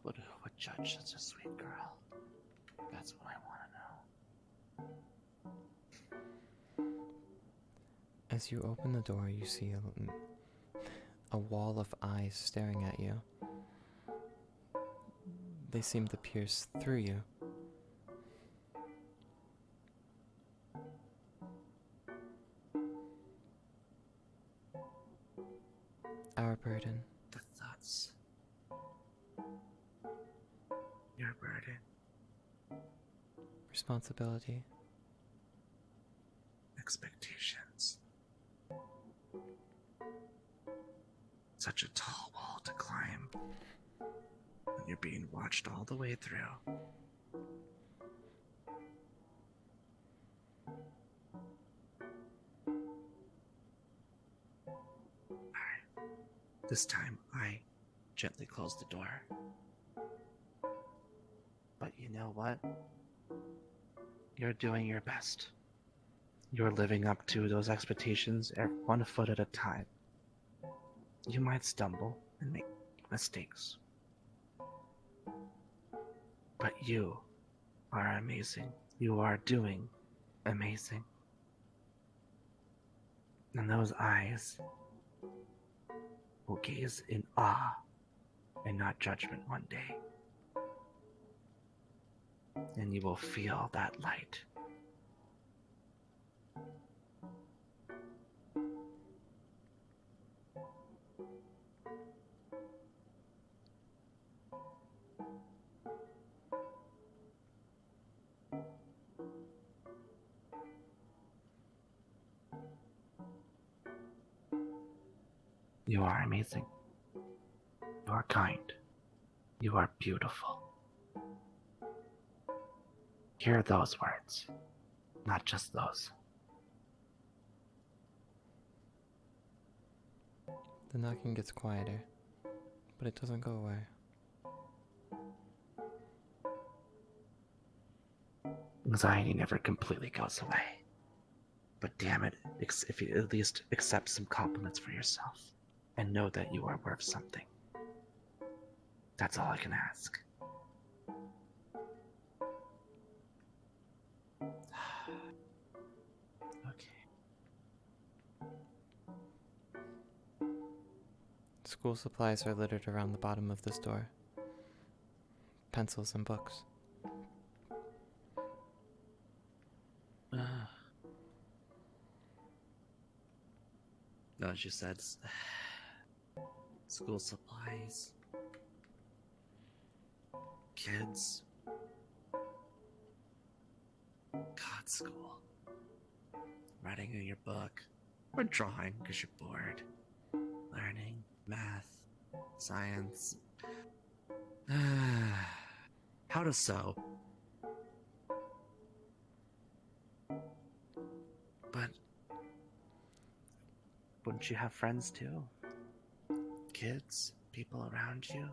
What judge such a sweet girl? That's what I want to know. As you open the door, you see a wall of eyes staring at you. They seem to pierce through you. burden. The thoughts. Your burden. Responsibility. Expectations. Such a tall wall to climb when you're being watched all the way through. Alright. This time I gently close the door. But you know what? You're doing your best. You're living up to those expectations 1 foot at a time. You might stumble and make mistakes. But you are amazing. You are doing amazing. And those eyes will gaze in awe and not judgment one day. And you will feel that light. You are amazing. You are kind. You are beautiful. Hear those words, not just those. The knocking gets quieter, but it doesn't go away. Anxiety never completely goes away. But damn it, if you at least accept some compliments for yourself and know that you are worth something. That's all I can ask. Okay. School supplies are littered around the bottom of this door. Pencils and books. No, she said school supplies, kids, God, school, writing in your book, or drawing because you're bored, learning, math, science, how to sew. But wouldn't you have friends too? Kids, people around you?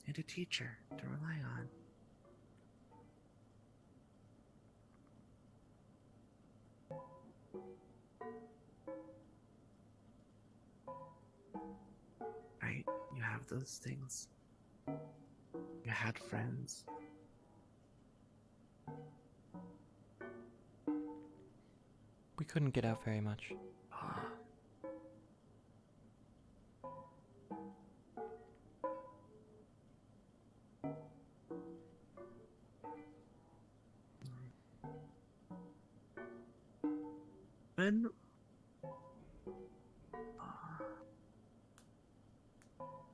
And a teacher to rely on. Right? You have those things. You had friends. We couldn't get out very much. When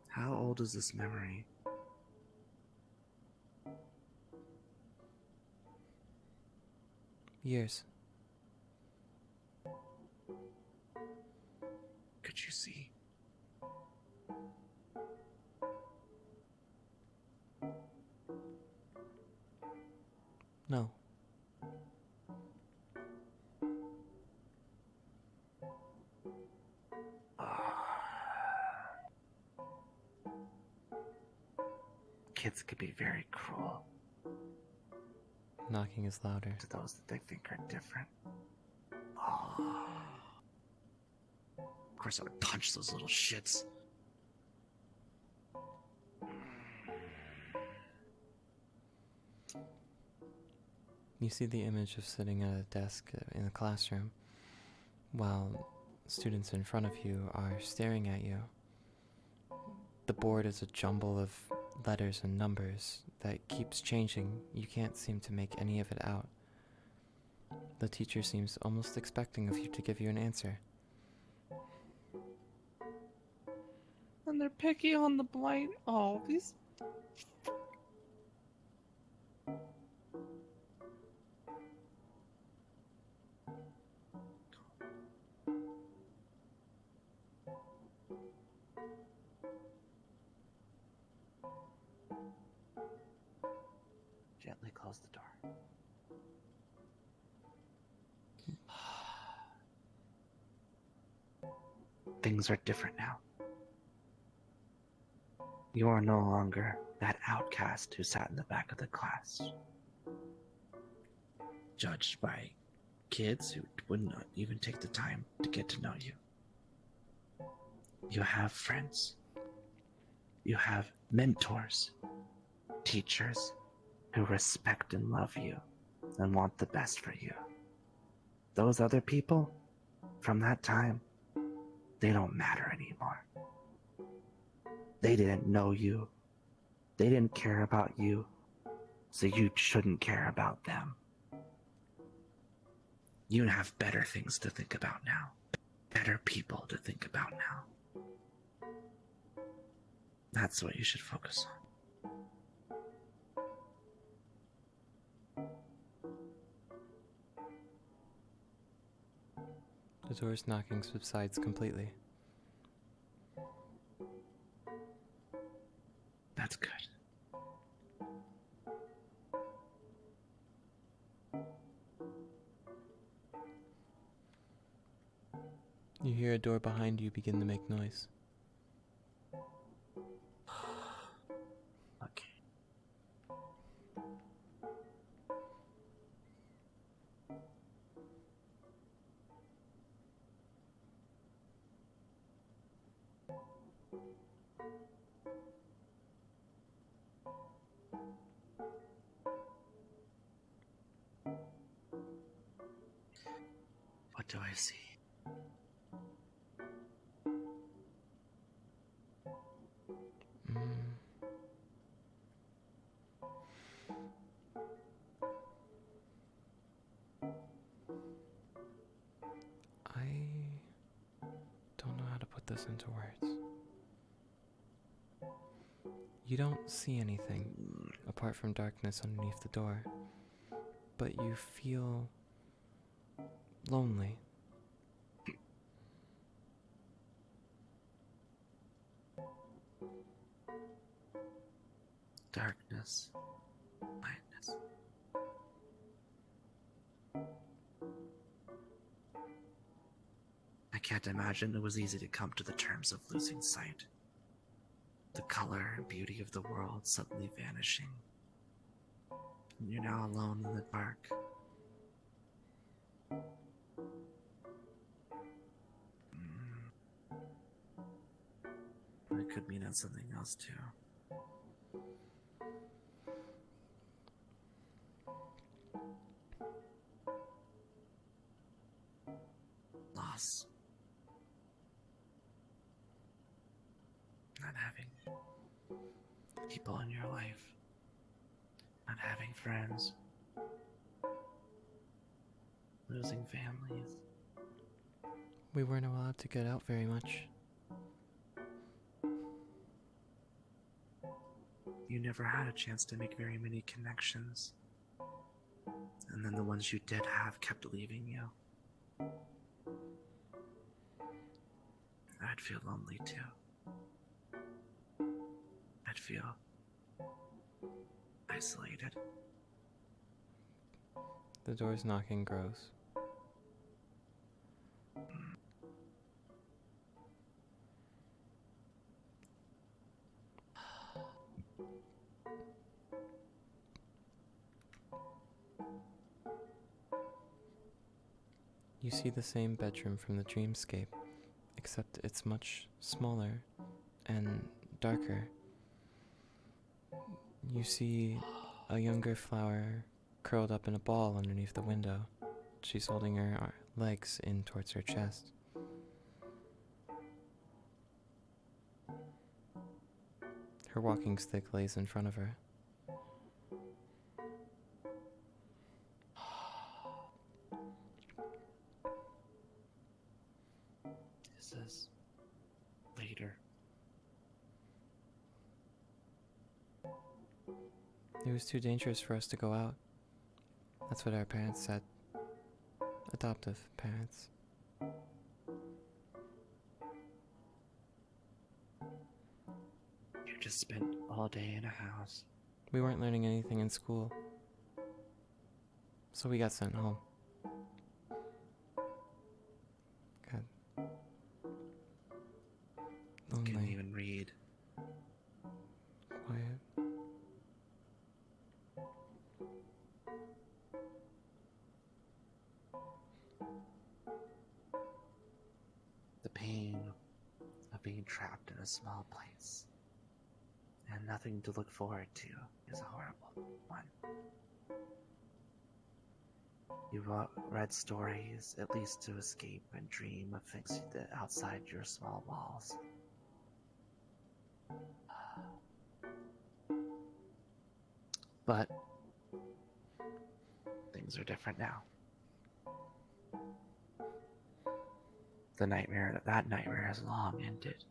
how old is this memory? Years. Could you see? No. Kids can be very cruel Knocking is louder. to those that they think are different. Of course I would punch those little shits. You see the image of sitting at a desk in a classroom while students in front of you are staring at you. The board is a jumble of letters and numbers that keeps changing. You can't seem to make any of it out. The teacher seems almost expecting of you to give you an answer. And they're picky on the blind. Oh, these. Gently close the door. Things are different now. You are no longer that outcast who sat in the back of the class, judged by kids who would not even take the time to get to know you. You have friends. You have mentors, teachers who respect and love you and want the best for you. Those other people, from that time, they don't matter anymore. They didn't know you. They didn't care about you, so you shouldn't care about them. You have better things to think about now. Better people to think about now. That's what you should focus on. The door's knocking subsides completely. That's good. You hear a door behind you begin to make noise. Okay. What do I see? I don't know how to put this into words. You don't see anything apart from darkness underneath the door, but you feel lonely. Darkness. Blindness. I can't imagine it was easy to come to the terms of losing sight. The color and beauty of the world suddenly vanishing. And you're now alone in the dark. It could mean something else too. Loss. Not having people in your life. Not having friends. Losing families. We weren't allowed to get out very much. You never had a chance to make very many connections. And then the ones you did have kept leaving you. I'd feel lonely too. I'd feel isolated. The door's knocking grows. You see the same bedroom from the dreamscape, except it's much smaller and darker. You see a younger flower curled up in a ball underneath the window. She's holding her legs in towards her chest. Her walking stick lays in front of her. It was too dangerous for us to go out. That's what our parents said. Adoptive parents. You just spent all day in a house. We weren't learning anything in school. So we got sent home. God. Couldn't Lonely. even read. Quiet. The pain of being trapped in a small place and nothing to look forward to is a horrible one. You read stories at least to escape and dream of things outside your small walls. But things are different now. That nightmare has long ended.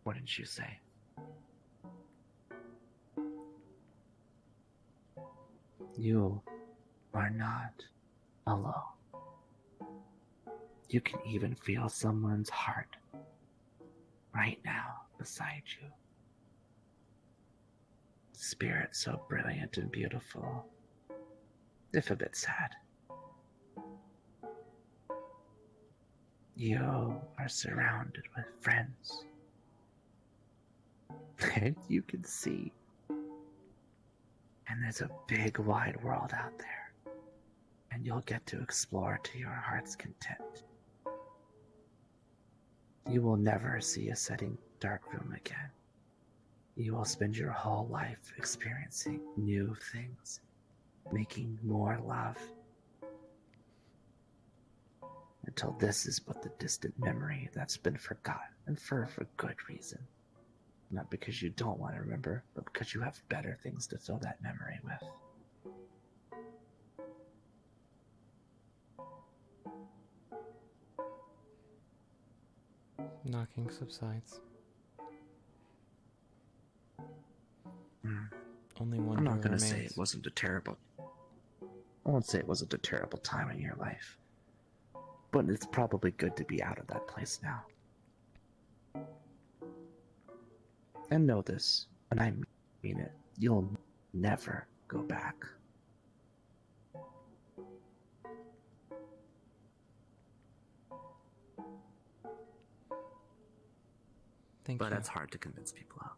Wouldn't you say? You are not alone. You can even feel someone's heart right now beside you. Spirit so brilliant and beautiful, if a bit sad. You are surrounded with friends. And you can see. And there's a big wide world out there. And you'll get to explore to your heart's content. You will never see a setting dark room again. You will spend your whole life experiencing new things, making more love, until this is but the distant memory that's been forgotten, and for good reason. Not because you don't want to remember, but because you have better things to fill that memory with. Knocking subsides. Only one I'm door not going to say remains. it wasn't a terrible... I won't say it wasn't a terrible time in your life. But it's probably good to be out of that place now. And know this, and I mean it, you'll never go back. Thank But you. that's hard to convince people of.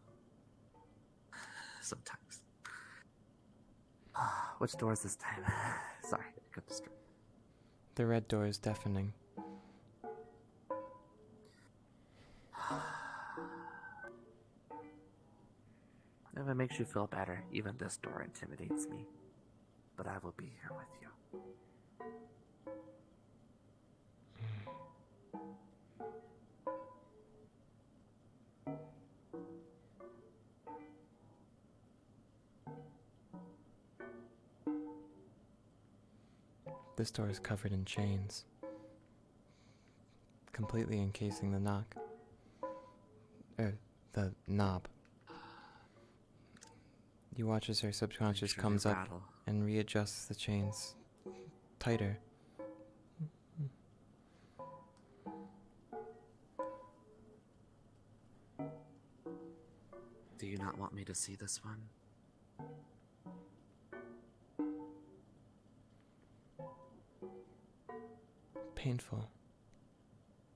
Sometimes. Which door is this time? Sorry, I got distracted. The red door is deafening. If it makes you feel better, even this door intimidates me. But I will be here with you. This door is covered in chains, completely encasing the knock. The knob. You watch as her subconscious Sure comes they up rattle. and readjusts the chains tighter. Do you not want me to see this one? Painful.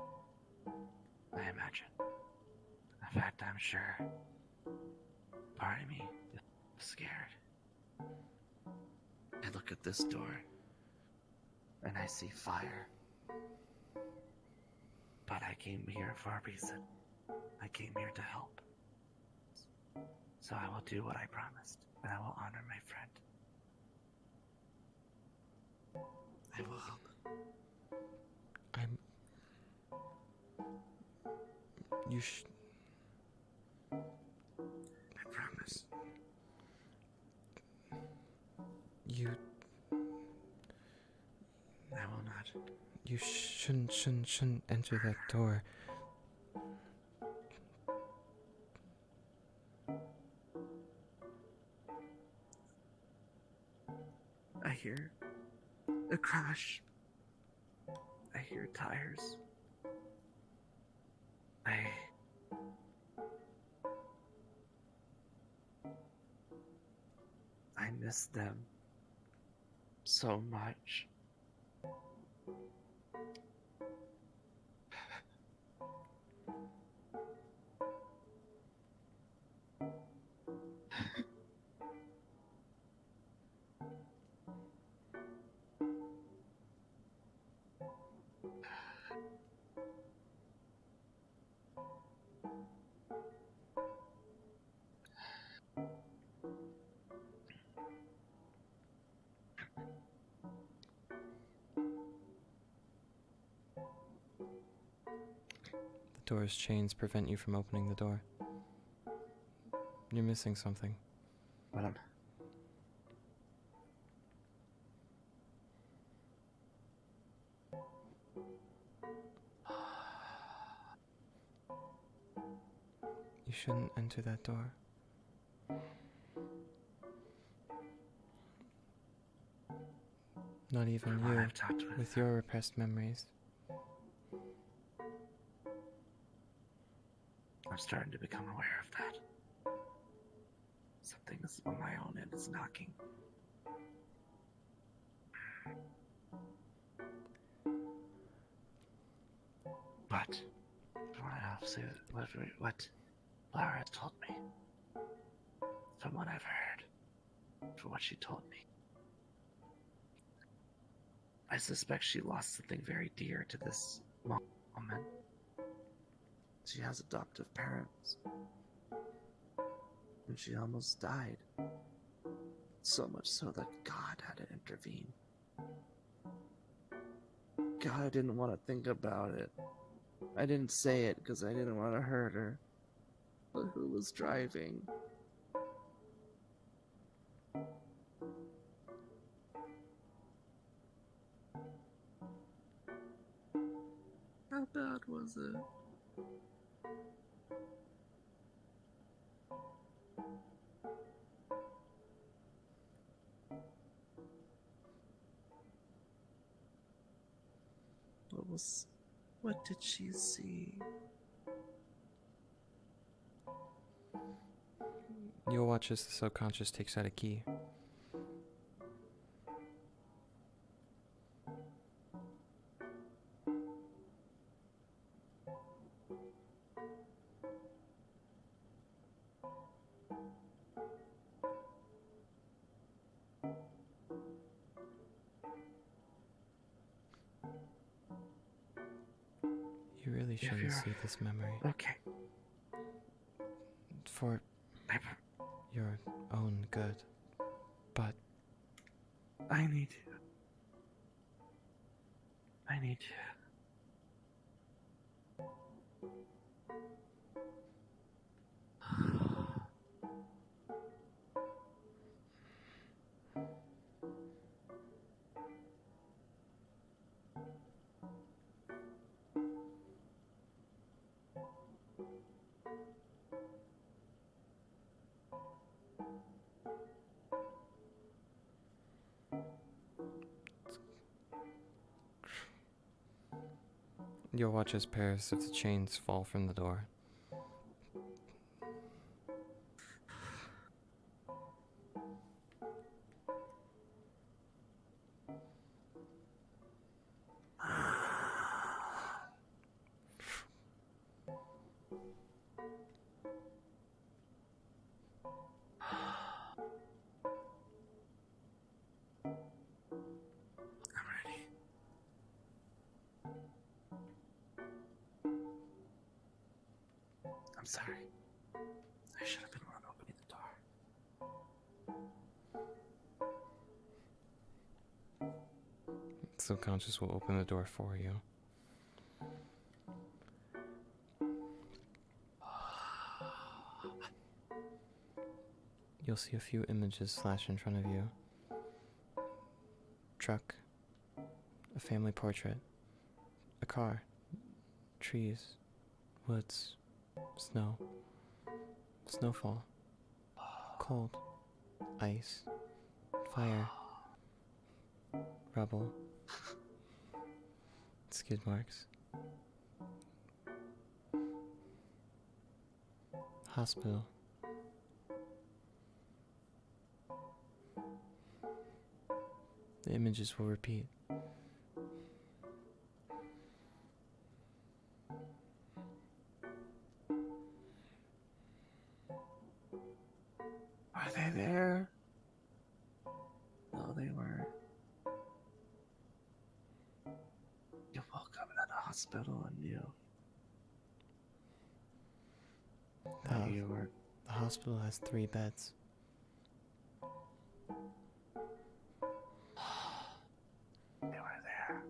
I imagine. In fact, I'm sure. Part of me is scared. I look at this door, and I see fire. But I came here for a reason. I came here to help. So I will do what I promised, and I will honor my friend. I will help. I promise. I will not. You shouldn't enter that door. hear a crash. I hear tires. I miss them so much. The door's chains prevent you from opening the door. You're missing something. But You shouldn't enter that door. Not even from what you, I've talked with your repressed memories. I'm starting to become aware of that. Something is on my own end is knocking. But from what Laura has told me, from what I've heard, from what she told me, I suspect she lost something very dear to this woman. She has adoptive parents. And she almost died. So much so that God had to intervene. God didn't want to think about it. I didn't say it because I didn't want to hurt her. But who was driving? How bad was it? What did she see? You'll watch as the subconscious takes out a key. You really shouldn't you're- see this memory. Okay. For your own good. But I need you. I need you. you'll watch as pairs of the chains fall from the door. I'm ready. I'm sorry. I should have been the one opening the door. Subconscious will open the door for you. You'll see a few images flash in front of you. Truck, a family portrait, a car, trees, woods, snow, snowfall, cold, ice, fire, Rubble. Skid marks. Hospital. The images will repeat. Are they there? No, they weren't. You woke up in a hospital and you were. The hospital has 3 beds. They were there.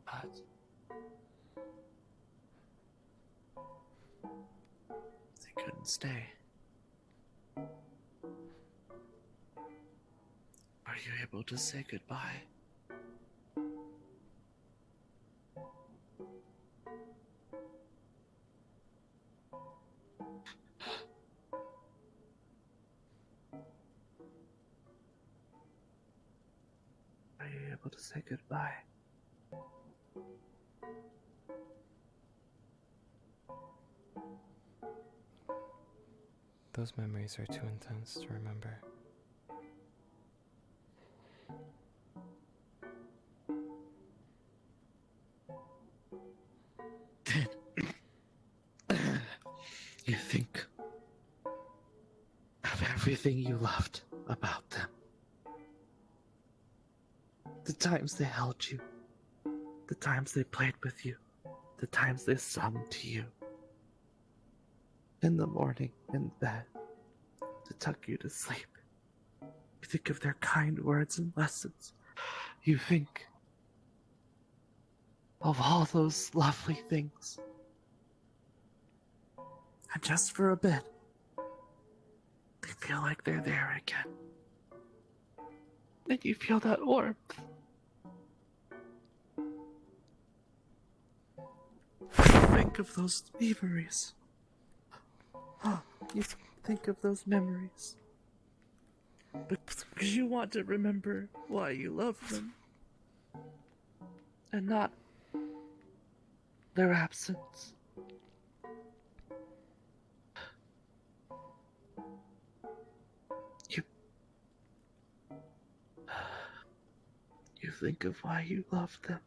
But they couldn't stay. Are you able to say goodbye? Are you able to say goodbye? Those memories are too intense to remember. You think of everything you loved about them. The times they held you, the times they played with you, the times they sung to you. In the morning, in bed, to tuck you to sleep. You think of their kind words and lessons. You think of all those lovely things. And just for a bit, they feel like they're there again. And you feel that warmth. Think of those memories. You think of those memories. Because you want to remember why you love them. And not their absence. You think of why you love them.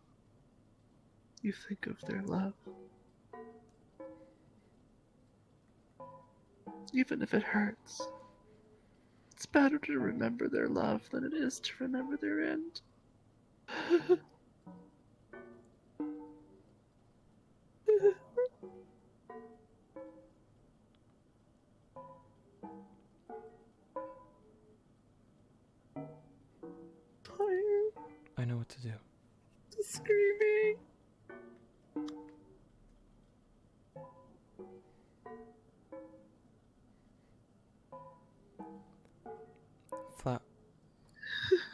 You think of their love. Even if it hurts. It's better to remember their love than it is to remember their end. Tired. I know what to do. Screaming.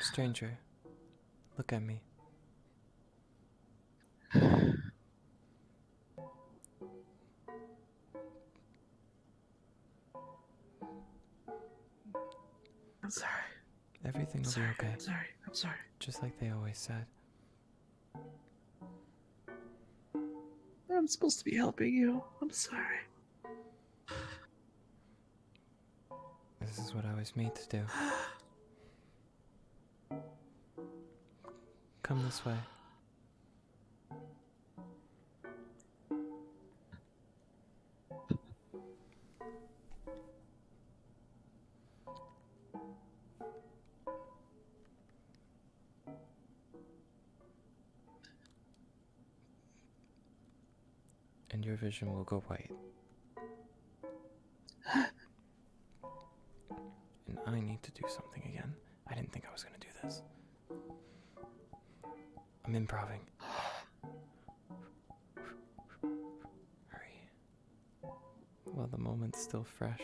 Stranger, look at me. I'm sorry. Everything will be okay. I'm sorry. Just like they always said. I'm supposed to be helping you. I'm sorry. This is what I was made to do. Come this way. And your vision will go white. And I need to do something again. I didn't think I was gonna do this. I'm improving. Hurry. While the moment's still fresh.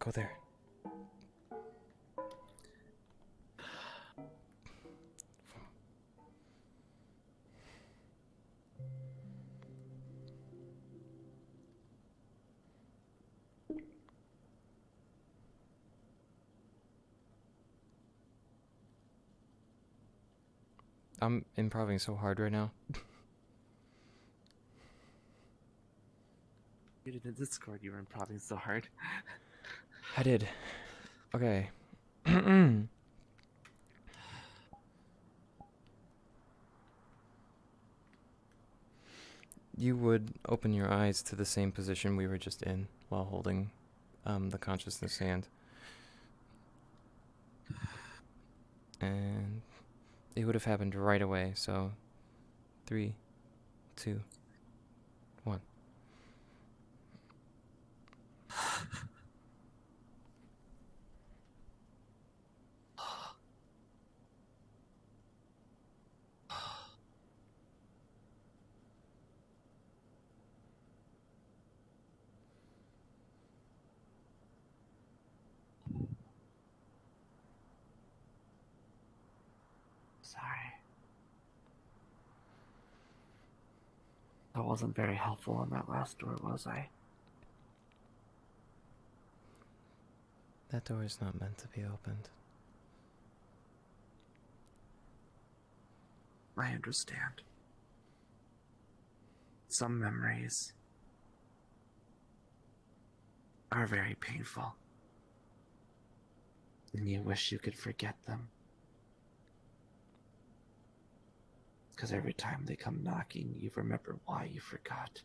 Go there. I'm improving so hard right now. You did in Discord, you were improving so hard. I did. Okay. You would open your eyes to the same position we were just in while holding the consciousness hand. And it would have happened right away, so 3, 2, 1. Sorry. I wasn't very helpful on that last door, was I? That door is not meant to be opened. I understand. Some memories are very painful. And you wish you could forget them. Because every time they come knocking, you remember why you forgot.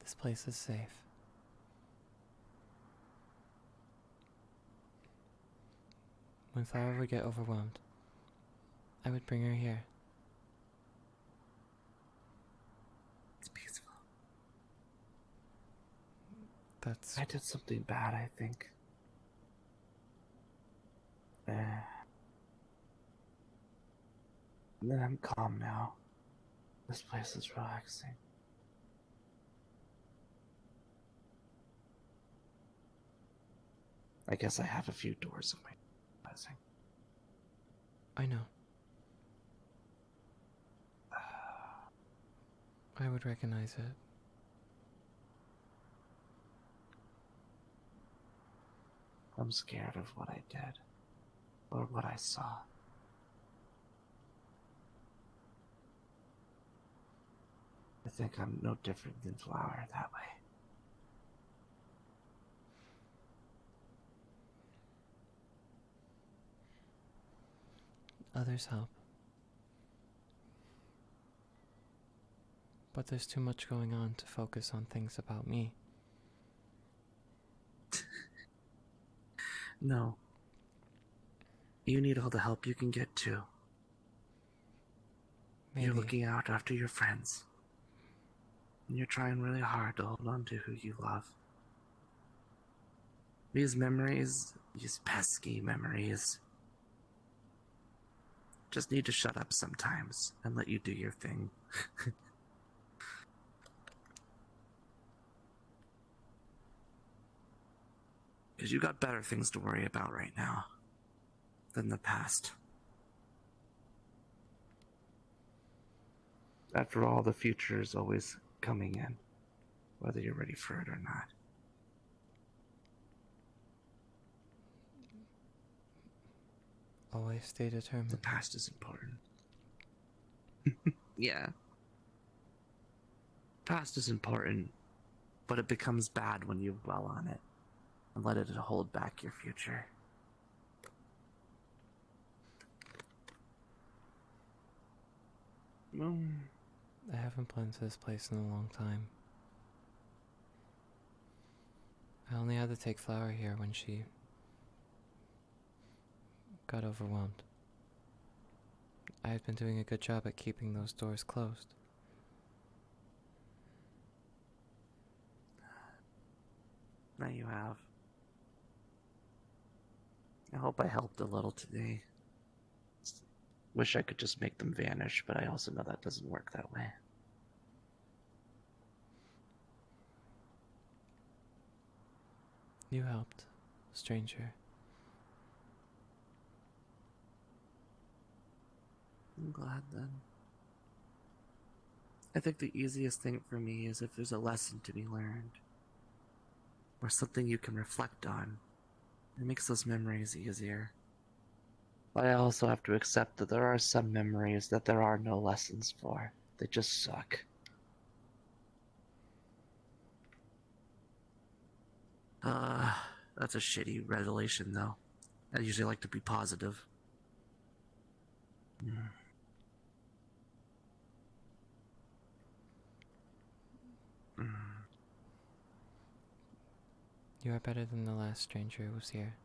This place is safe. When Flower would get overwhelmed, I would bring her here. It's peaceful. That's... I did something bad, I think. And then I'm calm now. This place is relaxing. I guess I have a few doors of my realizing. I know. I would recognize it. I'm scared of what I did, or what I saw. I think I'm no different than Flower that way. Others help. But there's too much going on to focus on things about me. No. You need all the help you can get too. Maybe. You're looking out after your friends. And you're trying really hard to hold on to who you love. These memories, these pesky memories, just need to shut up sometimes and let you do your thing. Because you got better things to worry about right now than the past. After all, the future is always coming in, whether you're ready for it or not. Always stay The determined. past is important. Yeah. Past is important, but it becomes bad when you dwell on it and let it hold back your future. I haven't been to this place in a long time. I only had to take Flower here when she got overwhelmed. I had been doing a good job at keeping those doors closed. Now you have. I hope I helped a little today. wish I could just make them vanish, but I also know that doesn't work that way. You helped, stranger. I'm glad then. I think the easiest thing for me is if there's a lesson to be learned, or something you can reflect on. It makes those memories easier. But I also have to accept that there are some memories that there are no lessons for. They just suck. That's a shitty revelation, though. I usually like to be positive. Mm. Mm. You are better than the last stranger who was here.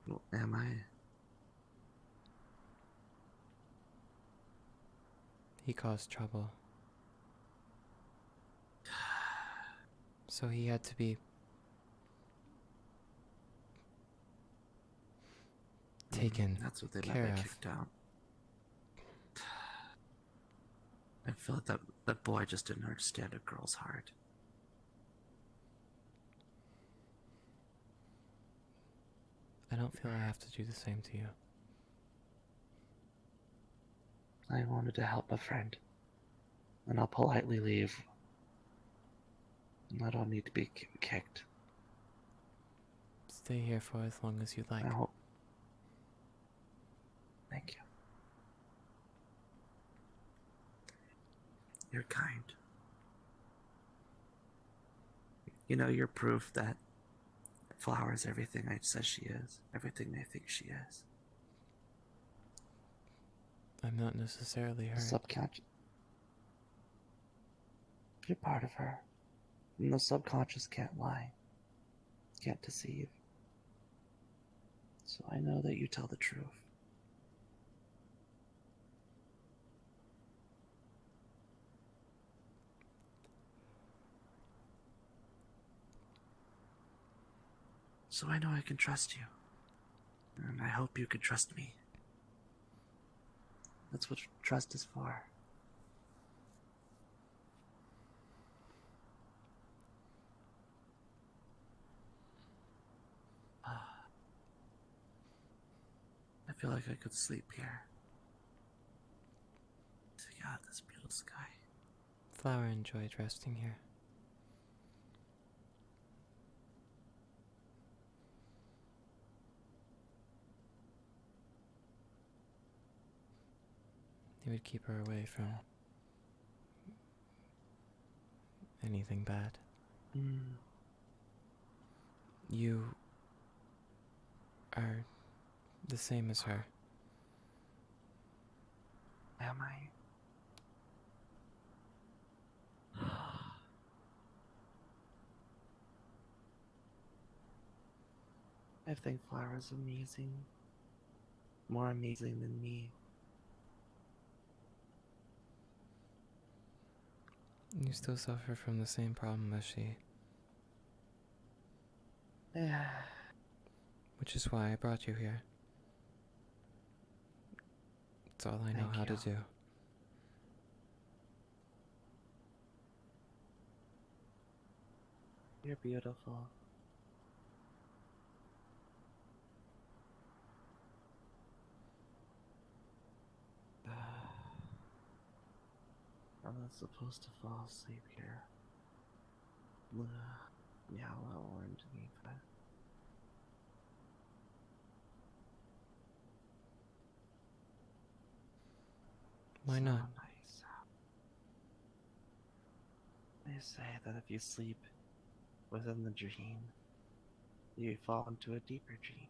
Well, am I? He caused trouble. So he had to be taken That's what they meant care by of. kicked out. I feel like that boy just didn't understand a girl's heart. I don't feel I have to do the same to you. I wanted to help a friend, and I'll politely leave. I don't need to be kicked. Stay here for as long as you like. I hope. Thank you. You're kind. You know, you're proof that Flower is everything I says she is, everything they think she is. I'm not necessarily her. Subconscious. You're part of her. And the subconscious can't lie, can't deceive. So I know that you tell the truth. So I know I can trust you. And I hope you can trust me. That's what trust is for. I feel like I could sleep here. Take out this beautiful sky. Flower enjoyed resting here. He would keep her away from anything bad. You are the same as her. Am I? I think Flower's amazing. More amazing than me. You still suffer from the same problem as she, Yeah. which is why I brought you here. It's all I know Thank how to you. do. You're beautiful. I'm not supposed to fall asleep here. Yeah, well, orange me, but Why so not? nice. They say that if you sleep within the dream, you fall into a deeper dream.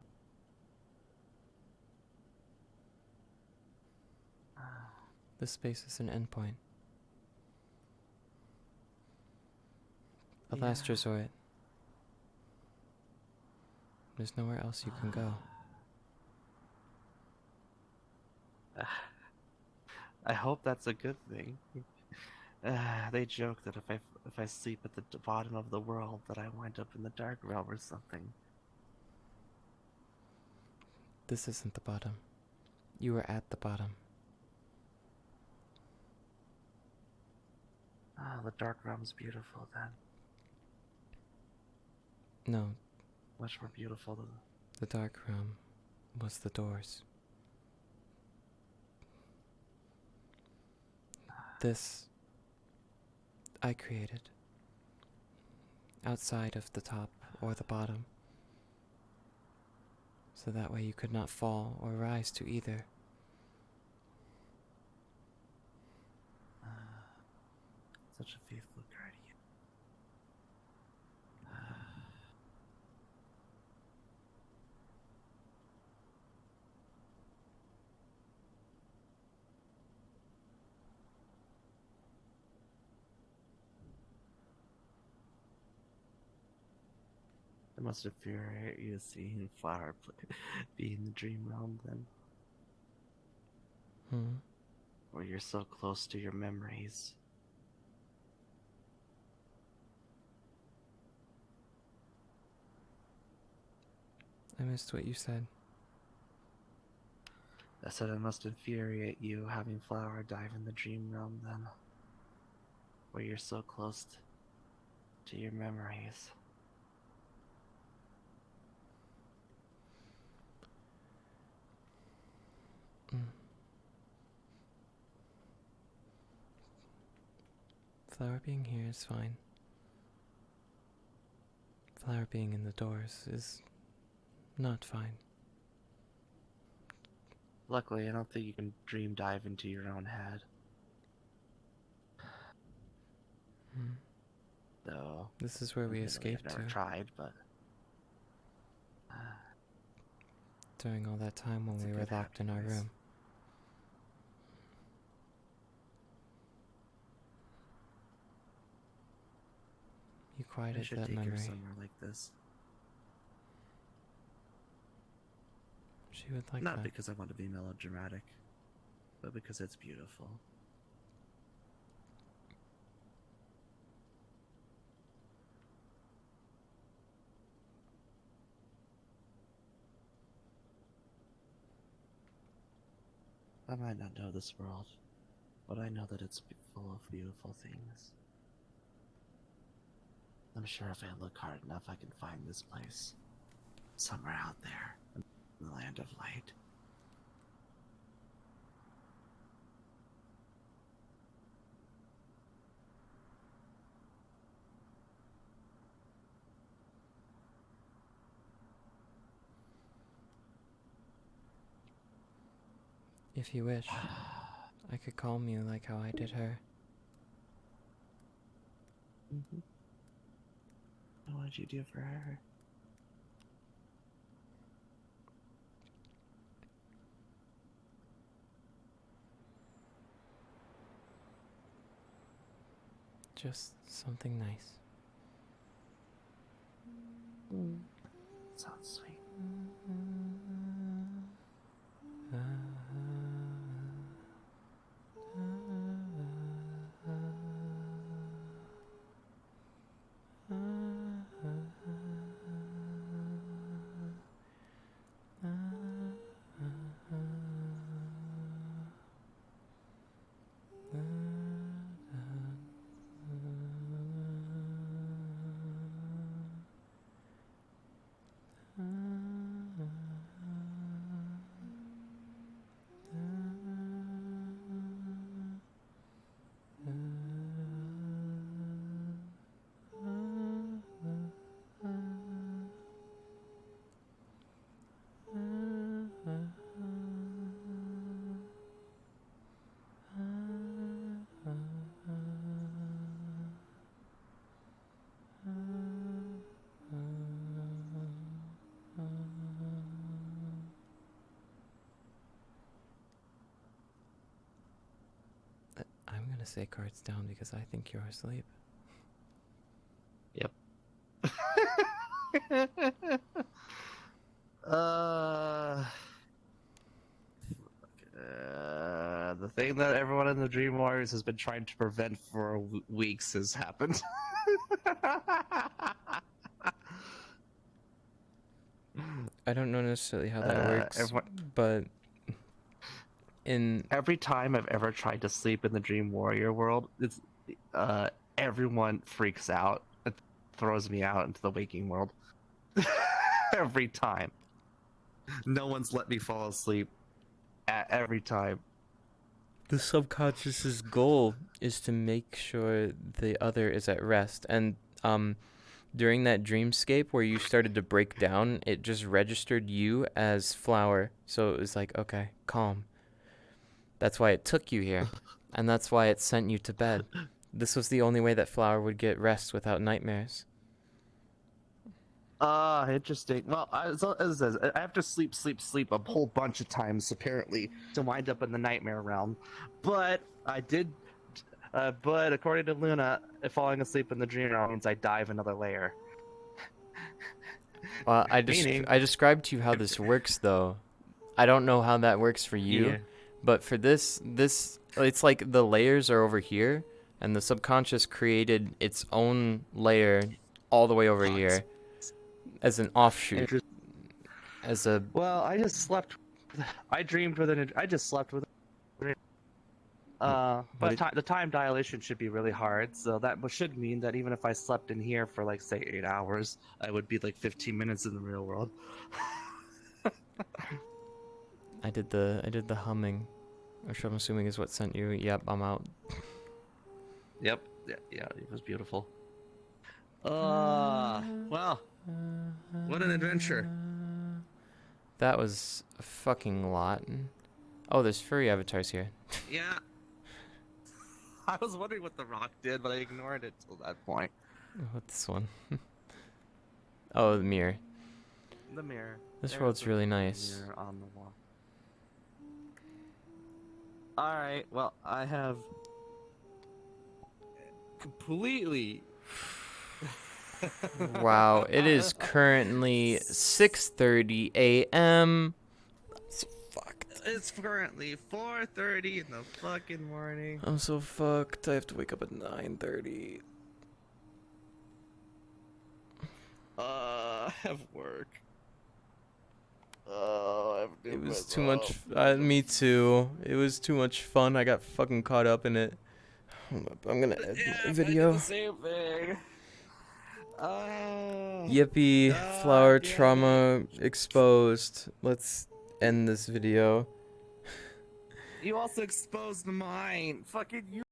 This space is an endpoint. A last Yeah. resort. There's nowhere else you can go. I hope that's a good thing. They joke that if I sleep at the bottom of the world, that I wind up in the dark realm or something. This isn't the bottom. You were at the bottom. Ah, the dark realm's beautiful then. No, Much more beautiful than... the dark room was the doors. This I created. Outside of the top or the bottom. So that way you could not fall or rise to either. Such a faithful guardian. It must infuriate you seeing Flower be in the dream realm then, where you're so close to your memories. I missed what you said. I said it must infuriate you having Flower dive in the dream realm then, where you're so close to your memories. Flower being here is fine. Flower being in the doors is not fine. Luckily, I don't think you can dream dive into your own head. Though. This is where we escaped I've never to tried, but during all that time when It's a we were good locked in our happiness. room. You I quieted should that take her memory. somewhere like this. She would like Not that. because I want to be melodramatic, but because it's beautiful. I might not know this world, but I know that it's full of beautiful things. I'm sure if I look hard enough, I can find this place. Somewhere out there, in the land of light. If you wish, I could calm you like how I did her. What did you do for her? Just something nice. Sounds sweet. I'm gonna say cards down because I think you're asleep. Yep. The thing that everyone in the Dream Warriors has been trying to prevent for weeks has happened. I don't know necessarily how that works, everyone, but in every time I've ever tried to sleep in the Dream Warrior world, it's everyone freaks out and throws me out into the waking world. Every time. No one's let me fall asleep every time. the subconscious's goal is to make sure the other is at rest, and during that dreamscape where you started to break down, it just registered you as Flower, so it was like, okay, calm. That's why it took you here, and that's why it sent you to bed. This was the only way that Flower would get rest without nightmares. Interesting. Well, as it says, I have to sleep a whole bunch of times apparently to wind up in the nightmare realm. But I did. But according to Luna, falling asleep in the dream realm means I dive another layer. Well, I Meaning- described to you how this works, though. I don't know how that works for you, Yeah. but for this, it's like the layers are over here, and the subconscious created its own layer all the way over here as an offshoot, Interest- as a Well, I just slept. I dreamed with an. I just slept with. But did- the time dilation should be really hard, so that should mean that even if I slept in here for like say 8 hours, I would be like 15 minutes in the real world. I did the humming, which I'm assuming is what sent you. Yep, I'm out. Yep. Yeah, it was beautiful. Well, what an adventure. That was a fucking lot. Oh, there's furry avatars here. Yeah. I was wondering what the rock did, but I ignored it till that point. What's this one? Oh, the mirror. The mirror. This There's world's the really nice. mirror on the wall. Alright, well, I have completely. Wow, it is currently 6:30 a.m. So fucked. It's currently 4:30 in the fucking morning. I'm so fucked. I have to wake up at 9:30. I have work. Oh, I have to do It was my too much. job. Me too. It was too much fun. I got fucking caught up in it. I'm gonna edit Yeah, my I video. did the same thing. Yippee! God Flower damn trauma exposed. Let's end this video. You also exposed mine. Fucking you.